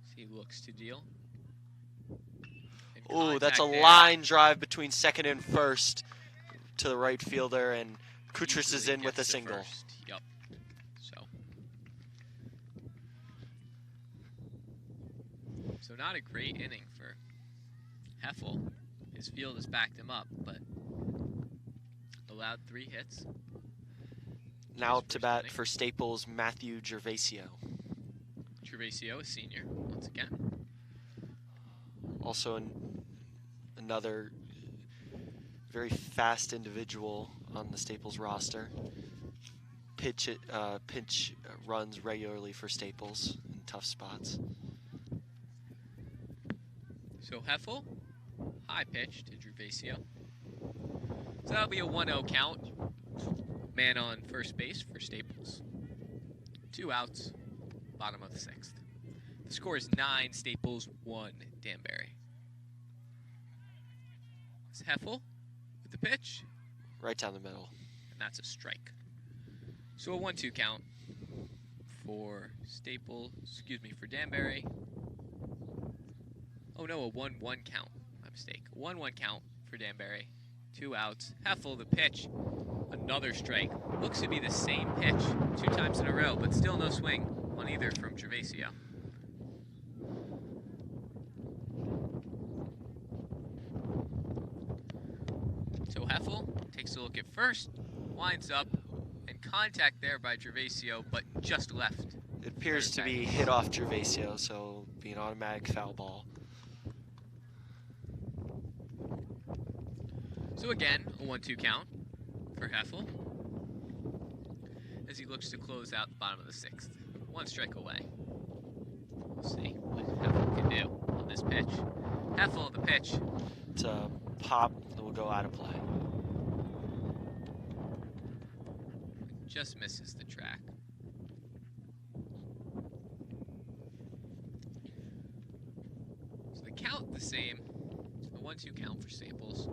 So he looks to deal. Ooh, that's a line drive between second and first to the right fielder, and Kutras is in with a single. Yep. So not a great inning for Heffel. His field has backed him up, but allowed 3 hits. Now up to bat for Staples, Matthew Gervasio. Gervasio, a senior, once again. Also another very fast individual on the Staples roster. Pinch runs regularly for Staples in tough spots. So Heffel, high pitch to Gervasio. So that'll be a 1-0 count. Man on first base for Staples. 2 outs, bottom of the 6th. The score is 9, Staples 1, Danbury. It's Heffel with the pitch. Right down the middle. And that's a strike. So a 1-2 count for for Danbury. Oh no, a 1-1 count. My mistake. A 1-1 count for Danbury. 2 outs. Heffel, the pitch. Another strike. Looks to be the same pitch 2 times in a row, but still no swing on either from Gervasio. So Heffel takes a look at first, winds up, and contact there by Gervasio, but just left. It appears to be hit off Gervasio, so be an automatic foul ball. So again, a 1-2 count for Heffel as he looks to close out the bottom of the 6th. 1 strike away. We'll see what Heffel can do on this pitch. Heffel, the pitch. It's a pop that will go out of play. Just misses the track. So the count the same. A 1-2 count for Staples.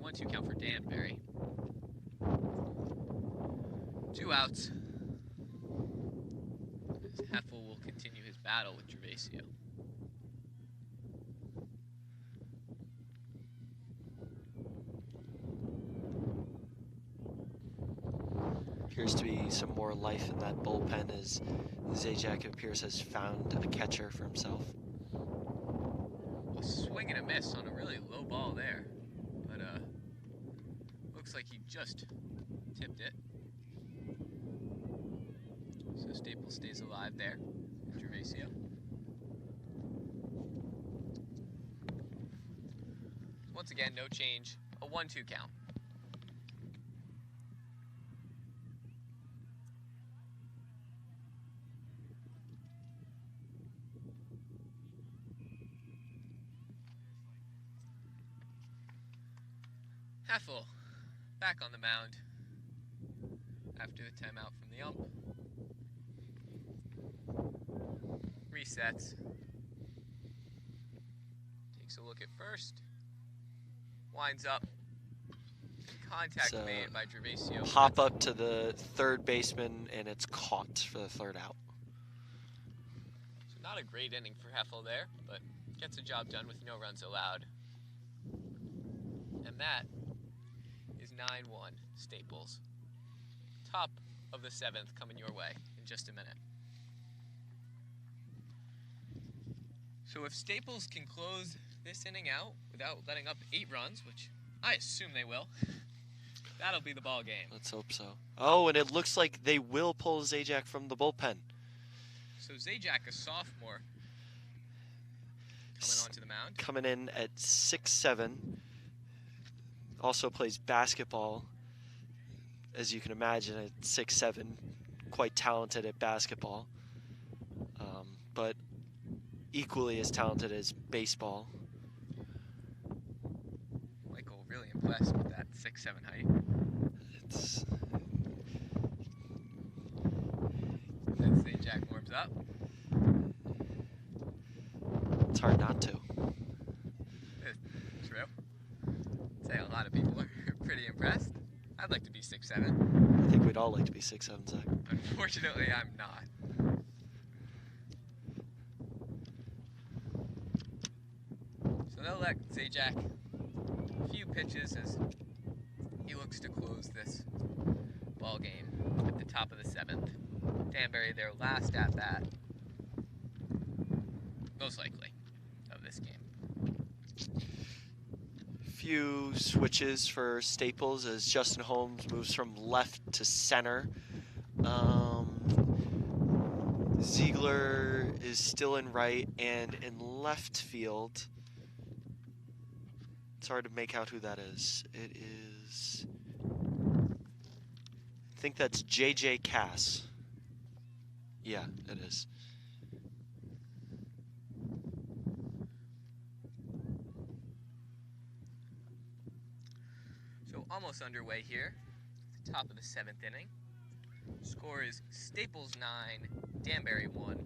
1-2 count for Danbury. 2 outs. As Heffel will continue his battle with Gervasio. Appears to be some more life in that bullpen as Zajac appears has found a catcher for himself. A swing and a miss on a really low ball there. But looks like he just tipped it. So Staples stays alive there. Gervasio. Once again, no change. A 1-2 count. Heffel back on the mound after the timeout from the ump. Resets. Takes a look at first. Winds up. Contact made by Gervasio. Pop up to the third baseman, and it's caught for the third out. So not a great inning for Heffel there, but gets the job done with no runs allowed. And that is 9-1 Staples. Top of the 7th coming your way in just a minute. So if Staples can close this inning out without letting up 8 runs, which I assume they will, that'll be the ball game. Let's hope so. Oh, and it looks like they will pull Zajac from the bullpen. So Zajac, a sophomore, coming onto the mound. Coming in at 6'7". Also plays basketball, as you can imagine, at 6'7". Quite talented at basketball. But equally as talented as baseball. Michael really impressed with that 6'7" height. It's As Zajac warms up. It's hard not to. It's true. I'd say a lot of people are pretty impressed. I'd like to be 6'7". I think we'd all like to be 6'7", Zach. Unfortunately, I'm not. So they'll let Zajac a few pitches as he looks to close this ball game at the top of the 7th. Danbury, their last at bat, most likely, of this game. Few switches for Staples as Justin Holmes moves from left to center. Ziegler is still in right, and in left field, it's hard to make out who that is. It is, I think that's J.J. Cass. Yeah, it is. So almost underway here, at the top of the 7th inning. Score is Staples 9, Danbury 1.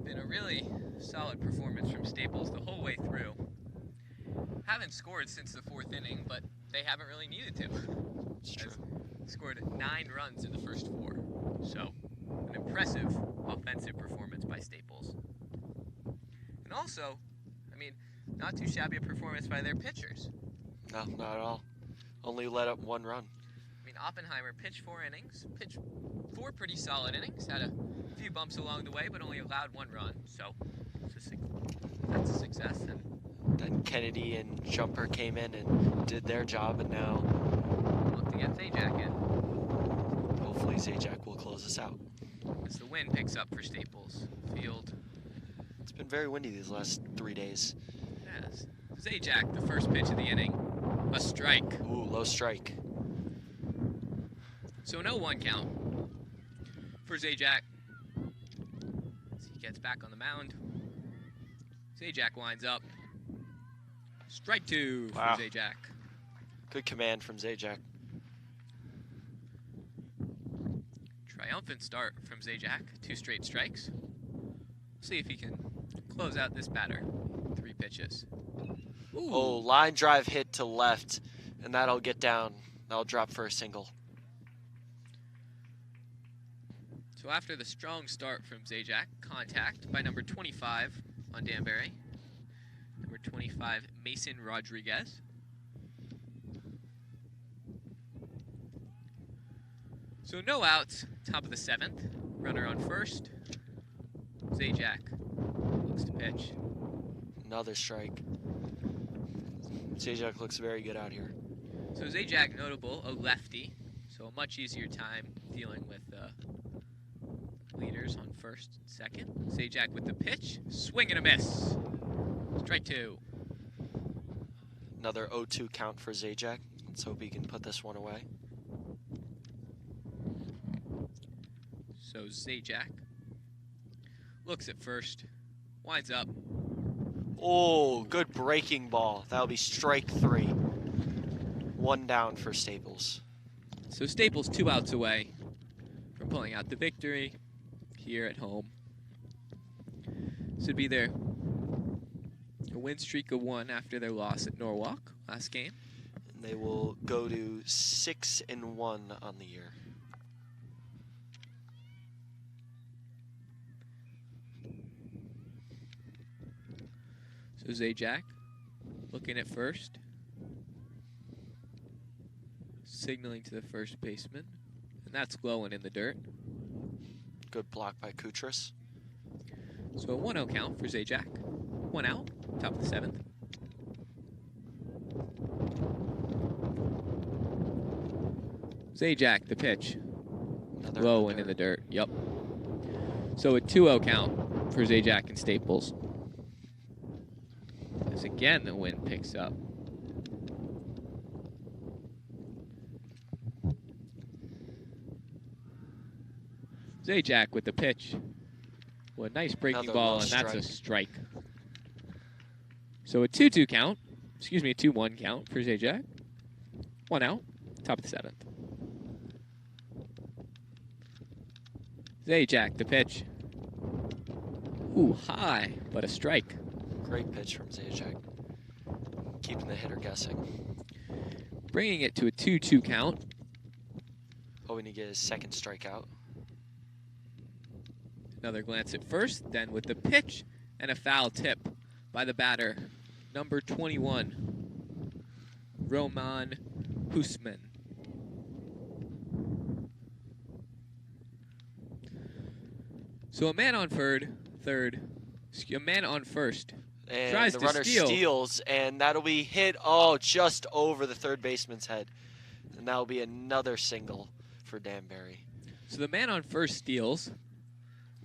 Been a really solid performance from Staples the whole way through. Haven't scored since the 4th inning, but they haven't really needed to. It's true. Scored 9 runs in the first 4. So, an impressive offensive performance by Staples. And also, I mean, not too shabby a performance by their pitchers. No, not at all. Only let up 1 run. I mean, Oppenheimer pitched 4 innings, pitched 4 pretty solid innings, had a few bumps along the way, but only allowed 1 run. So, that's a success. And then Kennedy and Jumper came in and did their job, and now look to get Zajac in. Hopefully Zajac will close us out. As the wind picks up for Staples Field. It's been very windy these last 3 days. Yes. Zajac, the first pitch of the inning. A strike. Ooh, low strike. So no 1 count for Zajac. As he gets back on the mound. Zajac winds up. Strike 2 Wow. for Zajac. Good command from Zajac. Triumphant start from Zajac. 2 straight strikes. See if he can close out this batter. 3 pitches. Ooh. Oh, line drive hit to left, and that'll get down. That'll drop for a single. So after the strong start from Zajac, contact by number 25 on Danbury. Number 25, Mason Rodriguez. So no outs, top of the 7th. Runner on first. Zajac looks to pitch. Another strike. Zajac looks very good out here. So Zajac, notable, a lefty. So a much easier time dealing with leaders on first and second. Zajac with the pitch. Swing and a miss. Strike 2. Another 0-2 count for Zajac. Let's hope he can put this one away. So Zajac looks at first, winds up, Oh, good breaking ball. That'll be strike 3. 1 down for Staples. So Staples 2 outs away from pulling out the victory here at home. This would be their win streak of 1 after their loss at Norwalk last game. And they will go to 6-1 on the year. So Zajac looking at first, signaling to the first baseman, and that's glowing in the dirt. Good block by Kutras. So a 1-0 count for Zajac. 1 out, top of the 7th. Zajac, the pitch. Another Glowing in the dirt. Yep. So a 2-0 count for Zajac and Staples. As again the wind picks up. Zajac with the pitch. Well, a nice breaking Another ball, low and that's a strike. strike. So a 2-2 count. Excuse me, a 2-1 count for Zajac. 1 out, top of the 7th. Zajac, the pitch. Ooh, high, but a strike. Great pitch from Zajac. Keeping the hitter guessing. Bringing it to a 2-2 count. Hoping to get his second strikeout. Another glance at first, then with the pitch and a foul tip by the batter, number 21, Roman Husman. So a man on third, a man on first. And Tries the to runner steal. steals, and that'll be hit, just over the third baseman's head. And that'll be another single for Danbury. So the man on first steals,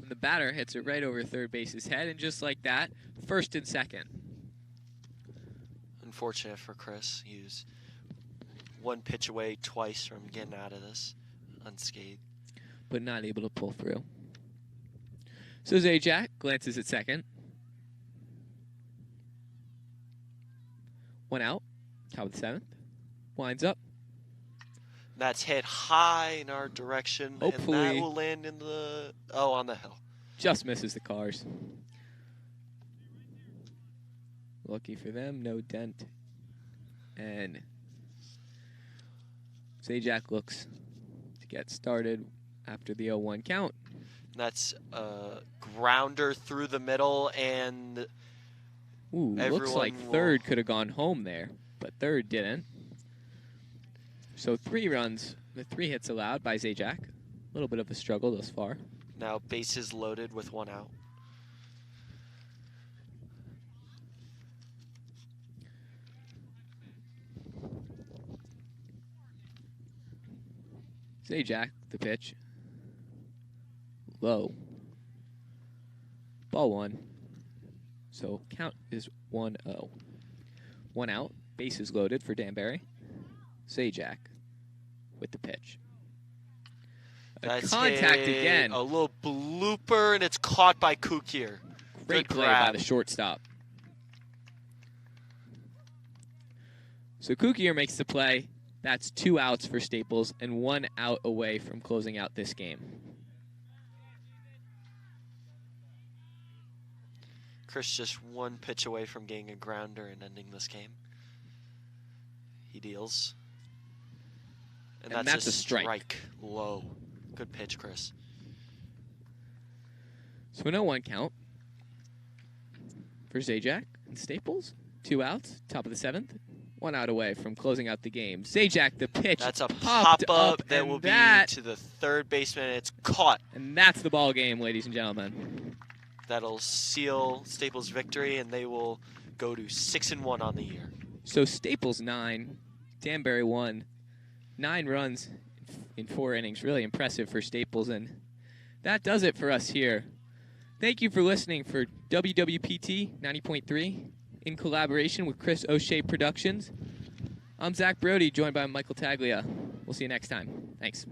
and the batter hits it right over third base's head, and just like that, first and second. Unfortunate for Chris. He was 1 pitch away twice from getting out of this unscathed. But not able to pull through. So Zajac glances at second. 1 out, top of the 7th. Winds up. That's hit high in our direction. Hopefully. And that will land in the... Oh, on the hill. Just misses the cars. Lucky for them, no dent. And Zajac looks to get started after the 0-1 count. That's a grounder through the middle, and Ooh, looks like third could have gone home there, but third didn't. So 3 runs, the 3 hits allowed by Zajac. A little bit of a struggle thus far. now bases loaded with 1 out. Zajac, the pitch. Low. Ball 1. So count is 1-0. 1 out. Bases loaded for Danbury. Zajac with the pitch. That's Contact hit, again. A little blooper, and it's caught by Kukir. Great Good play grab. by the shortstop. So Kukir makes the play. That's 2 outs for Staples and 1 out away from closing out this game. Chris just 1 pitch away from getting a grounder and ending this game. He deals. And that's a strike. Low. Good pitch, Chris. So an 0-1 count for Zajac and Staples. 2 outs, top of the 7th. 1 out away from closing out the game. Zajac, the pitch. That's a popped pop-up that and will that, be to the third baseman, and it's caught. And that's the ball game, ladies and gentlemen. That'll seal Staples' victory, and they will go to 6-1 on the year. So Staples 9, Danbury 1. 9 runs in 4 innings. Really impressive for Staples, and that does it for us here. Thank you for listening for WWPT 90.3 in collaboration with Chris O'Shea Productions. I'm Zach Brody, joined by Michael Taglia. We'll see you next time. Thanks.